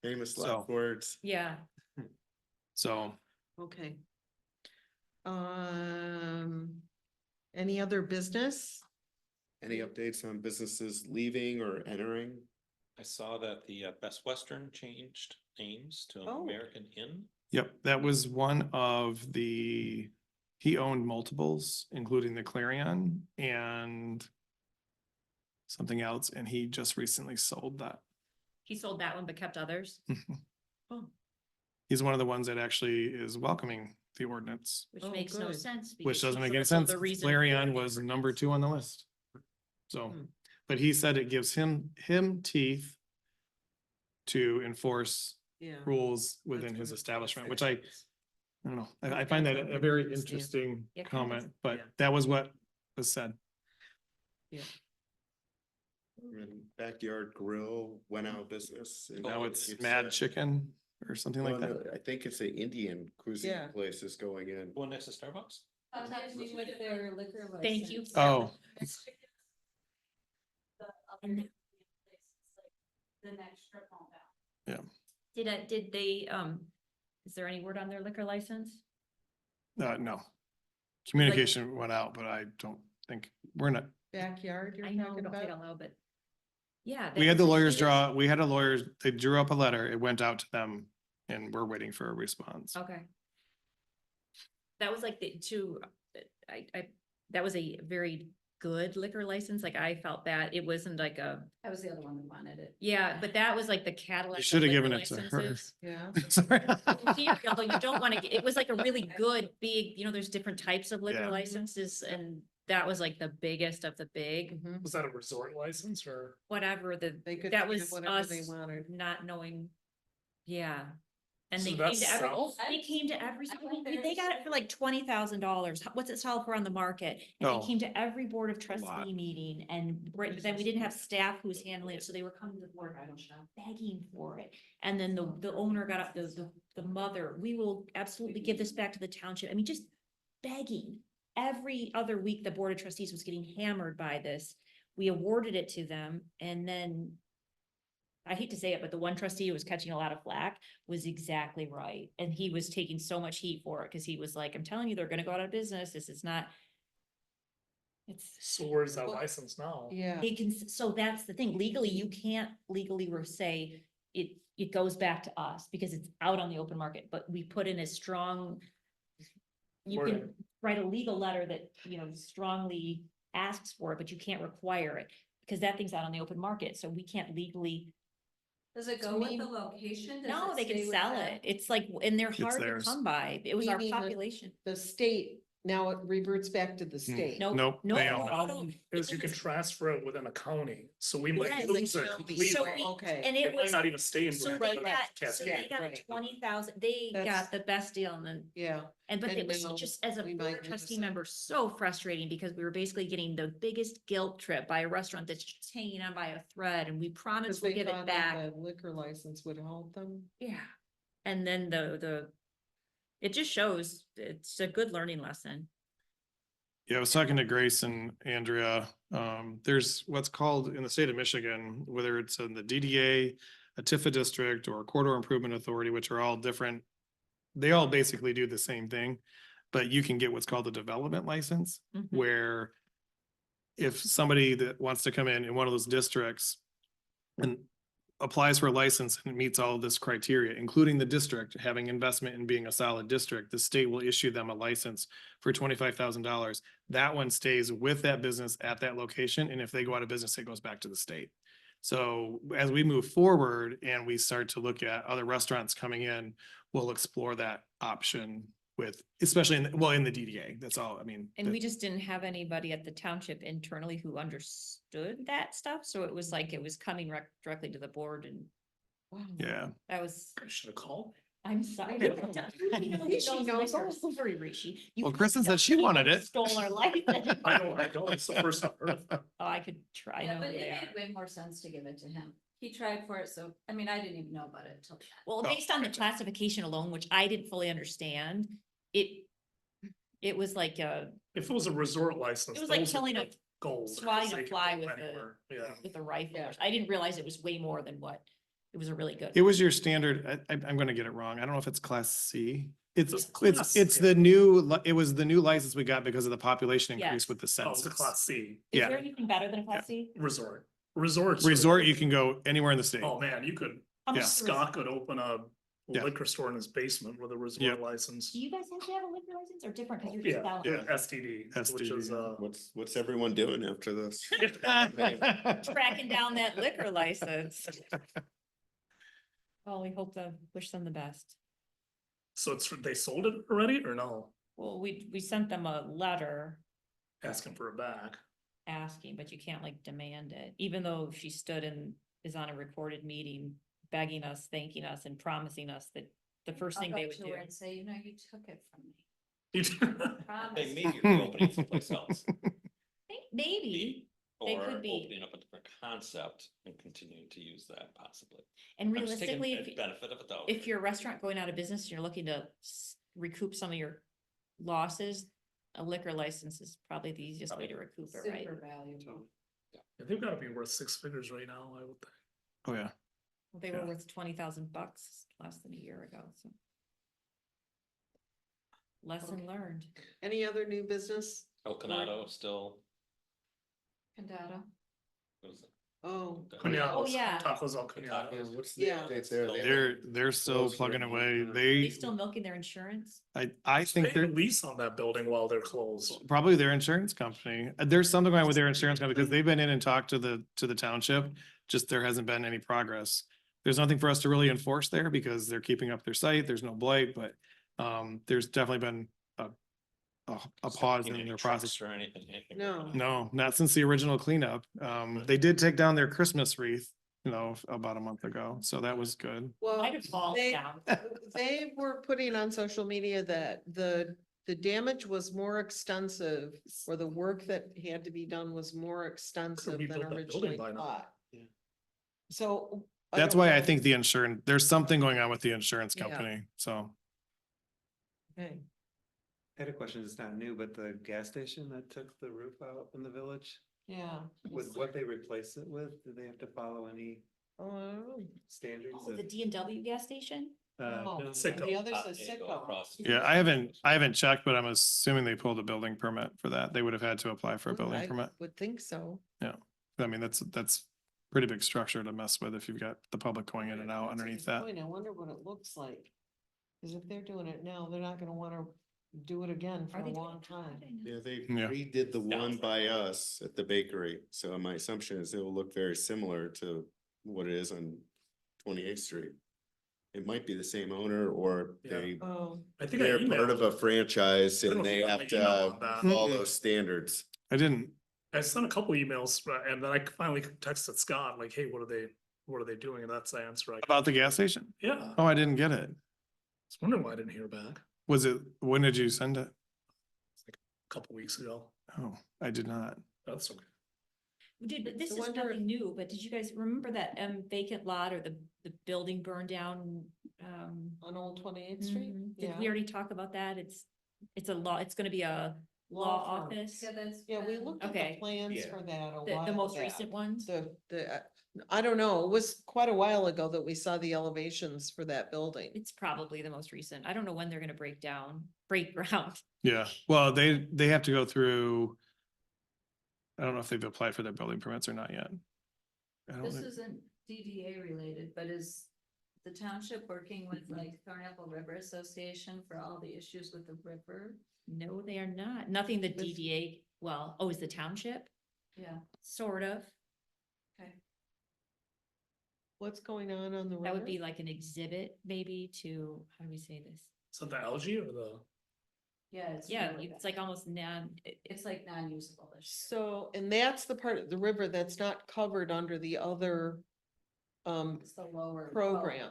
Speaker 8: Famous
Speaker 5: So-
Speaker 8: last words.
Speaker 4: yeah.
Speaker 5: So
Speaker 1: okay. Any other business?
Speaker 8: Any updates on businesses leaving or entering?
Speaker 2: I saw that the Best Western changed names to
Speaker 1: Oh.
Speaker 2: American Inn.
Speaker 5: Yep, that was one of the, he owned multiples, including the Clarion and something else, and he just recently sold that.
Speaker 4: He sold that one but kept others,
Speaker 5: He's one of the ones that actually is welcoming the ordinance,
Speaker 4: which
Speaker 1: Oh,
Speaker 4: makes no
Speaker 1: good.
Speaker 4: sense.
Speaker 5: which
Speaker 4: because
Speaker 5: doesn't
Speaker 4: he's
Speaker 5: make any
Speaker 4: also
Speaker 5: sense.
Speaker 4: the reason
Speaker 5: Clarion
Speaker 4: for-
Speaker 5: was number 2 on the list. So,
Speaker 1: Hmm.
Speaker 5: but he said it gives him teeth to enforce
Speaker 1: Yeah.
Speaker 5: rules within
Speaker 1: That's
Speaker 5: his
Speaker 1: what it
Speaker 5: establishment,
Speaker 1: says.
Speaker 5: which I don't know, I find that a very
Speaker 1: Yeah.
Speaker 5: interesting
Speaker 4: Yeah, kind of.
Speaker 5: comment, but
Speaker 1: Yeah.
Speaker 5: that was what was said.
Speaker 8: And Backyard Grill went out of business. and
Speaker 5: Now it's Mad Chicken or something like
Speaker 8: well,
Speaker 5: that.
Speaker 8: no, I think it's an Indian cuisine
Speaker 1: Yeah.
Speaker 8: place is going in.
Speaker 2: One next to Starbucks?
Speaker 7: With their liquor
Speaker 4: Thank you.
Speaker 7: license.
Speaker 5: Oh,
Speaker 7: The next strip mall down.
Speaker 4: Did they, is there any word on their liquor license?
Speaker 5: no. Communication went out, but I don't think, we're not,
Speaker 1: Backyard you're
Speaker 4: I know,
Speaker 1: talking
Speaker 4: don't say it
Speaker 1: about?
Speaker 4: out loud, but. Yeah.
Speaker 5: we
Speaker 4: that
Speaker 5: had the
Speaker 4: was
Speaker 5: lawyers
Speaker 4: huge-
Speaker 5: we had a lawyers, they drew up a letter, it went out to them, and we're waiting for a response.
Speaker 4: Okay. That was like the two, that was a very good liquor license, like I felt that it wasn't like a,
Speaker 7: That was the other one that wanted it.
Speaker 4: yeah, but that was like the Cadillac. of
Speaker 5: should have
Speaker 4: liquor
Speaker 5: given it to her.
Speaker 4: licenses.
Speaker 1: Yeah.
Speaker 5: Sorry.
Speaker 4: Here, although you don't want to, it was like a really good, big, there's different types of liquor
Speaker 5: Yeah.
Speaker 4: licenses, and that was like the biggest of the big,
Speaker 1: Mhm.
Speaker 9: Was that a resort license or?
Speaker 4: whatever,
Speaker 1: They could.
Speaker 4: that
Speaker 1: do
Speaker 4: was
Speaker 1: whatever they
Speaker 4: us
Speaker 1: wanted.
Speaker 4: not knowing. Yeah. And
Speaker 9: So
Speaker 4: they came
Speaker 9: that's
Speaker 4: to every,
Speaker 9: south?
Speaker 4: they came to every,
Speaker 7: I went
Speaker 4: they
Speaker 7: there
Speaker 4: got it for like $20,000. What's it sell for on the market? And
Speaker 5: Oh,
Speaker 4: they came to every board of
Speaker 5: lot.
Speaker 4: trustee meeting, and right, then we didn't have staff who was handling it, so they were coming to the board, I don't know, begging for it. And then the owner got up, the mother, we will absolutely give this back to the township. I mean, just begging. Every other week, the board of trustees was getting hammered by this. We awarded it to them, and then I hate to say it, but the one trustee who was catching a lot of flack was exactly right. And he was taking so much heat for it, because he was like, I'm telling you, they're gonna go out of business. This is not. It's,
Speaker 9: So where's that
Speaker 1: Well,
Speaker 9: license now?
Speaker 1: Yeah.
Speaker 4: they can, so that's the thing. Legally, you can't legally say it goes back to us because it's out on the open market, but we put in a strong. You can
Speaker 9: Wording.
Speaker 4: write a legal letter that, strongly asks for it, but you can't require it. Because that thing's out on the open market, so we can't legally.
Speaker 7: Does it
Speaker 1: To
Speaker 7: go with
Speaker 1: me-
Speaker 7: the location? Does
Speaker 4: No,
Speaker 7: it
Speaker 4: they can
Speaker 7: stay with
Speaker 4: sell
Speaker 7: them?
Speaker 4: it. It's like, and they're hard to
Speaker 5: theirs.
Speaker 4: come by. It was our
Speaker 1: Meaning that-
Speaker 4: population.
Speaker 1: The state, now it reverts back to the state.
Speaker 4: Nope.
Speaker 5: Nope,
Speaker 4: No,
Speaker 5: they
Speaker 4: no,
Speaker 5: own it.
Speaker 4: no, no.
Speaker 9: Problem is you can transfer it within a county, so we might
Speaker 4: Yes.
Speaker 9: lose it
Speaker 1: So
Speaker 9: completely.
Speaker 1: we- Okay.
Speaker 4: And
Speaker 9: It
Speaker 4: it
Speaker 9: might
Speaker 4: was,
Speaker 9: not even stay in.
Speaker 4: so
Speaker 9: Grand
Speaker 4: they
Speaker 9: Rapids,
Speaker 4: got, so
Speaker 9: Cascade.
Speaker 4: they got
Speaker 1: Right.
Speaker 4: 20,000, they
Speaker 1: That's-
Speaker 4: got the best deal, and then,
Speaker 1: Yeah.
Speaker 4: but
Speaker 1: And
Speaker 4: it was
Speaker 1: now
Speaker 4: just as a
Speaker 1: we
Speaker 4: board
Speaker 1: might lose
Speaker 4: trustee
Speaker 1: it.
Speaker 4: member, so frustrating, because we were basically getting the biggest guilt trip by a restaurant that's just hanging on by a thread, and we
Speaker 1: Because
Speaker 4: promised we'll
Speaker 1: they
Speaker 4: give it
Speaker 1: thought
Speaker 4: back.
Speaker 1: that the liquor license would help them.
Speaker 4: Yeah, and then it just shows, it's a good learning lesson.
Speaker 5: Yeah, I was talking to Grace and Andrea. There's what's called in the state of Michigan, whether it's in the DDA, a Tifa district, or a corridor improvement authority, which are all different. They all basically do the same thing, but you can get what's called a development license,
Speaker 4: Mhm.
Speaker 5: where if somebody that wants to come in one of those districts and applies for a license and meets all of this criteria, including the district having investment in being a solid district, the state will issue them a license for $25,000. That one stays with that business at that location, and if they go out of business, it goes back to the state. So as we move forward and we start to look at other restaurants coming in, we'll explore that option with, especially in the DDA, that's all, I mean.
Speaker 4: And
Speaker 5: that-
Speaker 4: we just didn't have anybody at the township internally who understood that stuff, so it was like, it was coming directly to the board, and
Speaker 1: Wow.
Speaker 5: Yeah,
Speaker 4: that was,
Speaker 9: I should have called.
Speaker 4: I'm sorry.
Speaker 1: I know.
Speaker 4: She knows her story, Rishi. You
Speaker 5: Well,
Speaker 4: could
Speaker 5: Kristen
Speaker 4: tell
Speaker 5: said she
Speaker 4: people
Speaker 5: wanted it.
Speaker 4: Stole our life.
Speaker 9: I don't, it's the first I've heard of it.
Speaker 4: Oh, I could try, I
Speaker 7: Yeah,
Speaker 4: know
Speaker 7: but
Speaker 4: who
Speaker 7: it
Speaker 4: they are.
Speaker 7: made way more sense to give it to him. He tried for it, so, I mean, I didn't even know about it until.
Speaker 4: Well,
Speaker 5: Oh,
Speaker 4: based on the classification alone, which I didn't fully understand, it was like
Speaker 9: If it was a resort license.
Speaker 4: It was like
Speaker 9: those are
Speaker 4: killing a-
Speaker 9: like gold.
Speaker 4: swatting a
Speaker 9: They can
Speaker 4: fly
Speaker 9: go
Speaker 4: with a-
Speaker 9: anywhere. Yeah.
Speaker 4: with a rifle.
Speaker 1: Yeah.
Speaker 4: I didn't realize it was way more than what, it was a really good.
Speaker 5: it was your standard, I'm gonna get it wrong. I don't know if it's class C.
Speaker 9: It's
Speaker 5: It's
Speaker 9: class,
Speaker 5: it's
Speaker 9: yeah.
Speaker 5: the new, it was the new license we got because of the population increase
Speaker 4: Yes.
Speaker 5: with the
Speaker 9: Oh, it's a
Speaker 5: census.
Speaker 9: class C
Speaker 4: Is
Speaker 5: yeah.
Speaker 4: there anything better than a class C?
Speaker 9: resort. Resorts.
Speaker 5: Resort, you can go anywhere in the state.
Speaker 9: Oh, man, you could,
Speaker 5: Yeah.
Speaker 9: Scott could open a
Speaker 5: Yeah.
Speaker 9: liquor store in his basement with a resort
Speaker 5: Yep.
Speaker 9: license.
Speaker 4: Do you guys have to have a liquor license or different? Cause you're
Speaker 9: Yeah,
Speaker 4: just
Speaker 9: yeah,
Speaker 4: selling,
Speaker 9: STD, which is,
Speaker 5: STD,
Speaker 8: What's everyone doing after this?
Speaker 4: tracking down that liquor license. Well, we hope wish them the best.
Speaker 9: so they sold it already or no?
Speaker 4: Well, we sent them a letter
Speaker 9: Asking for it back.
Speaker 4: asking, but you can't like demand it, even though she stood and is on a recorded meeting begging us, thanking us and promising us that the first thing
Speaker 7: I'll
Speaker 4: they
Speaker 7: go
Speaker 4: would
Speaker 7: to
Speaker 4: do.
Speaker 7: her and say, you know, you took it from me.
Speaker 2: They
Speaker 7: Promise.
Speaker 2: may be reopening someplace else.
Speaker 4: Maybe, They
Speaker 2: Or
Speaker 4: could be.
Speaker 2: opening up a different concept and continuing to use that possibly.
Speaker 4: and
Speaker 2: I'm just taking
Speaker 4: realistically,
Speaker 2: the benefit of a doubt.
Speaker 4: if you're a restaurant going out of business, and you're looking to recoup some of your losses, a liquor license is probably the easiest way to recoup it, right?
Speaker 7: Super valuable.
Speaker 9: Yeah, they've gotta be worth 6 figures right now, I would think.
Speaker 5: Oh, yeah.
Speaker 4: Well, they were
Speaker 5: Yeah.
Speaker 4: worth $20,000 less than a year ago, so. Lesson learned.
Speaker 1: Any other new business?
Speaker 2: El Canado still.
Speaker 7: Condado.
Speaker 2: what is it?
Speaker 1: Oh,
Speaker 9: Cuniados,
Speaker 4: yeah.
Speaker 9: Tacos al Cuniados.
Speaker 2: Tacos.
Speaker 8: What's
Speaker 1: the Yeah.
Speaker 8: updates there?
Speaker 5: They're still
Speaker 8: Close
Speaker 5: plugging
Speaker 8: right now.
Speaker 5: away.
Speaker 4: Are they
Speaker 5: They,
Speaker 4: still milking their insurance?
Speaker 5: I think
Speaker 9: Pay
Speaker 5: they're
Speaker 9: a lease on that building while they're closed.
Speaker 5: probably their insurance company. There's something going with their insurance company because they've been in and talked to the township. Just there hasn't been any progress. There's nothing for us to really enforce there because they're keeping up their site. There's no blight, but there's definitely been a pause in
Speaker 2: Any
Speaker 5: their
Speaker 2: trucks
Speaker 5: process.
Speaker 2: Or anything.
Speaker 1: No.
Speaker 5: No, not since the original cleanup. They did take down their Christmas wreath, about a month ago. So that was good.
Speaker 1: well,
Speaker 4: Might have fallen
Speaker 1: they,
Speaker 4: down.
Speaker 1: they were putting on social media that the damage was more extensive, or the work that had to be done was more extensive
Speaker 9: rebuilt
Speaker 1: than
Speaker 9: that
Speaker 1: originally
Speaker 9: building by now.
Speaker 1: thought.
Speaker 3: Yeah.
Speaker 1: So.
Speaker 5: That's
Speaker 1: don't
Speaker 5: why I
Speaker 1: know.
Speaker 5: think the insurance, there's something going on with the insurance
Speaker 1: Yeah.
Speaker 5: company. So
Speaker 1: Okay.
Speaker 3: I had a question, it's not new, but the gas station that took the roof out in the village,
Speaker 1: Yeah.
Speaker 3: with what they replaced it with, do they have to follow any
Speaker 1: Oh, I don't know.
Speaker 3: standards?
Speaker 4: Oh, the D&W gas station?
Speaker 1: Oh,
Speaker 3: No.
Speaker 9: Sicko.
Speaker 1: The other says
Speaker 2: There you go,
Speaker 1: sicko.
Speaker 2: across.
Speaker 5: yeah, I haven't checked, but I'm assuming they pulled a building permit for that. They would have had to apply for a building
Speaker 1: I
Speaker 5: permit.
Speaker 1: would think so.
Speaker 5: I mean, that's pretty big structure to mess with if you've got the public going in and out
Speaker 1: That's a
Speaker 5: underneath
Speaker 1: good
Speaker 5: that.
Speaker 1: point. I wonder what it looks like. Cause if they're doing it now, they're not gonna wanna do it again for
Speaker 4: Are
Speaker 1: a
Speaker 4: they doing
Speaker 1: long
Speaker 4: it?
Speaker 1: time.
Speaker 8: Yeah, they
Speaker 5: Yeah.
Speaker 8: redid the one
Speaker 2: Sounds
Speaker 8: by
Speaker 2: like-
Speaker 8: us at the bakery, so my assumption is it will look very similar to what it is on 28th Street. It might be the same owner or
Speaker 9: Yeah.
Speaker 8: they,
Speaker 1: Oh,
Speaker 9: I think I
Speaker 8: they're part of
Speaker 9: emailed,
Speaker 8: a franchise
Speaker 9: I don't
Speaker 8: and
Speaker 9: know if
Speaker 8: they
Speaker 9: you got
Speaker 8: have
Speaker 9: my
Speaker 8: to
Speaker 9: email on that.
Speaker 8: follow those standards.
Speaker 5: I didn't,
Speaker 9: I sent a couple emails and then I finally texted Scott like, hey, what are they doing? And that's the answer. I got.
Speaker 5: about the gas station?
Speaker 9: Yeah, I
Speaker 5: Oh, I didn't get it.
Speaker 9: was wondering why I didn't hear back
Speaker 5: When did you send it?
Speaker 9: a couple weeks ago.
Speaker 5: Oh, I did not.
Speaker 9: That's okay.
Speaker 4: But this
Speaker 1: I
Speaker 4: is
Speaker 1: wonder
Speaker 4: nothing new, but did you guys remember that vacant lot or the building burned down?
Speaker 1: on Old 28th Street?
Speaker 4: Did we already talk about that? It's a law, it's gonna be a law
Speaker 1: firm.
Speaker 4: office.
Speaker 1: Yeah, we looked at the
Speaker 4: Okay.
Speaker 1: plans
Speaker 2: Yeah.
Speaker 1: for that a
Speaker 4: The
Speaker 1: while
Speaker 4: most
Speaker 1: back.
Speaker 4: recent ones?
Speaker 1: I don't know, it was quite a while ago that we saw the elevations for that building.
Speaker 4: It's probably the most recent. I don't know when they're gonna break ground.
Speaker 5: Yeah, well, they have to go through. I don't know if they've applied for their building permits or not yet. I don't
Speaker 7: This
Speaker 5: think-
Speaker 7: isn't DDA related, but is the township working with like Thornapple River Association for all the issues with the river?
Speaker 4: No, they are not. Nothing the
Speaker 1: With-
Speaker 4: DDA, is the township,
Speaker 7: Yeah,
Speaker 4: sort of.
Speaker 7: okay.
Speaker 1: What's going on the river?
Speaker 4: That would be like an exhibit maybe to, how do we say this?
Speaker 9: Is that the algae or the?
Speaker 7: Yeah, it's.
Speaker 4: Yeah,
Speaker 7: really
Speaker 4: it's
Speaker 7: bad.
Speaker 4: like almost
Speaker 7: It's like non-usable.
Speaker 1: So, and that's the part of the river that's not covered under the other
Speaker 7: It's the lower.
Speaker 1: program.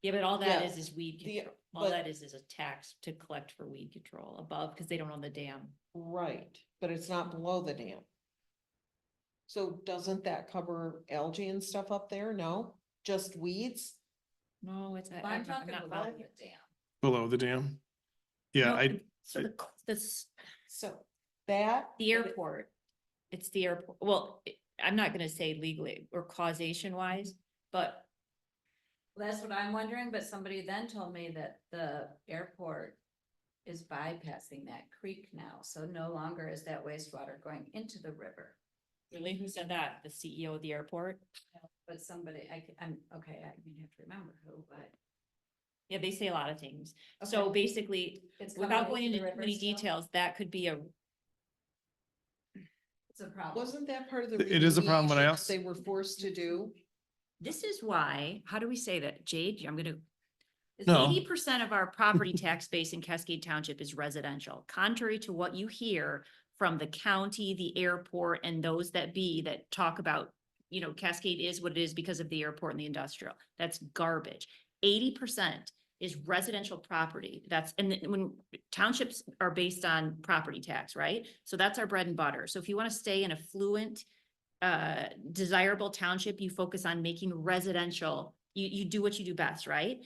Speaker 4: yeah, but all that
Speaker 1: Yeah,
Speaker 4: is weed
Speaker 1: the-
Speaker 4: control. All
Speaker 1: but-
Speaker 4: that is a tax to collect for weed control above, because they don't own the dam.
Speaker 1: Right, but it's not below the dam. So doesn't that cover algae and stuff up there? No, just weeds?
Speaker 4: No, it's.
Speaker 7: I'm
Speaker 4: I'm
Speaker 7: talking
Speaker 4: not
Speaker 7: about
Speaker 4: following.
Speaker 7: the dam.
Speaker 5: Below the dam. Yeah,
Speaker 4: No, So
Speaker 1: So that.
Speaker 4: the airport, it's the airport, well, I'm not gonna say legally or causation wise, but
Speaker 7: Well, that's what I'm wondering, but somebody then told me that the airport is bypassing that creek now, so no longer is that wastewater going into the river.
Speaker 4: Really, who said that? The CEO of the airport?
Speaker 7: But somebody, I'm, okay, I may have to remember who, but.
Speaker 4: Yeah, they say a lot of things. So
Speaker 7: Okay.
Speaker 4: basically,
Speaker 7: It's
Speaker 4: without
Speaker 7: coming
Speaker 4: going
Speaker 7: into
Speaker 4: into
Speaker 7: the
Speaker 4: too many
Speaker 7: river still?
Speaker 4: details, that could be a,
Speaker 7: It's a problem.
Speaker 1: Wasn't that part of the?
Speaker 5: It is a problem when I
Speaker 1: remediation
Speaker 5: asked-
Speaker 1: They were forced to do?
Speaker 4: this is why, how do we say that? Jade, I'm gonna.
Speaker 5: No.
Speaker 4: 80% of our property tax base in Cascade Township is residential, contrary to what you hear from the county, the airport, and those that talk about, Cascade is what it is because of the airport and the industrial. That's garbage. 80% is residential property. When townships are based on property tax, right? So that's our bread and butter. So if you want to stay in affluent, desirable township, you focus on making residential, you do what you do best, right?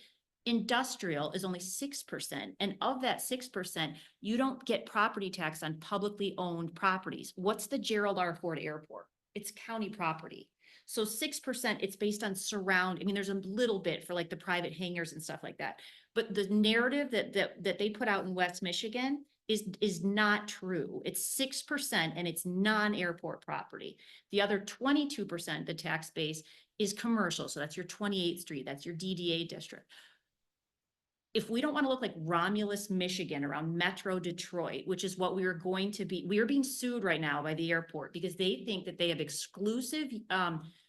Speaker 4: Industrial is only 6%, and of that 6%, you don't get property tax on publicly owned properties. What's the Gerald R. Ford Airport? It's county property. So 6%, it's based on there's a little bit for like the private hangars and stuff like that. But the narrative that they put out in West Michigan is not true. It's 6% and it's non-airport property. The other 22%, the tax base, is commercial. So that's your 28th Street, that's your DDA district. If we don't want to look like Romulus, Michigan around Metro Detroit, which is what we are going to be, we are being sued right now by the airport because they think that they have exclusive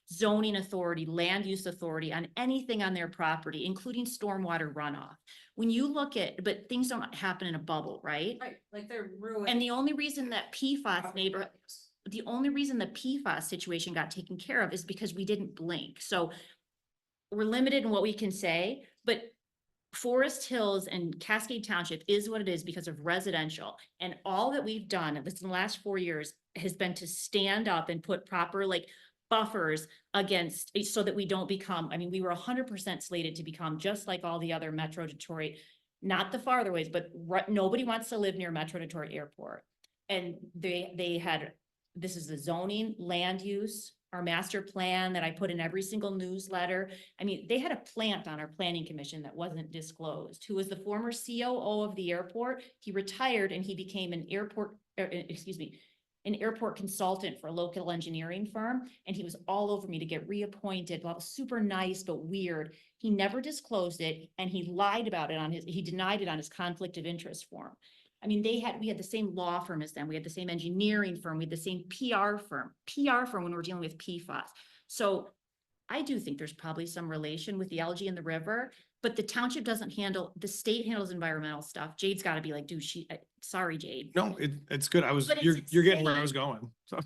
Speaker 4: zoning authority, land use authority on anything on their property, including stormwater runoff. When you look at, but things don't happen in a bubble, right?
Speaker 7: Right, like they're ruined.
Speaker 4: And the only reason that the only reason the PFAS situation got taken care of is because we didn't blink. So we're limited in what we can say, but Forest Hills and Cascade Township is what it is because of residential. And all that we've done in the last 4 years has been to stand up and put proper buffers against, so that we don't become, we were 100% slated to become just like all the other Metro Detroit, not the farther ways, but nobody wants to live near Metro Detroit Airport. And they had, this is the zoning, land use, our master plan that I put in every single newsletter. They had a plant on our planning commission that wasn't disclosed, who was the former COO of the airport. He retired and he became an airport consultant for a local engineering firm. And he was all over me to get reappointed. Well, super nice, but weird. He never disclosed it. And he lied about it he denied it on his conflict of interest form. We had the same law firm as them. We had the same engineering firm. We had the same PR firm when we're dealing with PFAS. So I do think there's probably some relation with the algae in the river, but the township doesn't the state handles environmental stuff. Jade's gotta be like, dude, sorry, Jade.
Speaker 5: No, it's good.
Speaker 4: But
Speaker 5: You're
Speaker 4: it's
Speaker 5: getting where I
Speaker 4: insane.
Speaker 5: was going. So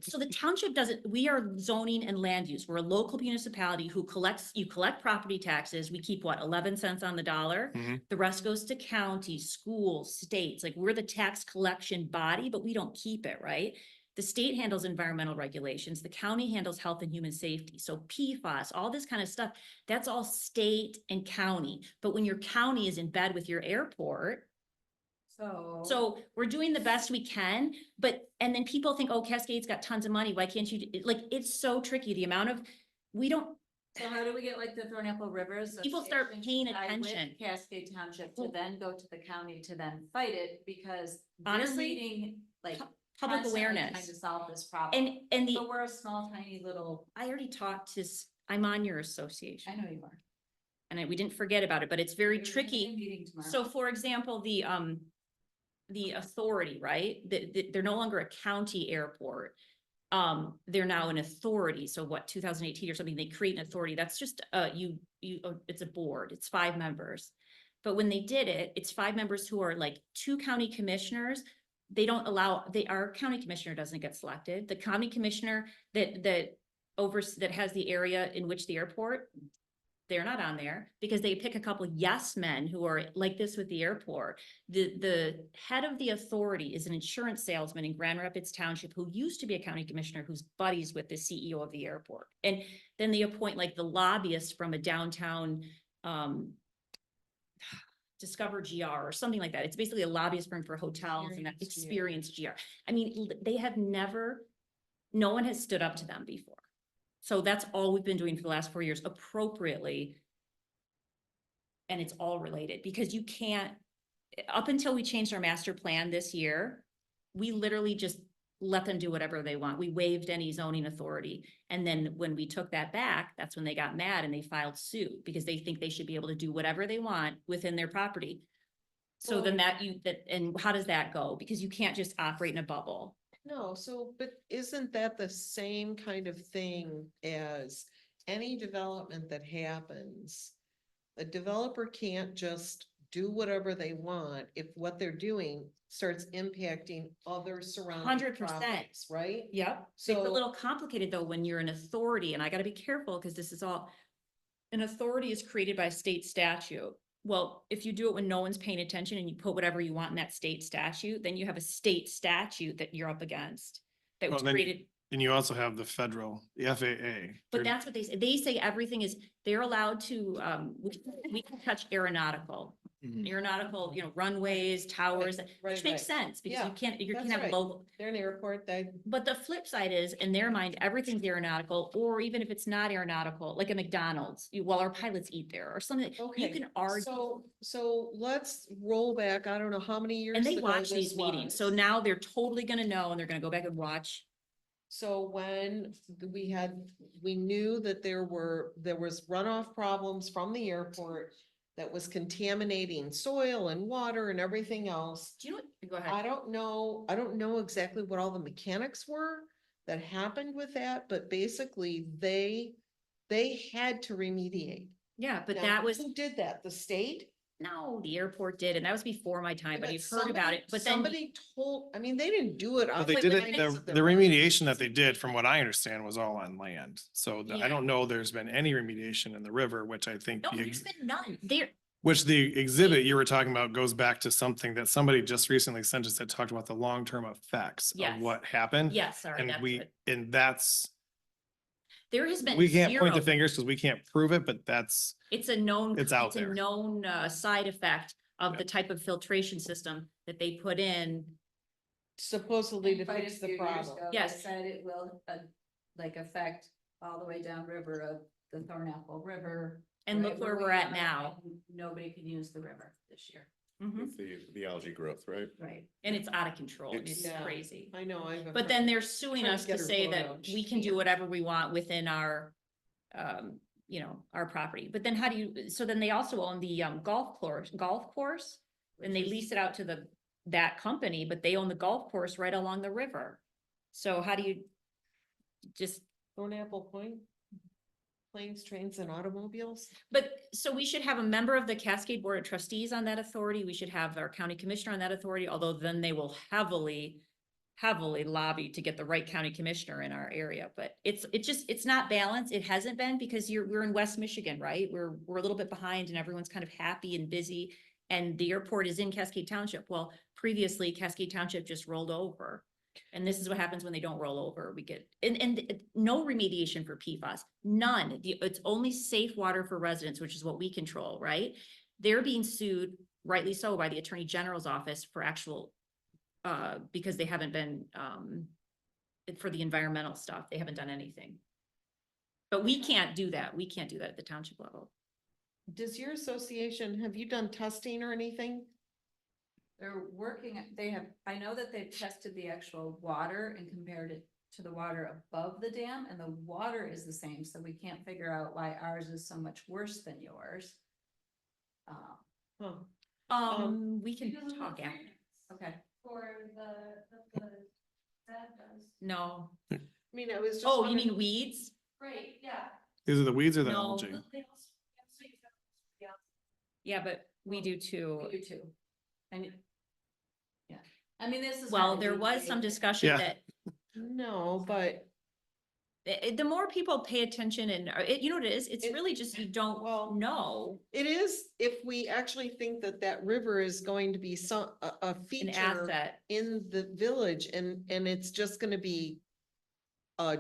Speaker 4: So the township we are zoning and land use. We're a local municipality who you collect property taxes. We keep 11 cents on the dollar.
Speaker 5: Mhm.
Speaker 4: The rest goes to counties, schools, states. We're the tax collection body, but we don't keep it, right? The state handles environmental regulations. The county handles health and human safety. So PFAS, all this kind of stuff, that's all state and county. But when your county is in bed with your airport, so we're doing the best we can, and then people think, oh, Cascade's got tons of money. Why can't you, it's so tricky. The amount of,
Speaker 7: So how do we get the Thornapple River?
Speaker 4: People start
Speaker 7: Association
Speaker 4: paying
Speaker 7: side with
Speaker 4: attention.
Speaker 7: Cascade Township to then go to the county to then fight it because
Speaker 4: Honestly,
Speaker 7: they're meeting
Speaker 4: public
Speaker 7: constantly trying
Speaker 4: awareness.
Speaker 7: to solve this problem.
Speaker 4: And
Speaker 7: But we're a small, tiny little,
Speaker 4: I already talked to, I'm on your association.
Speaker 7: I know you are.
Speaker 4: And we didn't forget about it, but it's very
Speaker 7: We're having a
Speaker 4: tricky.
Speaker 7: meeting tomorrow.
Speaker 4: So for example, the authority, right? They're no longer a county airport. They're now an authority. So 2018 or something, they create an authority. That's just, it's a board, it's 5 members. But when they did it, it's 5 members who are 2 county commissioners. Our county commissioner doesn't get selected. The county commissioner that has the area in which the airport, they're not on there because they pick a couple of yes men who are like this with the airport. The head of the authority is an insurance salesman in Grand Rapids Township who used to be a county commissioner who's buddies with the CEO of the airport. And then they appoint the lobbyist from a downtown Discover GR or something like that. It's basically a lobbyist firm for hotels and Experience GR. No one has stood up to them before. So that's all we've been doing for the last 4 years appropriately. And it's all related because you can't, up until we changed our master plan this year, we literally just let them do whatever they want. We waived any zoning authority. And then when we took that back, that's when they got mad and they filed suit because they think they should be able to do whatever they want within their property. So then and how does that go? Because you can't just operate in a bubble.
Speaker 1: No, so, but isn't that the same kind of thing as any development that happens? A developer can't just do whatever they want if what they're doing starts impacting other surrounding
Speaker 4: 100%.
Speaker 1: properties, right?
Speaker 4: Yep. So it's a
Speaker 1: So-
Speaker 4: little complicated though, when you're an authority, and I gotta be careful, because this is all. An authority is created by state statute. Well, if you do it when no one's paying attention and you put whatever you want in that state statute, then you have a state statute that you're up against. That was
Speaker 5: Well, then-
Speaker 4: created,
Speaker 5: And you also have the federal, the FAA.
Speaker 4: but that's what they say. They say everything is, they're allowed to, we can touch aeronautical.
Speaker 5: Mhm.
Speaker 4: Aeronautical, runways, towers,
Speaker 1: Right,
Speaker 4: which makes
Speaker 1: right.
Speaker 4: sense because
Speaker 1: Yeah,
Speaker 4: you can't
Speaker 1: that's
Speaker 4: have
Speaker 1: right.
Speaker 4: local.
Speaker 1: They're an airport, they,
Speaker 4: But the flip side is, in their mind, everything's aeronautical, or even if it's not aeronautical, like a McDonald's, our pilots eat there or something. You
Speaker 1: okay.
Speaker 4: can argue,
Speaker 1: So let's roll back, I don't know how many years
Speaker 4: and they
Speaker 1: ago
Speaker 4: watch
Speaker 1: this
Speaker 4: these meetings, so
Speaker 1: was.
Speaker 4: now they're totally gonna know, and they're gonna go back and watch.
Speaker 1: So when we knew that there was runoff problems from the airport that was contaminating soil and water and everything else.
Speaker 4: Do you know what? Go
Speaker 1: I
Speaker 4: ahead.
Speaker 1: don't know exactly what all the mechanics were that happened with that, but basically they had to remediate.
Speaker 4: Yeah, but
Speaker 1: Now,
Speaker 4: that was,
Speaker 1: who did that? The state?
Speaker 4: no, the airport did, and that was before my time, but
Speaker 1: But
Speaker 4: you've heard about it, but then.
Speaker 1: Somebody told, I mean, they didn't do it.
Speaker 5: Well,
Speaker 1: on
Speaker 5: they
Speaker 1: the
Speaker 5: did it,
Speaker 1: banks
Speaker 5: the
Speaker 1: of the
Speaker 5: the
Speaker 1: river.
Speaker 5: remediation that they did, from what I understand, was all on land. So
Speaker 4: Yeah.
Speaker 5: I don't know there's been any remediation in the river, which I think,
Speaker 4: No, there's been none. There,
Speaker 5: which the exhibit you were talking about goes back to something that somebody just recently sent us that talked about the long-term effects
Speaker 4: Yes.
Speaker 5: of what happened.
Speaker 4: yes, sorry,
Speaker 5: And
Speaker 4: that's
Speaker 5: and that's,
Speaker 4: there has been
Speaker 5: we can't point the
Speaker 4: zero.
Speaker 5: fingers because we can't prove it, but that's,
Speaker 4: It's a known.
Speaker 5: It's out
Speaker 4: a
Speaker 5: there.
Speaker 4: known, side effect of
Speaker 5: Yeah.
Speaker 4: the type of filtration system that they put in.
Speaker 1: Supposedly to
Speaker 7: Quite a
Speaker 1: fix the
Speaker 7: few years
Speaker 1: problem.
Speaker 7: ago, they
Speaker 4: Yes.
Speaker 7: Said it will, affect all the way down river of the Thornapple River.
Speaker 4: And look where we're at now.
Speaker 7: Nobody can use the river this year.
Speaker 4: Mhm.
Speaker 8: With the algae growth, right?
Speaker 7: Right.
Speaker 4: And it's out of control. It's
Speaker 1: Yeah.
Speaker 4: crazy.
Speaker 1: I know, I've.
Speaker 4: But then they're suing
Speaker 1: Trying to
Speaker 4: us to
Speaker 1: get her
Speaker 4: say
Speaker 1: vote
Speaker 4: that
Speaker 1: out.
Speaker 4: we can do whatever we want within our, our property. But then how do you, so then they also own the golf course, and they lease it out to that company, but they own the golf course right along the river. So how do you just,
Speaker 1: Thornapple Point? Planes, trains and automobiles?
Speaker 4: but so we should have a member of the Cascade Board of Trustees on that authority. We should have our county commissioner on that authority, although then they will heavily lobby to get the right county commissioner in our area, but it's not balanced. It hasn't been because we're in West Michigan, right? We're a little bit behind and everyone's kind of happy and busy. And the airport is in Cascade Township. Well, previously Cascade Township just rolled over. And this is what happens when they don't roll over. We get, and no remediation for PFAS, none. It's only safe water for residents, which is what we control, right? They're being sued, rightly so, by the Attorney General's office for actual because they haven't been, for the environmental stuff, they haven't done anything. But we can't do that. We can't do that at the township level.
Speaker 1: Does your association, have you done testing or anything?
Speaker 7: They're working, I know that they've tested the actual water and compared it to the water above the dam, and the water is the same, so we can't figure out why ours is so much worse than yours.
Speaker 1: Huh.
Speaker 4: We can talk after.
Speaker 7: Okay.
Speaker 4: No.
Speaker 1: I mean, I was just.
Speaker 4: Oh, you
Speaker 1: wondering-
Speaker 4: mean weeds?
Speaker 7: Right, yeah.
Speaker 5: these are the weeds or the
Speaker 4: No.
Speaker 5: algae?
Speaker 4: Yeah, but we do too.
Speaker 7: You too. And, yeah, I mean, this is.
Speaker 4: Well,
Speaker 7: not a
Speaker 4: there
Speaker 7: deep
Speaker 4: was some
Speaker 7: debate.
Speaker 4: discussion
Speaker 5: Yeah.
Speaker 4: that
Speaker 1: No, but,
Speaker 4: the more people pay attention and, you know what it is? It's
Speaker 1: It-
Speaker 4: really just you don't
Speaker 1: well,
Speaker 4: know
Speaker 1: it is, if we actually think that that river is going to be a
Speaker 4: an
Speaker 1: feature
Speaker 4: asset.
Speaker 1: in the village and it's just gonna be a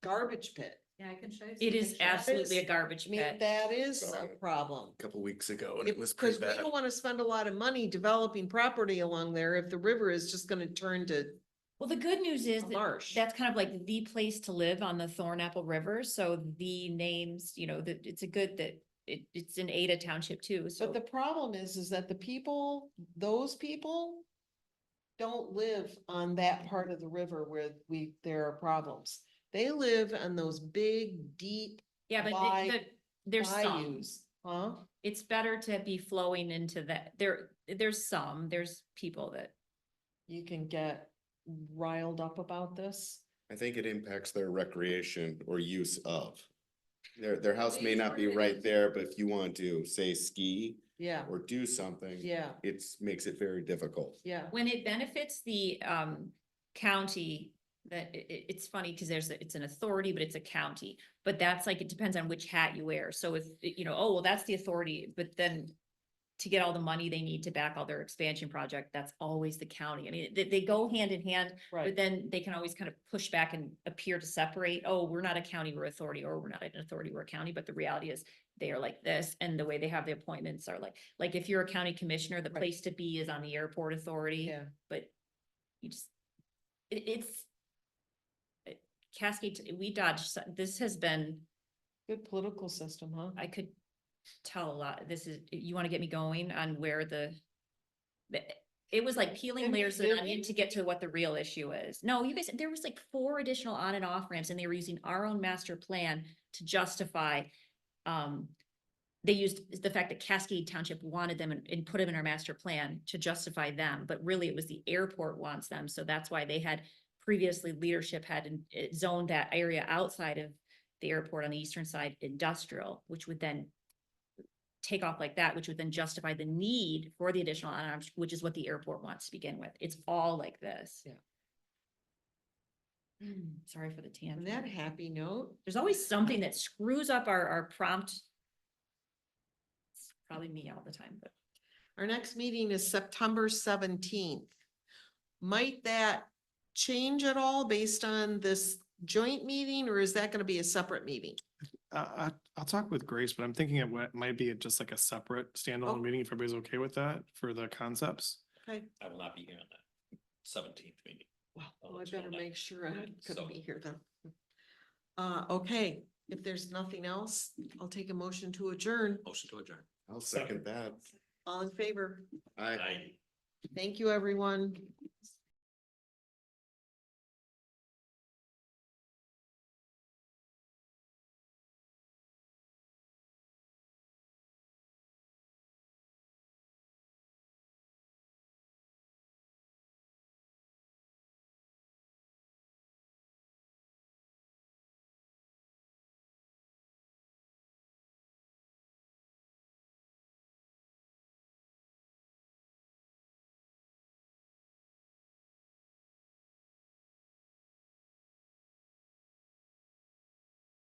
Speaker 1: garbage pit.
Speaker 7: Yeah, I can show you. some
Speaker 4: It is
Speaker 7: pictures.
Speaker 4: absolutely a
Speaker 1: is-
Speaker 4: garbage
Speaker 1: I mean,
Speaker 4: pit.
Speaker 1: that is a
Speaker 8: Sorry.
Speaker 1: problem.
Speaker 8: A couple weeks ago and it was
Speaker 1: Because
Speaker 8: pretty
Speaker 1: we
Speaker 8: bad.
Speaker 1: don't wanna spend a lot of money developing property along there if the river is just gonna turn to
Speaker 4: Well, the good news is
Speaker 1: a
Speaker 4: that
Speaker 1: marsh.
Speaker 4: that's kind of like the place to live on the Thornapple River. So the names, that it's a good that it's in Ada Township too. So
Speaker 1: But the problem is that the people, those people don't live on that part of the river where there are problems. They live on those big, deep
Speaker 4: Yeah, but
Speaker 1: Why-
Speaker 4: there's some,
Speaker 1: bayous, huh?
Speaker 4: it's better to be flowing into that. There's people that,
Speaker 1: You can get riled up about this.
Speaker 8: I think it impacts their recreation or use of. Their house may not be right there, but if you want to, say, ski
Speaker 1: Yeah,
Speaker 8: or do something.
Speaker 1: yeah,
Speaker 8: Makes it very difficult.
Speaker 1: yeah.
Speaker 4: when it benefits the county, that it's funny because it's an authority, but it's a county. But that's like, it depends on which hat you wear. So if, oh, well, that's the authority, but then to get all the money they need to back all their expansion project, that's always the county. I mean, they go hand in hand, but
Speaker 1: Right.
Speaker 4: then they can always kind of push back and appear to separate. Oh, we're not a county, we're authority, or we're not an authority, we're a county. But the reality is they are like this, and the way they have the appointments are like if you're a county commissioner, the
Speaker 1: Right.
Speaker 4: place to be is on the airport authority.
Speaker 1: Yeah.
Speaker 4: But you just, it's Cascade, we dodged, this has been,
Speaker 1: Good political system, huh?
Speaker 4: I could tell a lot, this is, you wanna get me going on where it was like peeling
Speaker 1: And we
Speaker 4: layers of
Speaker 1: did
Speaker 4: onion
Speaker 1: it?
Speaker 4: to get to what the real issue is. No, you guys, there was like 4 additional on and off ramps, and they were using our own master plan to justify, they used the fact that Cascade Township wanted them and put them in our master plan to justify them, but really it was the airport wants them, so that's why they had previously leadership had zoned that area outside of the airport on the eastern side industrial, which would then take off like that, which would then justify the need for the additional on-ramps, which is what the airport wants to begin with. It's all like this.
Speaker 1: Yeah.
Speaker 4: Sorry for the
Speaker 1: On
Speaker 4: tangent.
Speaker 1: that happy note,
Speaker 4: There's always something that screws up our prompt. It's probably me all the time, but
Speaker 1: our next meeting is September 17th. Might that change at all based on this joint meeting, or is that gonna be a separate meeting?
Speaker 5: I'll talk with Grace, but I'm thinking it might be just like a separate
Speaker 1: Oh.
Speaker 5: standalone meeting if everybody's okay with that for the concepts.
Speaker 1: Okay,
Speaker 2: I will not be here on that 17th meeting.
Speaker 1: well,
Speaker 2: I'll
Speaker 1: I
Speaker 2: let you know
Speaker 1: better
Speaker 2: that.
Speaker 1: make sure I'm
Speaker 2: So-
Speaker 1: gonna be here then. Okay, if there's nothing else, I'll take a motion to adjourn.
Speaker 2: Motion to adjourn.
Speaker 8: I'll second that.
Speaker 1: All in favor?
Speaker 8: I.
Speaker 1: Thank you, everyone.